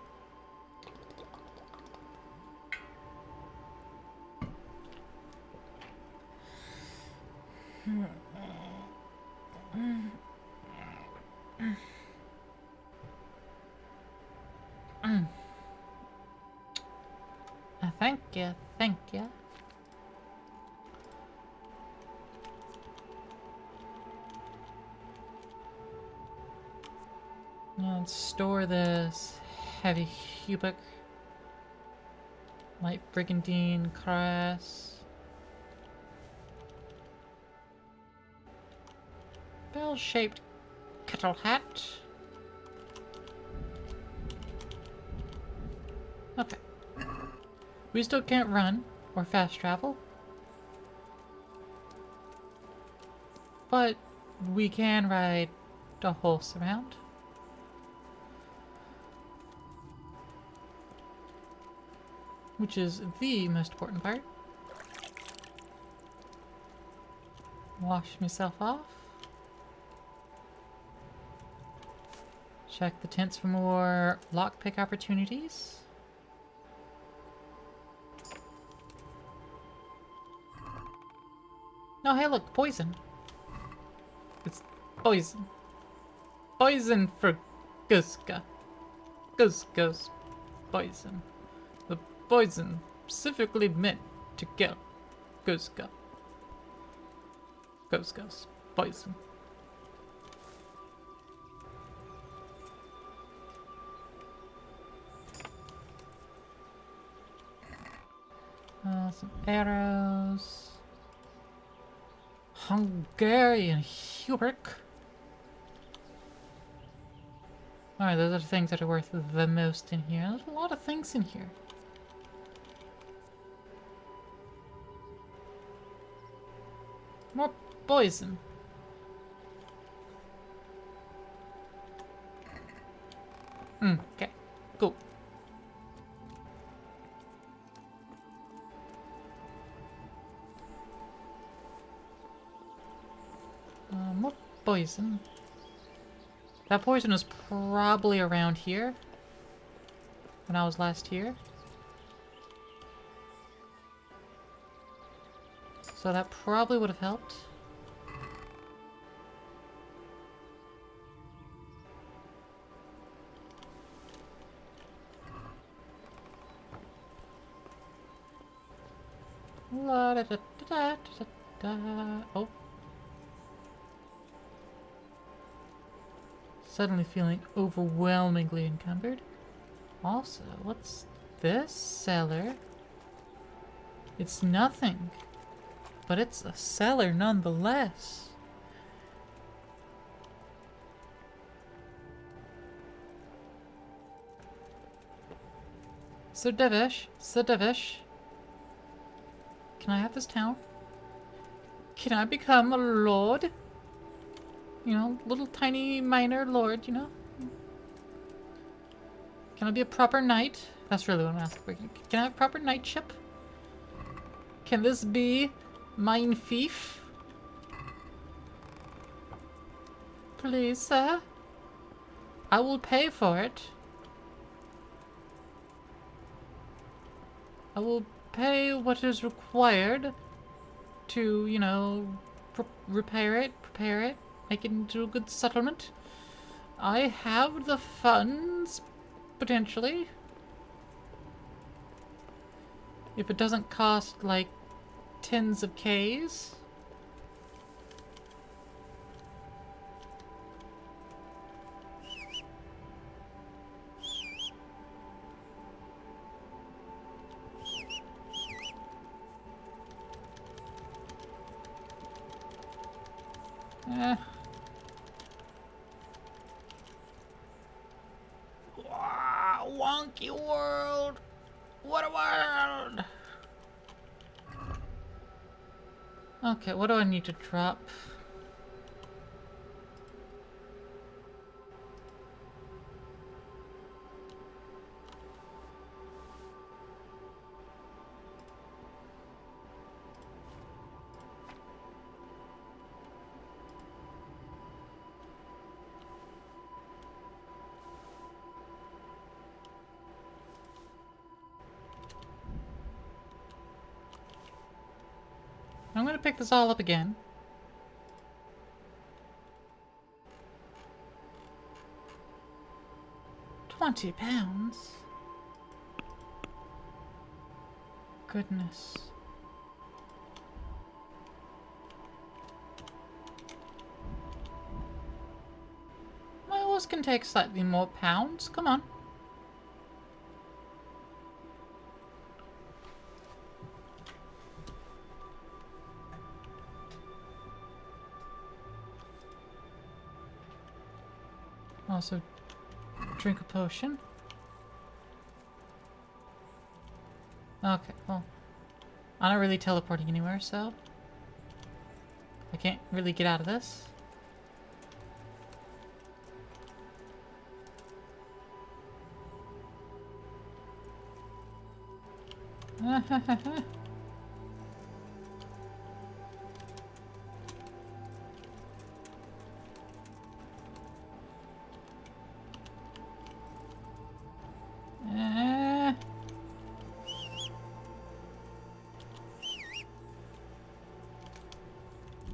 Thank you, thank you. Let's store this heavy cubic, light brigandine, crass, bell-shaped kettle hat. Okay. We still can't run or fast travel, but we can ride a horse around. Which is the most important part. Wash myself off. Check the tents for more lockpick opportunities. No, hey look, poison. It's poison. Poison for Guska. Guska's poison. The poison specifically meant to kill Guska. Guska's poison. Some arrows. Hungarian Hubert. Alright, those are the things that are worth the most in here. There's a lot of things in here. More poison. Okay, cool. More poison. That poison was probably around here when I was last here. So that probably would have helped. La da da da da da da. Oh. Suddenly feeling overwhelmingly encumbered. Also, what's this cellar? It's nothing, but it's a cellar nonetheless. Sir Devish, Sir Devish. Can I have this town? Can I become a lord? You know, little tiny minor lord, you know? Can I be a proper knight? That's really what I'm asking for. Can I have proper knightship? Can this be mine fief? Please, sir. I will pay for it. I will pay what is required to, you know, repair it, prepare it, make it into a good settlement. I have the funds, potentially. If it doesn't cost, like, tens of Ks. Wow, wonky world! What a world! Okay, what do I need to drop? I'm gonna pick this all up again. £20? Goodness. My horse can take slightly more pounds. Come on. Also, drink a potion. Okay, well, I'm not really teleporting anywhere, so I can't really get out of this.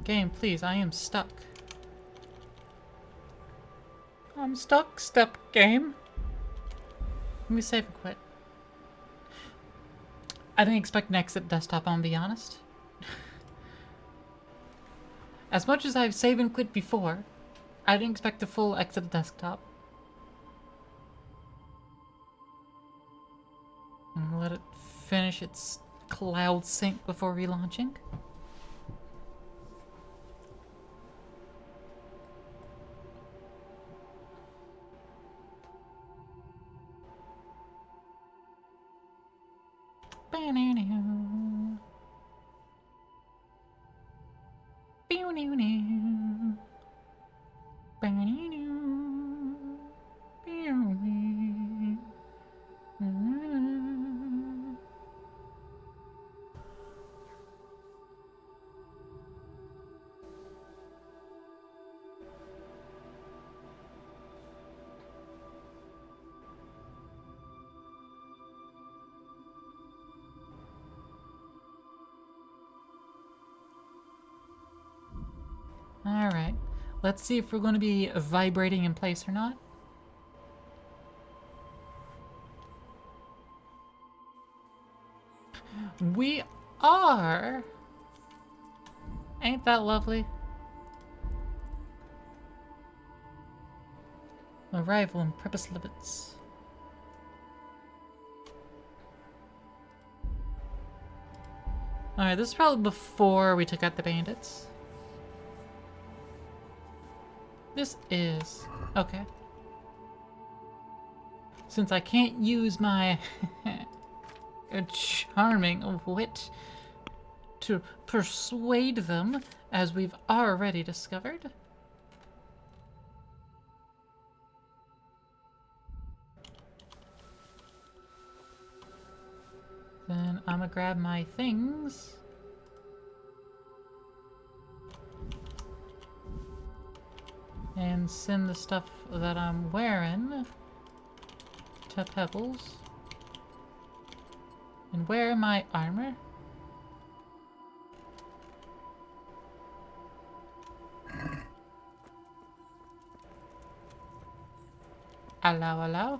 Game, please, I am stuck. I'm stuck, step game. Let me save and quit. I didn't expect an exit desktop, I'm gonna be honest. As much as I've saved and quit before, I didn't expect a full exit desktop. I'm gonna let it finish its cloud sync before relaunching. Alright, let's see if we're going to be vibrating in place or not. We are! Ain't that lovely? Arrival in Prebislivitz. Alright, this is probably before we took out the bandits. This is... okay. Since I can't use my charming wit to persuade them, as we've already discovered. Then I'm gonna grab my things. And send the stuff that I'm wearing to Pebbles. And wear my armor. Hello, hello.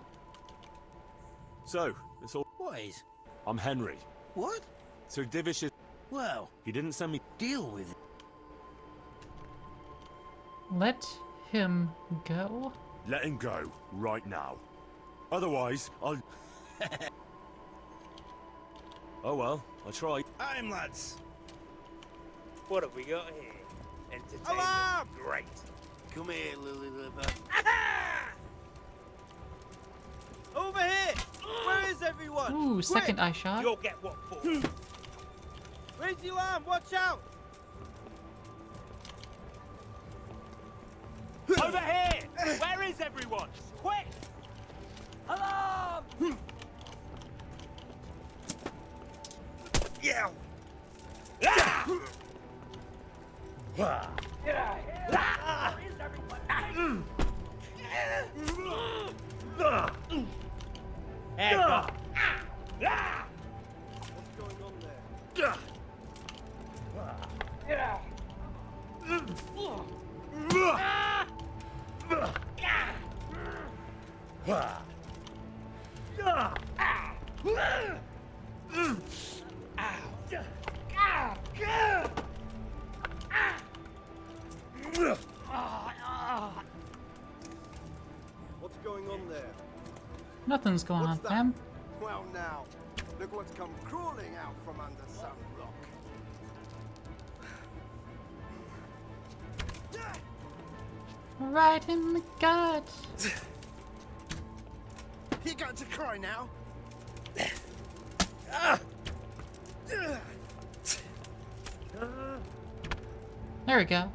So, it's all... Boys. I'm Henry. What? Sir Divish is... Well, he didn't send me... deal with it. Let him go. Let him go, right now. Otherwise, I'll... Oh well, I tried. I'm lads. What have we got here? Entertainment. Alarm! Great. Come here, Lily Liver. Over here! Where is everyone? Ooh, second Quick! eye shot. You'll get what for. Raise the alarm! Watch out! Over here! Where is everyone? Quick! Alarm! Yeah. Get out of here! Where is everyone? What's going on there? Get out! What's going on there? Nothing's going on, What's that? fam. Well now, look what's come crawling out from under some rock. Right in the gut. You got to cry now. There we go.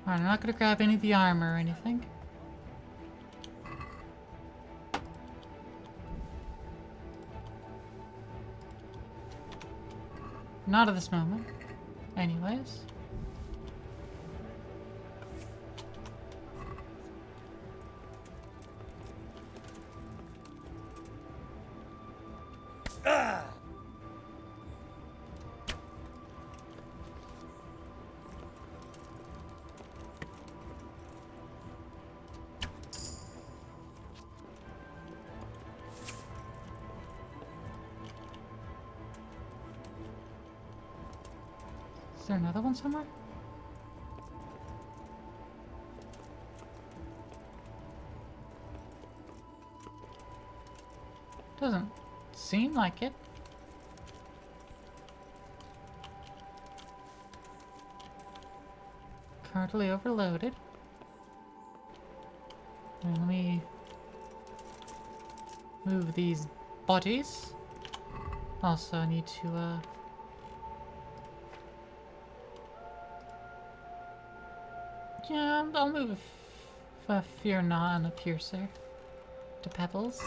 Alright, I'm not gonna grab any of the armor or anything. Not at this moment. Anyways. Is there another one somewhere? Doesn't seem like it. Currently overloaded. And let me move these bodies. Also, I need to, yeah, I'll move a Fear Not and a Piercer to Pebbles.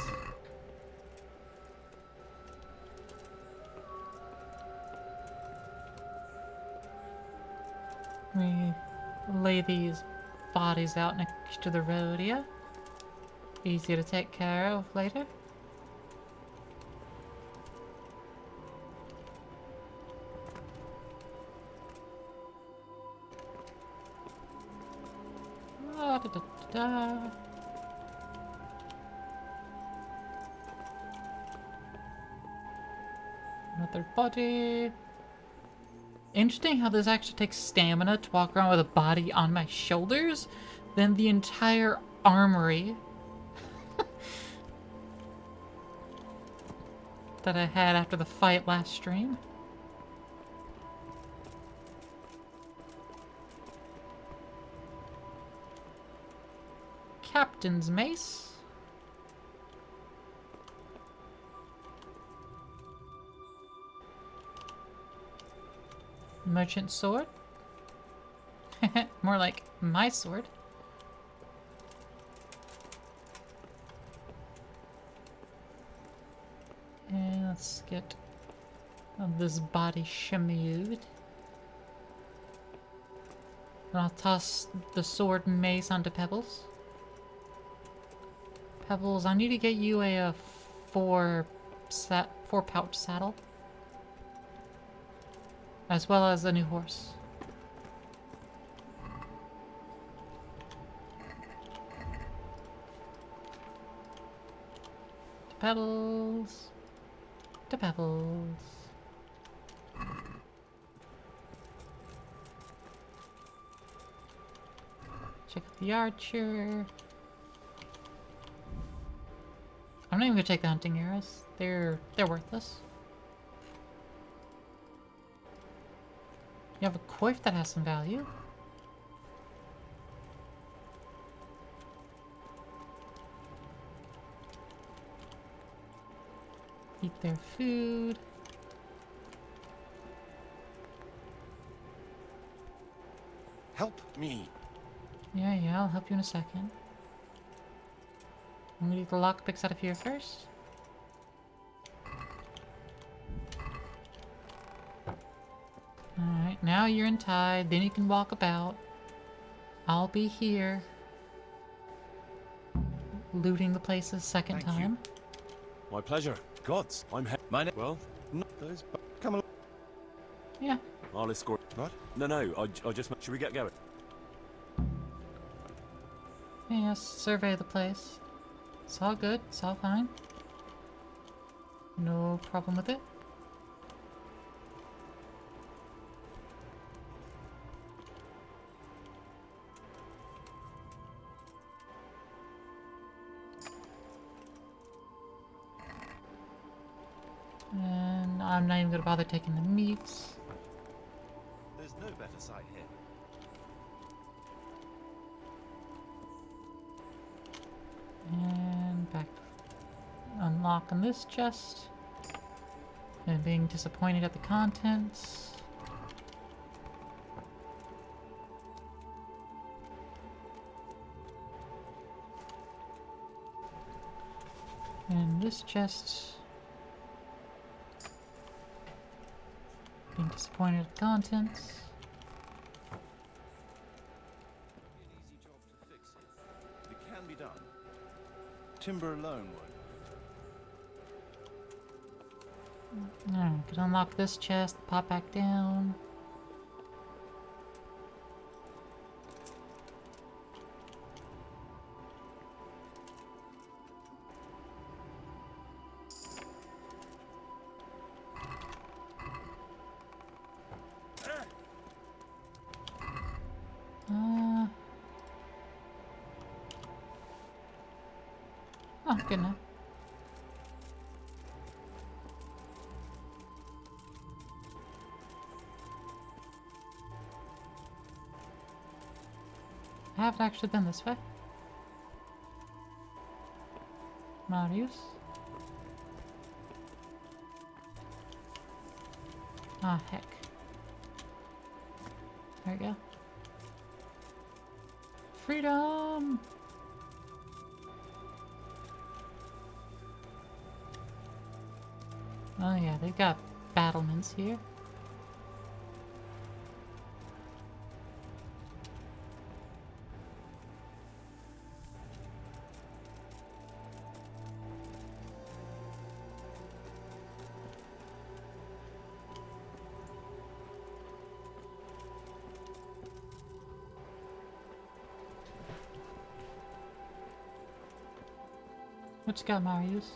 We lay these bodies out next to the road here. Easy to take care of later. Ah, da, da, da, da. Another body. Interesting how this actually takes stamina to walk around with a body on my shoulders than the entire armory that I had after the fight last stream. captain's mace. Merchant sword. More like my sword. And let's get this body shimmied. And I'll toss the sword and mace onto Pebbles. Pebbles, I need to get you a four pouch saddle. As well as a new horse. To Pebbles. To Pebbles. Check out the archer. I'm not even gonna take the hunting arrows. They're worthless. You have a coif that has some value. Eat their food. Help me. Yeah, I'll help you in a second. I'm gonna get the lockpicks out of here first. Alright, now you're in tide, then you can walk about. I'll be here. Looting the place a second time. My pleasure. Gods, my name. Well, not those. Come along. Yeah. I'll escort. What? No. I just. Should we get going? Yes, survey the place. It's all good. It's all fine. No problem with it. And I'm not even gonna bother taking the meats. There's no better site here. And back. Unlocking this chest. And being disappointed at the contents. And this chest. Being disappointed at the contents. An easy job to fix it. It can be done. Timber alone won't. Alright, could unlock this chest, pop back down. Oh, good enough. I haven't actually been this way. Marius. Ah, heck. There we go. Freedom! Oh yeah, they've got battlements here. What you got, Marius?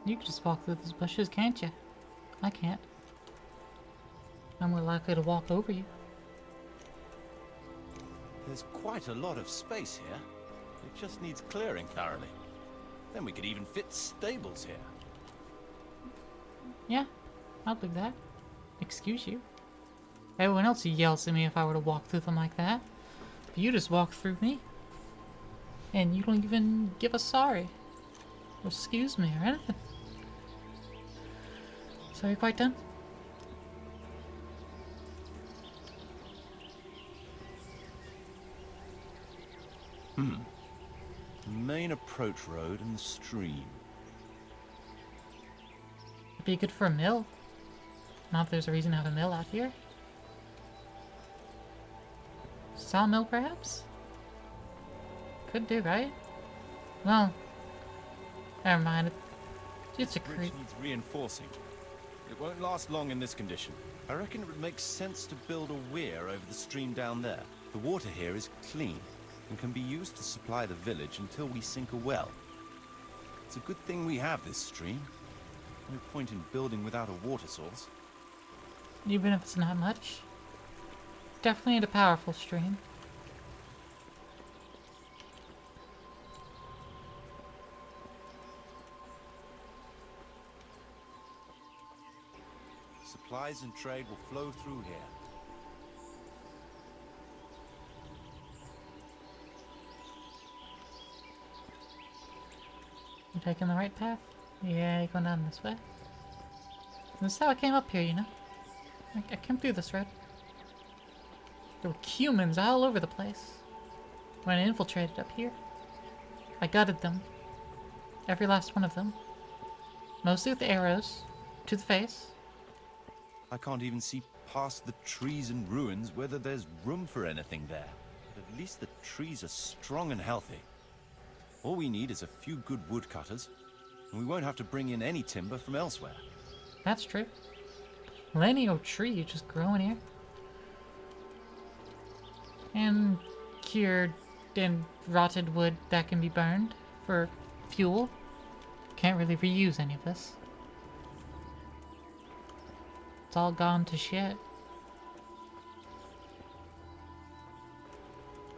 You can just walk through those bushes, can't you? I can't. I'm more likely to walk over you. There's quite a lot of space here. It just needs clearing thoroughly. Then we could even fit stables here. Yeah, I'll do that. Excuse you? Everyone else yells at me if I were to walk through them like that. But you just walk through me. And you don't even give a sorry. Or excuse me or anything. So you're quite done? Main approach road and the stream. It'd be good for a mill. Not if there's a reason to have a mill out here. Sawmill, perhaps? Could do, right? Well, never mind. It's a bridge needs reinforcing. It won't last long in this condition. I reckon it would make sense to build a weir over the stream down there. The water here is clean and can be used to supply the village until we sink a well. It's a good thing we have this stream. No point in building without a water source. Even if it's not much. Definitely a powerful stream. Supplies and trade will flow through here. You taking the right path? Yeah, you're going down this way. This is how I came up here, you know? I came through this road. There were humans all over the place. When I infiltrated up here, I gutted them. Every last one of them. Mostly with arrows to the face. I can't even see past the trees and ruins whether there's room for anything there. But at least the trees are strong and healthy. All we need is a few good woodcutters, and we won't have to bring in any timber from elsewhere. That's true. Plenty of tree just growing here. And cured and rotted wood that can be burned for fuel. Can't really reuse any of this. It's all gone to shit.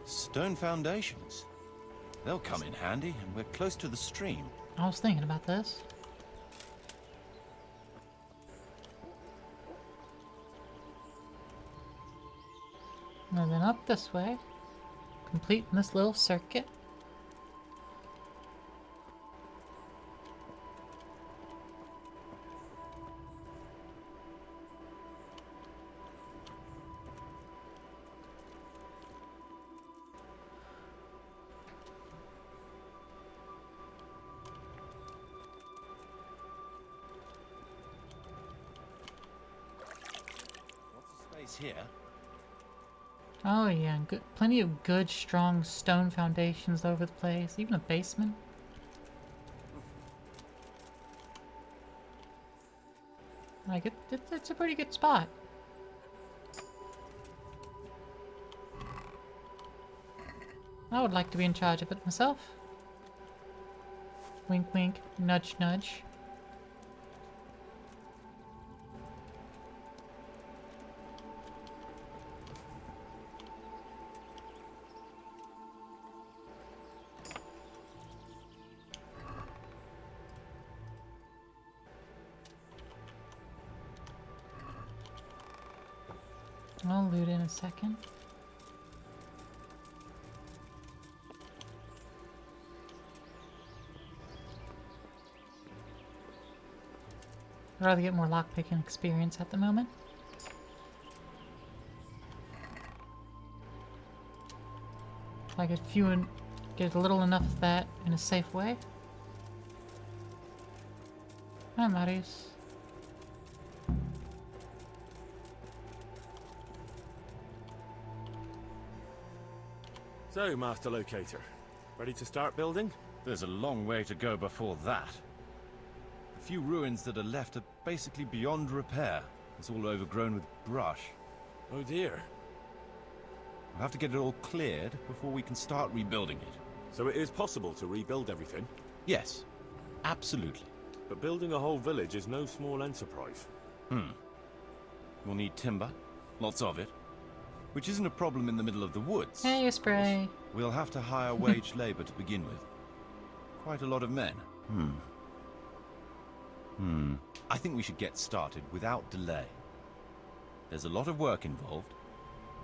Stone foundations. They'll come in handy, and we're close to the stream. I was thinking about this. And then up this way, completing this little circuit. Space here. Oh yeah, good, plenty of good, strong stone foundations over the place. Even a basement. Like it's a pretty good spot. I would like to be in charge of it myself. Wink, wink, nudge, nudge. I'll loot in a second. I'd rather get more lockpicking experience at the moment. If I get a little enough of that in a safe way. Hi, Marius. So, Master Locator, ready to start building? There's a long way to go before that. The few ruins that are left are basically beyond repair. It's all overgrown with brush. Oh dear. We'll have to get it all cleared before we can start rebuilding it. So it is possible to rebuild everything? Yes, absolutely. But building a whole village is no small enterprise. We'll need timber, lots of it. Which isn't a problem in the middle of the woods. Hey, spray. We'll have to hire wage labor to begin with. Quite a lot of men. I think we should get started without delay. There's a lot of work involved,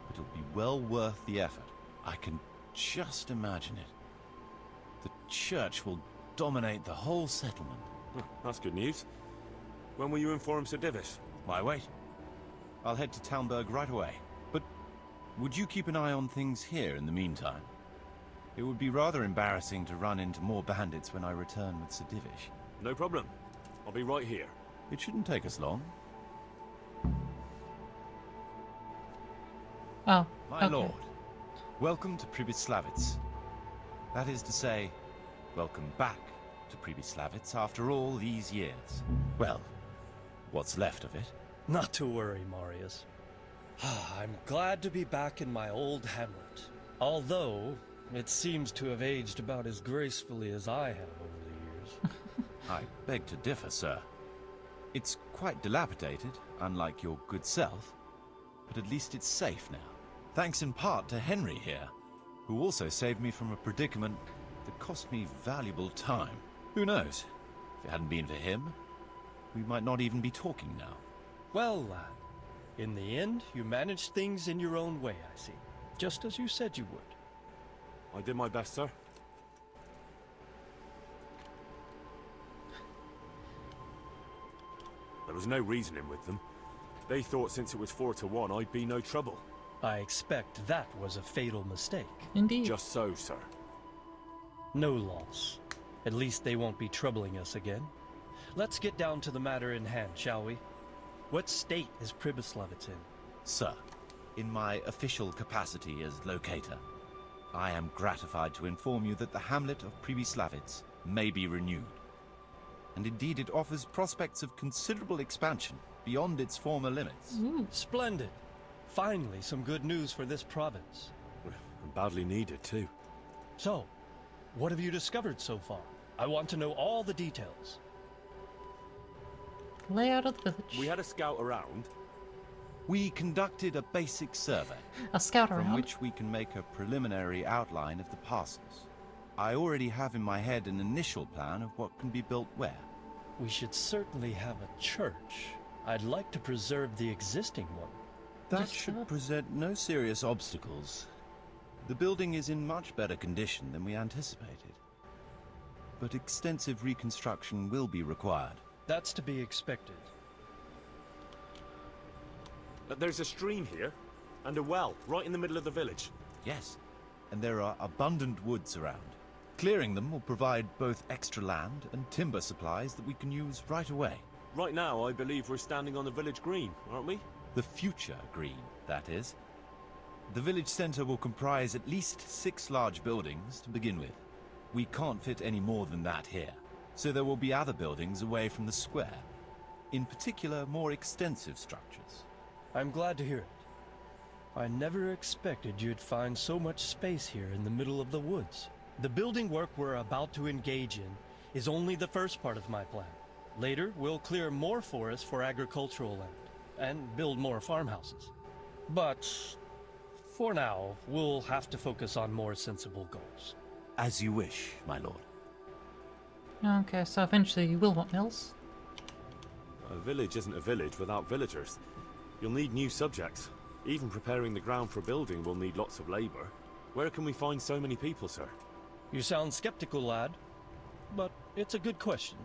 but it'll be well worth the effort. I can just imagine it. The church will dominate the whole settlement. That's good news. When will you inform Sir Divish? Why wait? I'll head to Talmberg right away. But would you keep an eye on things here in the meantime? It would be rather embarrassing to run into more bandits when I return with Sir Divish. No problem. I'll be right here. It shouldn't take us long. Oh, My okay. lord, welcome to Pribyslavitz. That is to say, welcome back to Pribyslavitz after all these years. Well, what's left of it. Not to worry, Marius. I'm glad to be back in my old hamlet. Although, it seems to have aged about as gracefully as I have over the years. I beg to differ, sir. It's quite dilapidated, unlike your good self, but at least it's safe now. Thanks in part to Henry here, who also saved me from a predicament that cost me valuable time. Who knows? If it hadn't been for him, we might not even be talking now. Well, lad, in the end, you managed things in your own way, I see. Just as you said you would. I did my best, sir. There was no reasoning with them. They thought since it was 4-1, I'd be no trouble. I expect that was a fatal mistake. Indeed. Just so, sir. No loss. At least they won't be troubling us again. Let's get down to the matter in hand, shall we? What state is Pribyslavitz in? Sir, in my official capacity as locator, I am gratified to inform you that the hamlet of Pribyslavitz may be renewed. And indeed it offers prospects of considerable expansion beyond its former limits. Splendid. Finally, some good news for this province. And badly needed, too. So, what have you discovered so far? I want to know all the details. Layout of the village. We had a scout around. We conducted a basic survey. A scout from around? which we can make a preliminary outline of the parcels. I already have in my head an initial plan of what can be built where. We should certainly have a church. I'd like to preserve the existing one. That should present no serious obstacles. The building is in much better condition than we anticipated. But extensive reconstruction will be required. That's to be expected. There's a stream here, and a well, right in the middle of the village. Yes, and there are abundant woods around. Clearing them will provide both extra land and timber supplies that we can use right away. Right now, I believe we're standing on the village green, aren't we? The future green, that is. The village centre will comprise at least 6 large buildings to begin with. We can't fit any more than that here, so there will be other buildings away from the square. In particular, more extensive structures. I'm glad to hear it. I never expected you'd find so much space here in the middle of the woods. The building work we're about to engage in is only the first part of my plan. Later, we'll clear more forest for agricultural land and build more farmhouses. But for now, we'll have to focus on more sensible goals. As you wish, my lord. Okay, so eventually you will want mills. A village isn't a village without villagers. You'll need new subjects. Even preparing the ground for building will need lots of labor. Where can we find so many people, sir? You sound skeptical, lad, but it's a good question.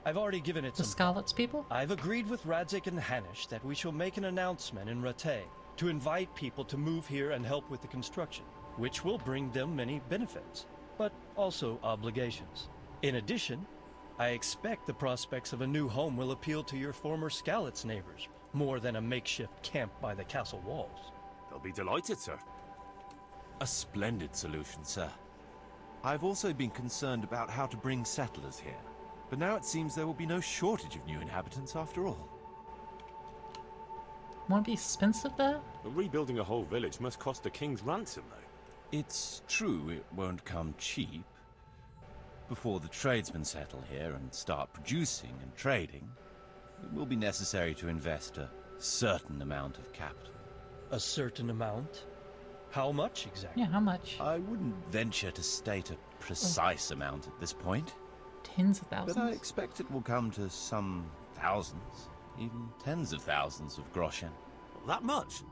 I've already given it The some Scarlet's people? I've agreed with Radzik and Hanish that we shall make an announcement in Rattay to invite people to move here and help with the construction, which will bring them many benefits, but also obligations. In addition, I expect the prospects of a new home will appeal to your former Skalitz neighbors, more than a makeshift camp by the castle walls. They'll be delighted, sir. A splendid solution, sir. I've also been concerned about how to bring settlers here, but now it seems there will be no shortage of new inhabitants after all. Won't it be expensive there? But rebuilding a whole village must cost a king's ransom, though. It's true it won't come cheap. Before the tradesmen settle here and start producing and trading, it will be necessary to invest a certain amount of capital. A certain amount? How much exactly? Yeah, how much? I wouldn't venture to state a precise amount at this point. Tens of thousands? But I expect it will come to some thousands, even tens of thousands of groschen. That much?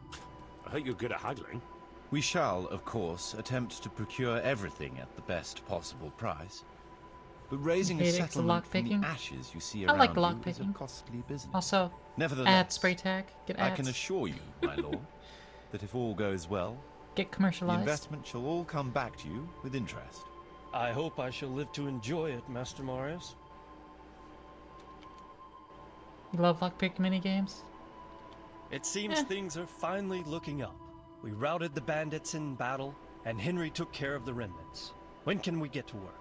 I hope you're good at haggling. We shall, of course, attempt to procure everything at the best possible price. But raising a It's settlement from the lockpicking. ashes you see I around like you lockpicking. is a costly business. Also, Nevertheless, ad spray tag. Get I ads. can assure you, my lord, that if all goes well, Get the commercialized. investment shall all come back to you with interest. I hope I shall live to enjoy it, Master Marius. You love lockpick minigames? It seems things are finally looking up. We routed the bandits in battle, and Henry took care of the remnants. When can we get to work?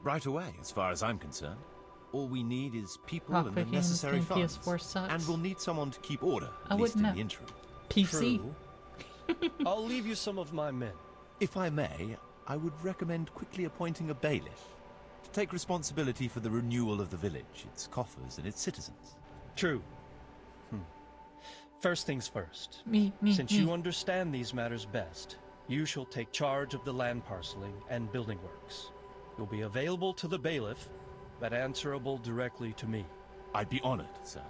Right away, as far as I'm concerned. All we need is people and the Lockpicking in necessary this game funds. PS4 sucks. And we'll need someone to keep order, I at least wouldn't in know. the interim. PC. True. I'll leave you some of my men. If I may, I would recommend quickly appointing a bailiff to take responsibility for the renewal of the village, its coffers and its citizens. True. First things first. Since me. you understand these matters best, you shall take charge of the land parceling and building works. You'll be available to the bailiff, but answerable directly to me. I'd be honored, sir.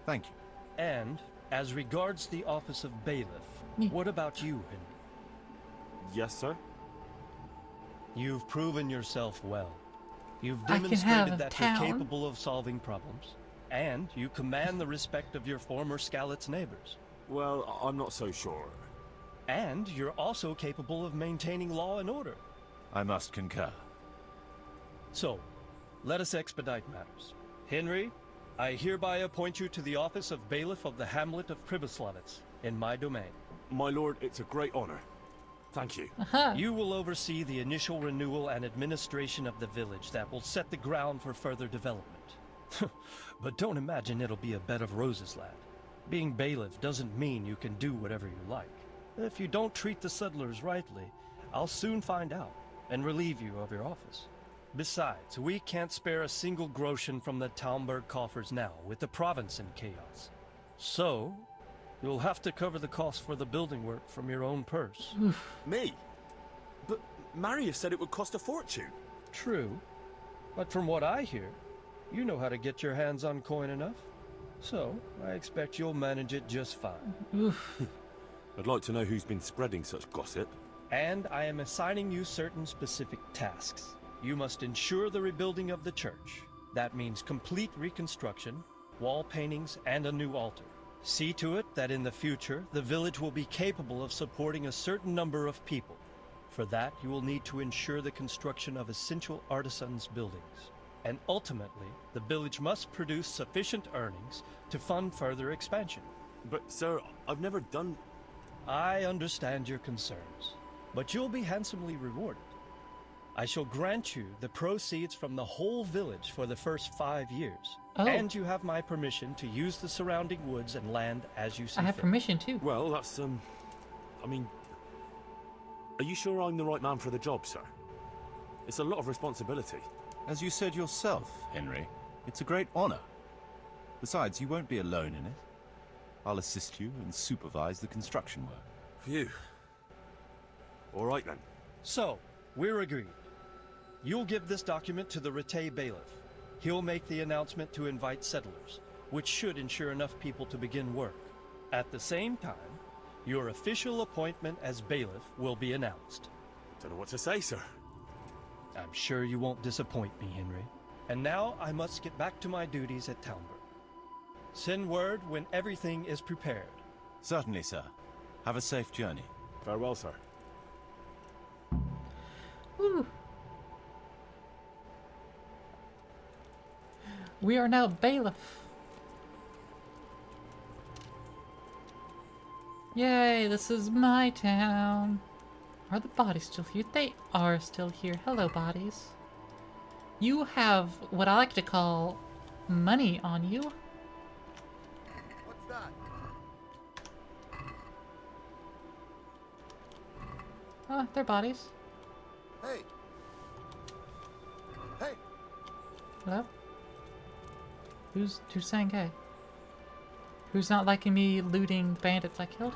Thank you. And, as regards the office of bailiff, what about you, Henry? Yes, sir? You've proven yourself well. You've I can have demonstrated a that town. you're capable of solving problems, and you command the respect of your former Skalitz neighbors. Well, I'm not so sure. And you're also capable of maintaining law and order. I must concur. So, let us expedite matters. Henry, I hereby appoint you to the office of bailiff of the hamlet of Pribyslavitz, in my domain. My lord, it's a great honor. Thank you. You will oversee the initial renewal and administration of the village that will set the ground for further development. But don't imagine it'll be a bed of roses, lad. Being bailiff doesn't mean you can do whatever you like. If you don't treat the settlers rightly, I'll soon find out and relieve you of your office. Besides, we can't spare a single groschen from the Talmberg coffers now, with the province in chaos. So, you'll have to cover the cost for the building work from your own purse. Me? But Marius said it would cost a fortune. True, but from what I hear, you know how to get your hands on coin enough. So, I expect you'll manage it just fine. I'd like to know who's been spreading such gossip. And I am assigning you certain specific tasks. You must ensure the rebuilding of the church. That means complete reconstruction, wall paintings, and a new altar. See to it that in the future, the village will be capable of supporting a certain number of people. For that, you will need to ensure the construction of essential artisans' buildings. And ultimately, the village must produce sufficient earnings to fund further expansion. But, sir, I've never done... I understand your concerns, but you'll be handsomely rewarded. I shall grant you the proceeds from the whole village for the first 5 years. Oh. And you have my permission to use the surrounding woods and land as you see I have fit. permission too. Well, that's, I mean... Are you sure I'm the right man for the job, sir? It's a lot of responsibility. As you said yourself, Henry, it's a great honor. Besides, you won't be alone in it. I'll assist you and supervise the construction work. Phew. All right, then. So, we're agreed. You'll give this document to the Rete bailiff. He'll make the announcement to invite settlers, which should ensure enough people to begin work. At the same time, your official appointment as bailiff will be announced. Don't know what to say, sir. I'm sure you won't disappoint me, Henry. And now I must get back to my duties at Talmberg. Send word when everything is prepared. Certainly, sir. Have a safe journey. Farewell, sir. Woo. We are now bailiff. Yay, this is my town. Are the bodies still here? They are still here. Hello, bodies. You have what I like to call money on you. What's that? Oh, they're bodies. Hey. Hey. Hello? Who's saying hey? Who's not liking me looting the bandits I killed?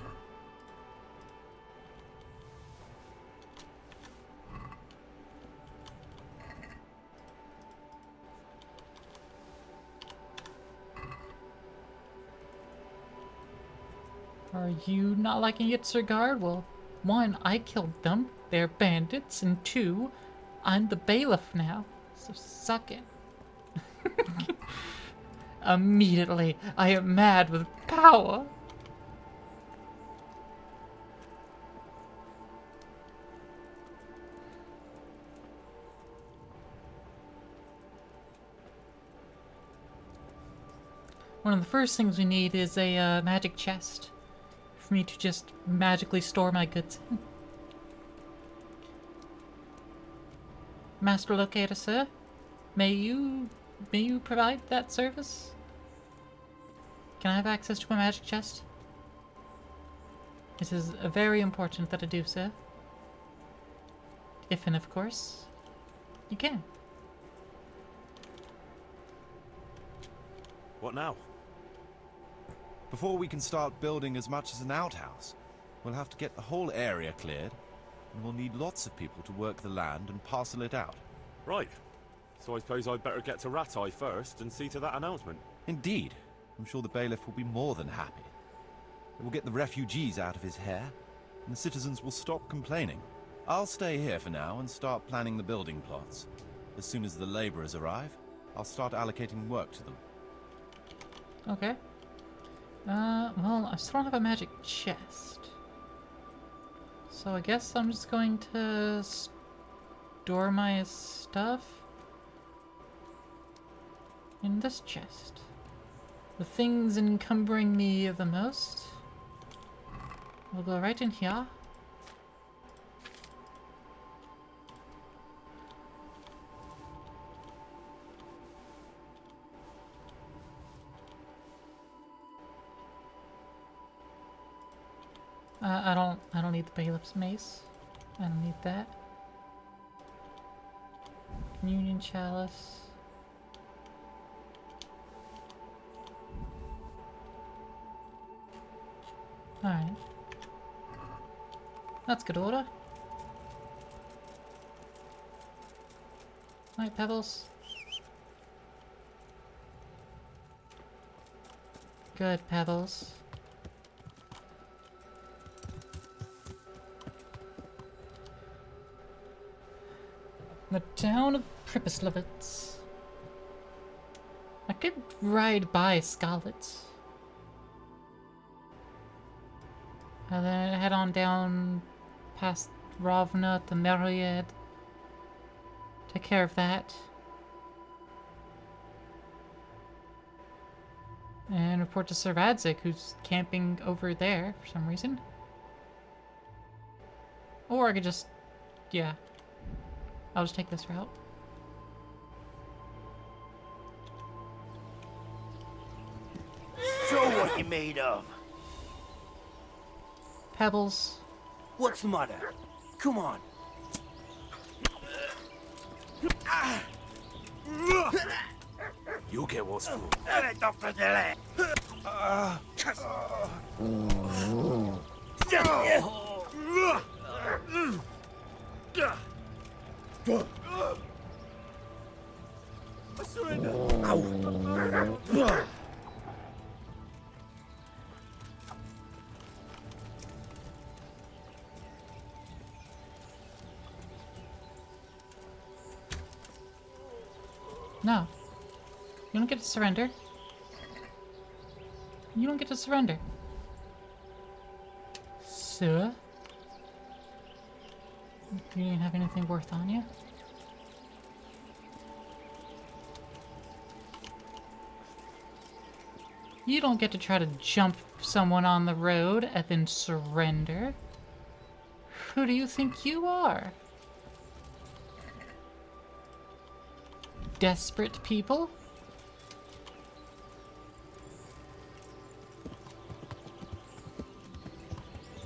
Are you not liking it, Sir Guard? Well, one, I killed them. They're bandits. And two, I'm the bailiff now. So suck it. Immediately, I am mad with power. One of the first things we need is a magic chest for me to just magically store my goods in. Master Locator, sir, may you provide that service? Can I have access to a magic chest? This is very important that I do, sir. If and of course, you can. What now? Before we can start building as much as an outhouse, we'll have to get the whole area cleared, and we'll need lots of people to work the land and parcel it out. Right. So I suppose I'd better get to Ratai first and see to that announcement. Indeed. I'm sure the bailiff will be more than happy. It will get the refugees out of his hair, and the citizens will stop complaining. I'll stay here for now and start planning the building plots. As soon as the laborers arrive, I'll start allocating work to them. Okay. Well, I still don't have a magic chest. So I guess I'm just going to store my stuff in this chest. The things encumbering me the most will go right in here. I don't need the bailiff's mace. I don't need that. Communion chalice. Alright. That's good order. Right, Pebbles. Good, Pebbles. The town of Pripislovitz. I could ride by Scarlet. And then head on down past Ravna to Myriad. Take care of that. And report to Sir Radzik, who's camping over there for some reason. Or I could just... yeah. I'll just take this route. Show what you're made of. Pebbles. What's the matter? Come on. You'll get what's for. I surrender. No. You don't get to surrender. You don't get to surrender. Sir? You didn't have anything worth on you? You don't get to try to jump someone on the road and then surrender. Who do you think you are? Desperate people?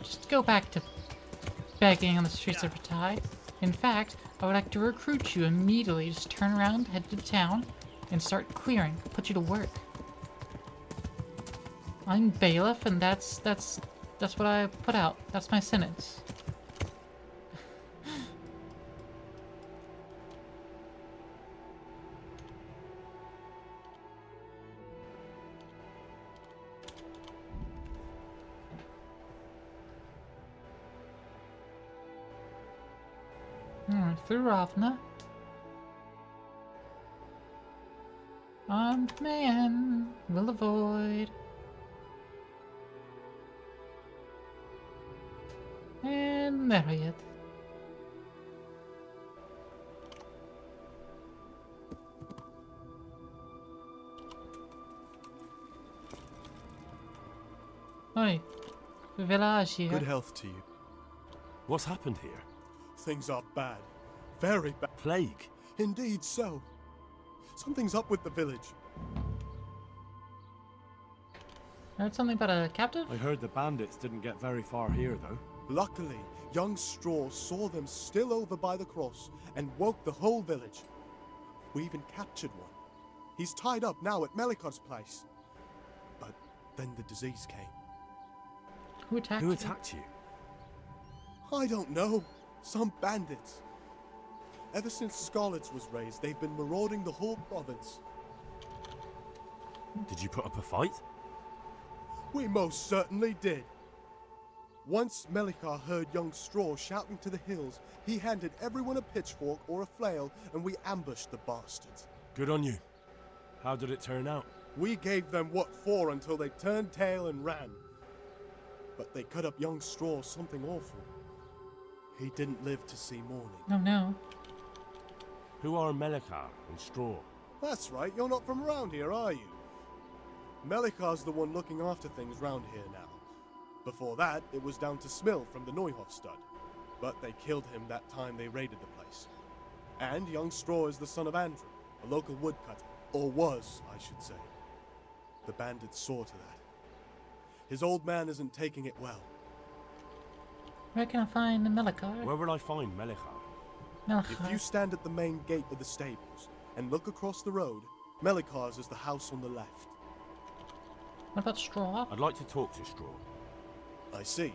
Just go back to begging on the streets of Ratai. In fact, I would like to recruit you immediately. Just turn around, head to the town, and start clearing. Put you to work. I'm bailiff, and that's what I put out. That's my sentence. through Ravna. Armed man will avoid. And marry it. Oi, village here. Good health to you. What's happened here? Things are bad. Very bad. Plague? Indeed so. Something's up with the village. Heard something about a captive? I heard the bandits didn't get very far here, though. Luckily, young Straw saw them still over by the cross and woke the whole village. We even captured one. He's tied up now at Melikar's place. But then the disease came. Who attacked Who attacked you? I don't know. Some bandits. Ever since Scarlet's was raised, they've been marauding the whole province. Did you put up a fight? We most certainly did. Once Melikar heard young Straw shouting to the hills, he handed everyone a pitchfork or a flail, and we ambushed the bastards. Good on you. How did it turn out? We gave them what for until they turned tail and ran. But they cut up young Straw something awful. He didn't live to see morning. Oh no. Who are Melikar and Straw? That's right, you're not from around here, are you? Melikar's the one looking after things round here now. Before that, it was down to Smill from the Neuhof stud. But they killed him that time they raided the place. And young Straw is the son of Andrew, a local woodcutter. Or was, I should say. The bandits saw to that. His old man isn't taking it well. Where can I find the Melikar? Where will I find Melikar? If you stand at the main gate of the stables and look across the road, Melikar's is the house on the left. What about Straw? I'd like to talk to Straw. I see.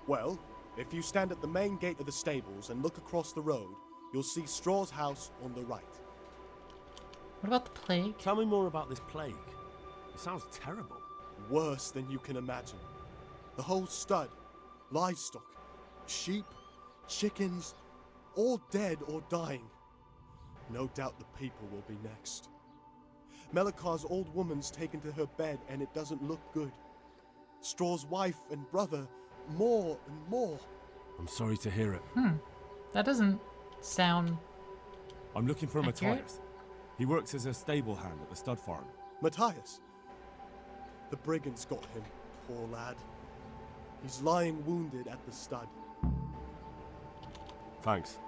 Well, if you stand at the main gate of the stables and look across the road, you'll see Straw's house on the right. What about the plague? Tell me more about this plague. It sounds terrible. Worse than you can imagine. The whole stud, livestock, sheep, chickens, all dead or dying. No doubt the people will be next. Melikar's old woman's taken to her bed and it doesn't look good. Straw's wife and brother, more and more. I'm sorry to hear it. That doesn't sound... I'm looking for accurate? Matthias. He works as a stable hand at the stud farm. Matthias? The brigands got him, poor lad. He's lying wounded at the stud. Thanks.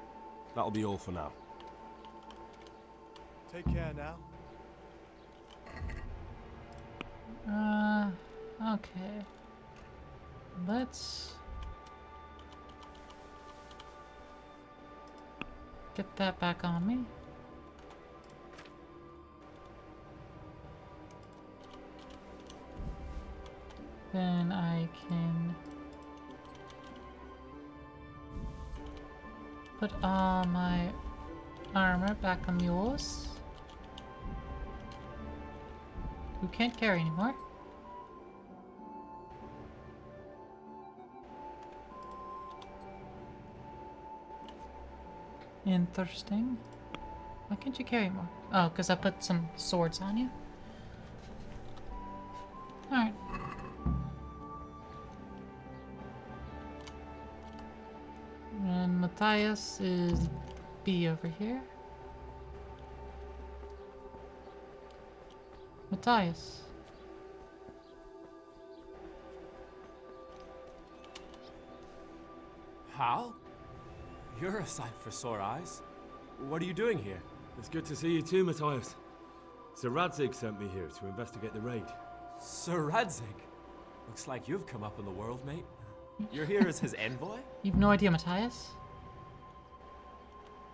That'll be all for now. Take care now. Okay. Let's get that back on me. Then I can put all my armor back on mules. Who can't carry anymore. Interesting. Why can't you carry more? Oh, because I put some swords on you. Alright. And Matthias is B over here. Matthias. Hal? You're a sight for sore eyes. What are you doing here? It's good to see you too, Matthias. Sir Radzig sent me here to investigate the raid. Sir Radzig? Looks like you've come up in the world, mate. You're here as his envoy? You've no idea, Matthias?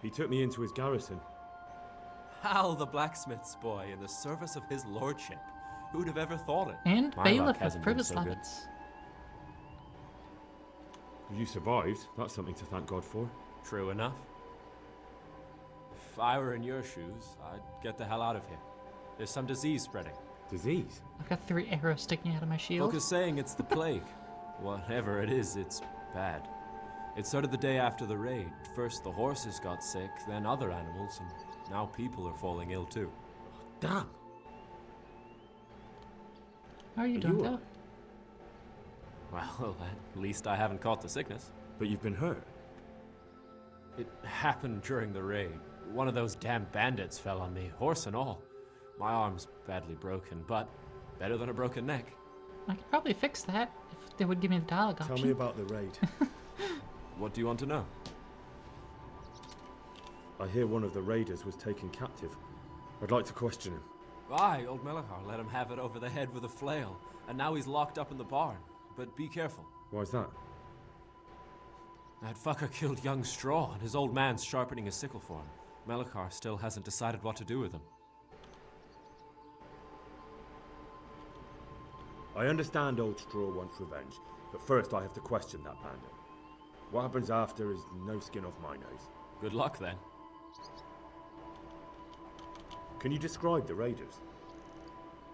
He took me into his garrison. Hal, the blacksmith's boy, in the service of his lordship. Who'd have ever thought it? And My bailiff luck with hasn't been privilege so good. limits. You survived. That's something to thank God for. True enough. If I were in your shoes, I'd get the hell out of here. There's some disease spreading. Disease? I've got 3 arrows sticking out of my shield. Folk is saying it's the plague. Whatever it is, it's bad. It started the day after the raid. First the horses got sick, then other animals, and now people are falling ill too. Damn. How are you doing, though? Well, at least I haven't caught the sickness. But you've been hurt. It happened during the raid. One of those damn bandits fell on me, horse and all. My arm's badly broken, but better than a broken neck. I could probably fix that if they would give me the dialogue option. Tell me about the raid. What do you want to know? I hear one of the raiders was taken captive. I'd like to question him. Aye, old Melachar let him have it over the head with a flail, and now he's locked up in the barn. But be careful. Why's that? That fucker killed young Straw, and his old man's sharpening a sickle for him. Melachar still hasn't decided what to do with him. I understand old Straw wants revenge, but first I have to question that bandit. What happens after is no skin off my nose. Good luck, then. Can you describe the raiders?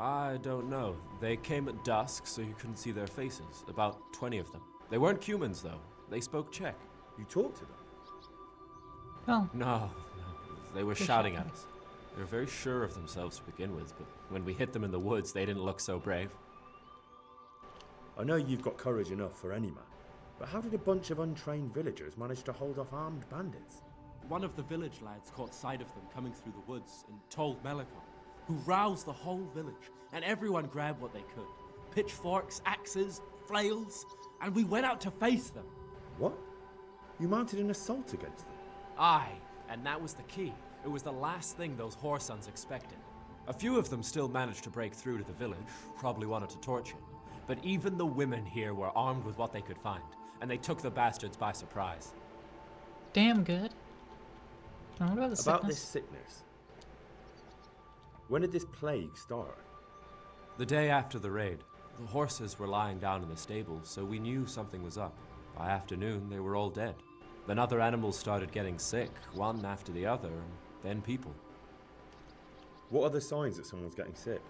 I don't know. They came at dusk, so you couldn't see their faces. About 20 of them. They weren't humans, though. They spoke Czech. You talked to them? Oh. No. They were shouting at us. They were very sure of themselves to begin with, but when we hit them in the woods, they didn't look so brave. I know you've got courage enough for any man, but how did a bunch of untrained villagers manage to hold off armed bandits? One of the village lads caught sight of them coming through the woods and told Melachar, who roused the whole village, and everyone grabbed what they could. Pitchforks, axes, flails, and we went out to face them. What? You mounted an assault against them? Aye, and that was the key. It was the last thing those whoresons expected. A few of them still managed to break through to the village, probably wanted to torch it. But even the women here were armed with what they could find, and they took the bastards by surprise. Damn good. What about the About sickness? this sickness. When did this plague start? The day after the raid. The horses were lying down in the stable, so we knew something was up. By afternoon, they were all dead. Then other animals started getting sick, one after the other, and then people. What are the signs that someone's getting sick?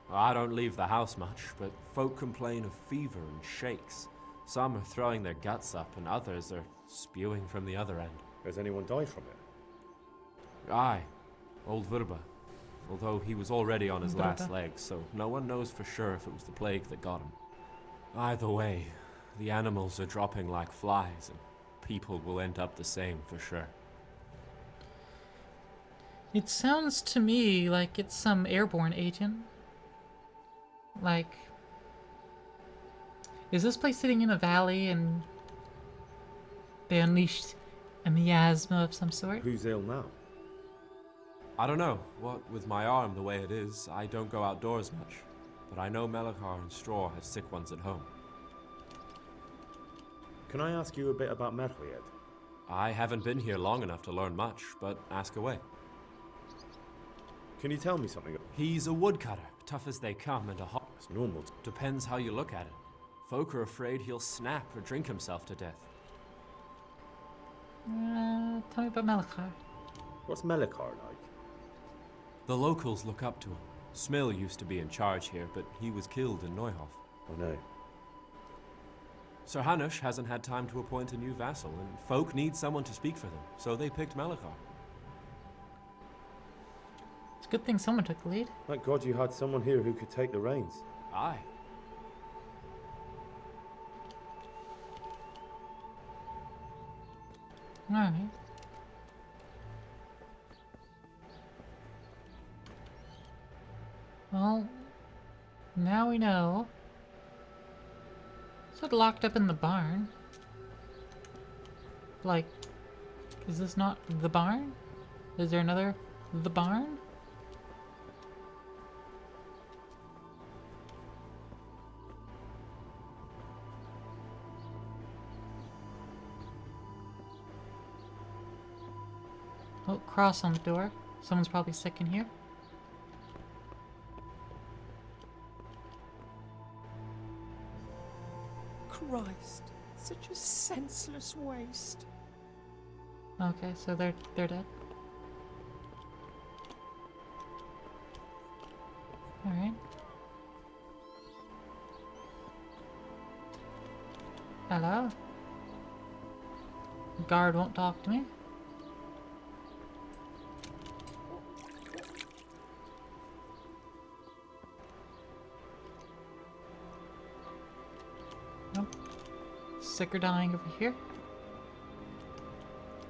I don't leave the house much, but folk complain of fever and shakes. Some are throwing their guts up, and others are spewing from the other end. Has anyone died from it? Aye, old Verba. Although he was already on his Verba. last legs, so no one knows for sure if it was the plague that got him. Either way, the animals are dropping like flies, and people will end up the same for sure. It sounds to me like it's some airborne agent. Like, is this place sitting in a valley and they unleashed a miasma of some sort? Who's ill now? I don't know. What with my arm the way it is, I don't go outdoors much. But I know Melachar and Straw have sick ones at home. Can I ask you a bit about Merliet? I haven't been here long enough to learn much, but ask away. Can you tell me something? He's a woodcutter, tough as they come, and a hot. It's normal. Depends how you look at it. Folk are afraid he'll snap or drink himself to death. Tell me about Melachar. What's Melachar like? The locals look up to him. Smill used to be in charge here, but he was killed in Neuhof. I know. Sir Hanush hasn't had time to appoint a new vassal, and folk need someone to speak for them, so they picked Melachar. It's a good thing someone took the lead. Thank God you had someone here who could take the reins. Aye. Alright. Well, now we know. Is it locked up in the barn? Like, is this not the barn? Is there another the barn? Oh, cross on the door. Someone's probably sick in here. Christ, such a senseless waste. Okay, so they're dead. Alright. Hello? guard won't talk to me. Nope. Sick or dying over here.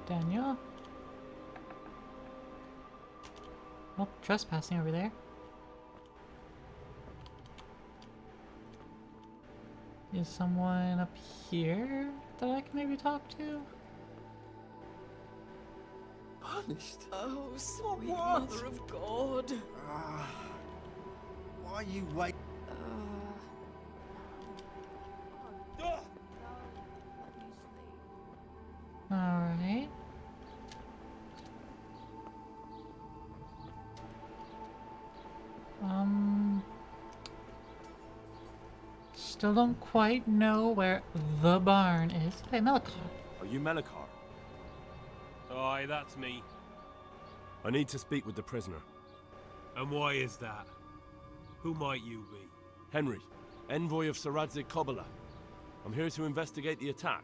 Daniel. Oh, trespassing over there. Is someone up here that I can maybe talk to? Punished? Oh, sweet Mother of God. Why are you wait? Alright. Still don't quite know where the barn is. Hey, Melikar. Are you Melikar? Aye, that's me. I need to speak with the prisoner. And why is that? Who might you be? Henry, envoy of Sir Radzig Kobyla. I'm here to investigate the attack.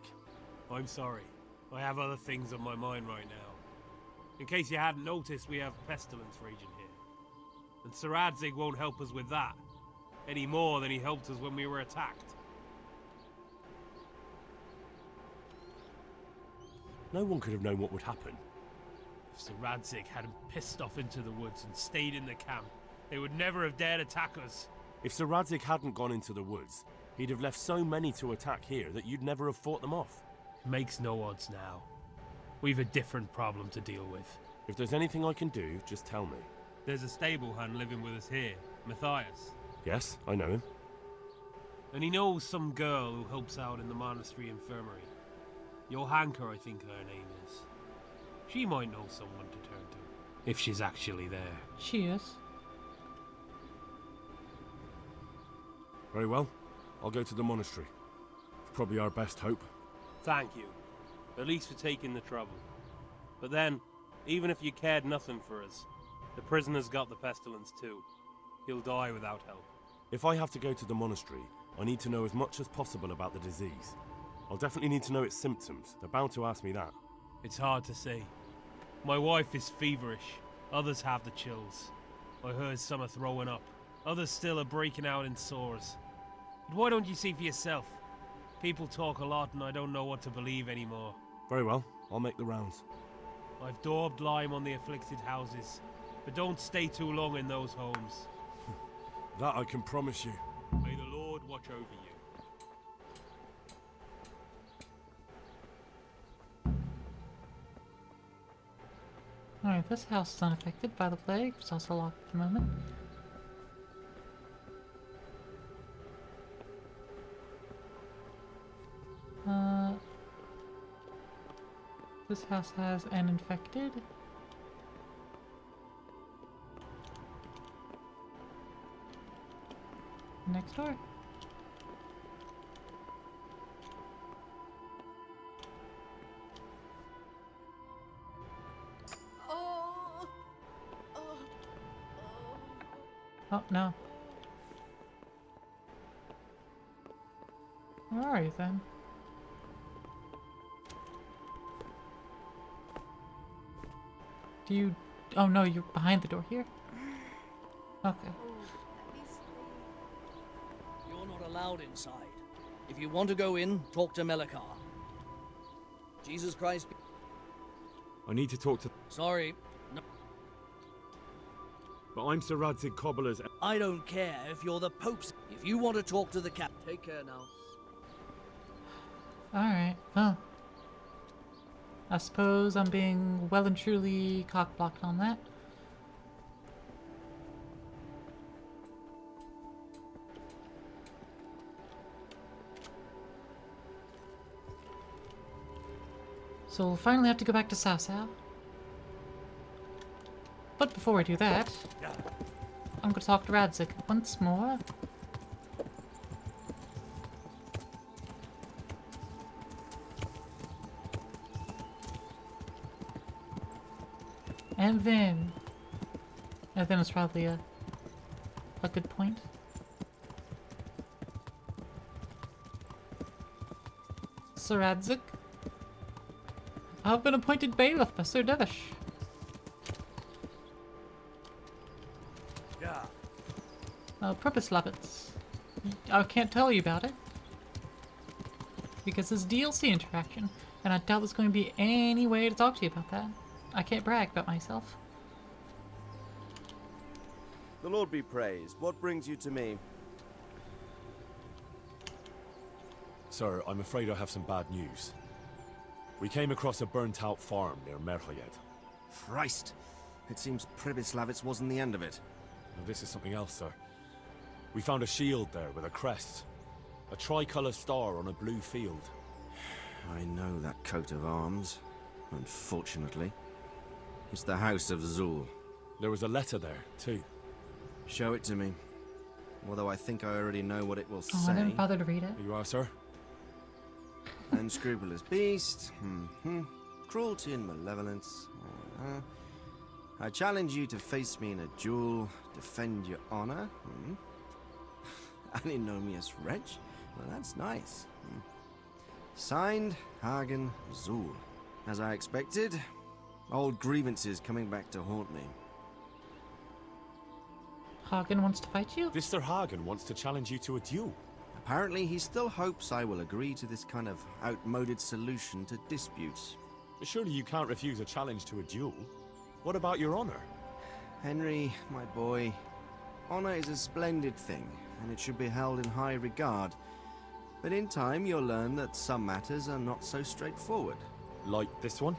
I'm sorry. I have other things on my mind right now. In case you hadn't noticed, we have pestilence raging here. And Sir Radzig won't help us with that, any more than he helped us when we were attacked. No one could have known what would happen. If Sir Radzig hadn't pissed off into the woods and stayed in the camp, they would never have dared attack us. If Sir Radzig hadn't gone into the woods, he'd have left so many to attack here that you'd never have fought them off. It makes no odds now. We've a different problem to deal with. If there's anything I can do, just tell me. There's a stable hand living with us here, Matthias. Yes, I know him. And he knows some girl who helps out in the monastery infirmary. Johanka, I think her name is. She might know someone to turn to, if she's actually there. She is. Very well. I'll go to the monastery. It's probably our best hope. Thank you. At least for taking the trouble. But then, even if you cared nothing for us, the prisoner's got the pestilence too. He'll die without help. If I have to go to the monastery, I need to know as much as possible about the disease. I'll definitely need to know its symptoms. They're bound to ask me that. It's hard to say. My wife is feverish. Others have the chills. I heard some are throwing up. Others still are breaking out in sores. But why don't you see for yourself? People talk a lot and I don't know what to believe anymore. Very well. I'll make the rounds. I've daubed lime on the afflicted houses, but don't stay too long in those homes. That I can promise you. May the Lord watch over you. Alright, this house is unaffected by the plague. It's also locked at the moment. This house has an infected. Next door. Oh no. Where are you then? Do you... Oh no, you're behind the door here? Okay. You're not allowed inside. If you want to go in, talk to Melikar. Jesus Christ... I need to talk to... Sorry. No. But I'm Sir Radzig Kobyla's... I don't care if you're the Pope's... If you want to talk to the cap... Take care now. Alright, well... I suppose I'm being well and truly cock-blocked on that. So we'll finally have to go back to Sao. But before I do that, I'm going to talk to Radzig once more. And then it's probably a good point. Sir Radzig, I've been appointed bailiff by Sir Devish. Yeah. Purpose I can't tell you about it. Because it's DLC interaction, and I doubt there's going to be any way to talk to you about that. I can't brag about myself. The Lord be praised. What brings you to me? Sir, I'm afraid I have some bad news. We came across a burnt-out farm near Merhoyed. Christ! It seems Pribyslavitz wasn't the end of it. Now, this is something else, sir. We found a shield there with a crest. A tricolour star on a blue field. I know that coat of arms, unfortunately. It's the House of Zul. There was a letter there, too. Show it to me. Although I think I already know what it will Oh, say. I didn't bother to read it. Here you are, sir. Unscrupulous beast. Cruelty and malevolence. I challenge you to face me in a duel, defend your honor. Antinomious wretch. Well, that's nice. Signed, Hagen Zul. As I expected, old grievances coming back to haunt me. Hagen wants to fight you? This Sir Hagen wants to challenge you to a duel. Apparently, he still hopes I will agree to this kind of outmoded solution to disputes. Surely you can't refuse a challenge to a duel. What about your honor? Henry, my boy, honor is a splendid thing, and it should be held in high regard. But in time, you'll learn that some matters are not so straightforward. Like this one?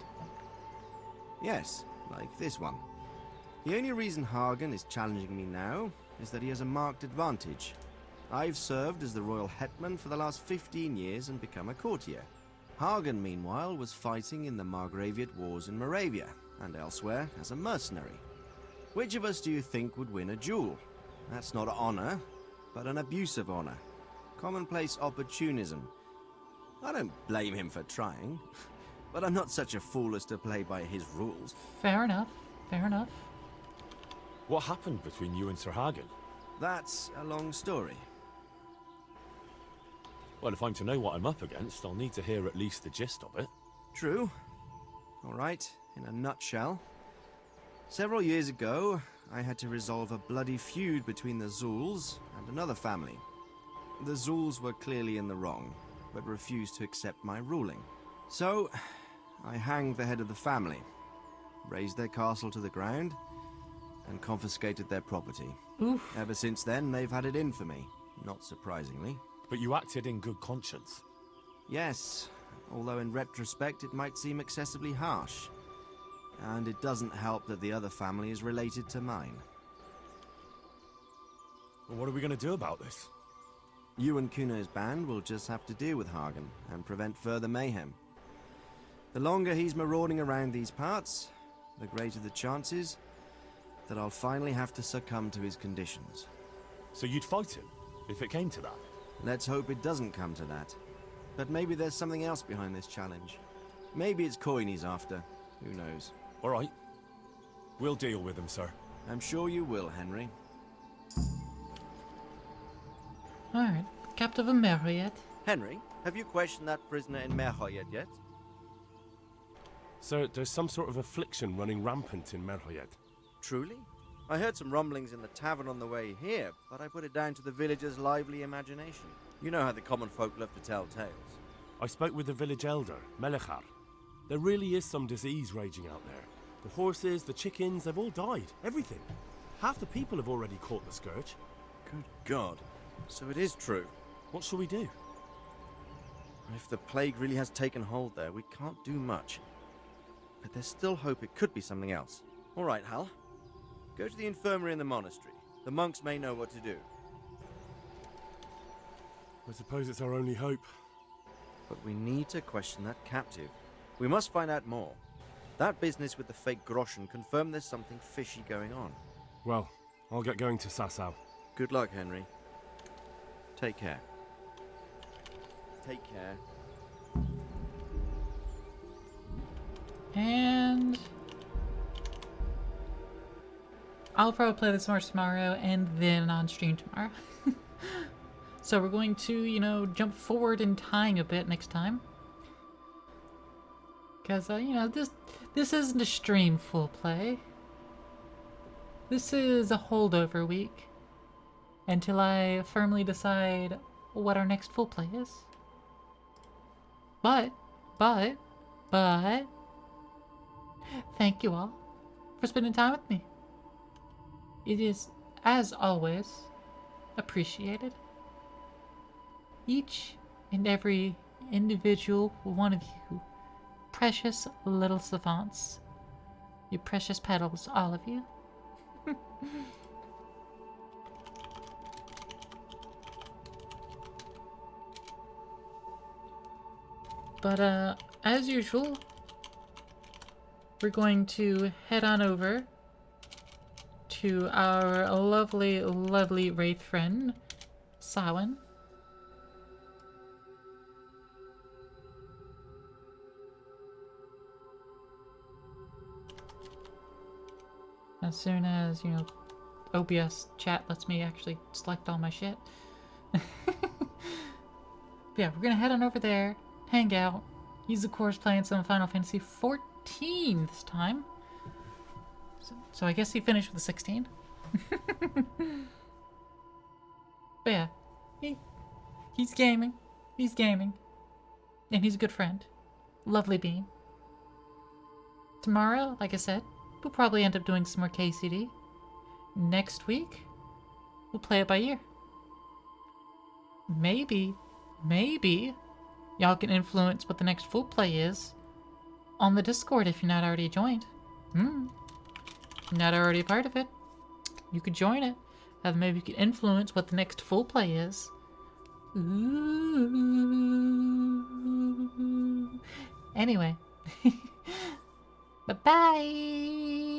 Yes, like this one. The only reason Hagen is challenging me now is that he has a marked advantage. I've served as the royal hetman for the last 15 years and become a courtier. Hagen, meanwhile, was fighting in the Margraviate Wars in Moravia and elsewhere as a mercenary. Which of us do you think would win a duel? That's not honor, but an abuse of honor. Commonplace opportunism. I don't blame him for trying, but I'm not such a fool as to play by his rules. Fair enough. Fair enough. What happened between you and Sir Hagen? That's a long story. Well, if I'm to know what I'm up against, I'll need to hear at least the gist of it. True. All right, in a nutshell. Several years ago, I had to resolve a bloody feud between the Zuls and another family. The Zuls were clearly in the wrong, but refused to accept my ruling. So, I hanged the head of the family, razed their castle to the ground, and confiscated their property. Oof. Ever since then, they've had it in for me, not surprisingly. But you acted in good conscience. Yes, although in retrospect it might seem excessively harsh. And it doesn't help that the other family is related to mine. Well, what are we going to do about this? You and Kuno's band will just have to deal with Hagen and prevent further mayhem. The longer he's marauding around these parts, the greater the chances that I'll finally have to succumb to his conditions. So you'd fight him, if it came to that? Let's hope it doesn't come to that. But maybe there's something else behind this challenge. Maybe it's coin he's after. Who knows? All right. We'll deal with him, sir. I'm sure you will, Henry. Alright. Captive of Merhoyed. Henry, have you questioned that prisoner in Merhoyed yet? Sir, there's some sort of affliction running rampant in Merhoyed. Truly? I heard some rumblings in the tavern on the way here, but I put it down to the villagers' lively imagination. You know how the common folk love to tell tales. I spoke with the village elder, Melechar. There really is some disease raging out there. The horses, the chickens, they've all died. Everything. Half the people have already caught the scourge. Good God. So it is true. What shall we do? If the plague really has taken hold there, we can't do much. But there's still hope it could be something else. All right, Hal. Go to the infirmary in the monastery. The monks may know what to do. I suppose it's our only hope. But we need to question that captive. We must find out more. That business with the fake groschen confirmed there's something fishy going on. Well, I'll get going to Sasau. Good luck, Henry. Take care. Take care. And I'll probably play this more tomorrow and then on stream tomorrow. So we're going to, jump forward in time a bit next time. Because, you know, this isn't a stream full play. This is a holdover week until I firmly decide what our next full play is. But, thank you all for spending time with me. It is, as always, appreciated. Each and every individual one of you, precious little savants. You precious petals, all of you. But, as usual, we're going to head on over to our lovely, lovely wraith friend, Samhain. As soon as, you know, OBS chat lets me actually select all my shit. Yeah, we're gonna head on over there, hang out. He's of course playing some Final Fantasy 14 this time. So I guess he finished with the 16. But yeah, he's gaming. He's gaming. And he's a good friend. Lovely being. Tomorrow, like I said, we'll probably end up doing some more KCD. Next week, we'll play it by ear. Maybe y'all can influence what the next full play is on the Discord if you're not already joined. Not already a part of it. You could join it. Maybe you could influence what the next full play is. Ooh. Anyway. Bye-bye.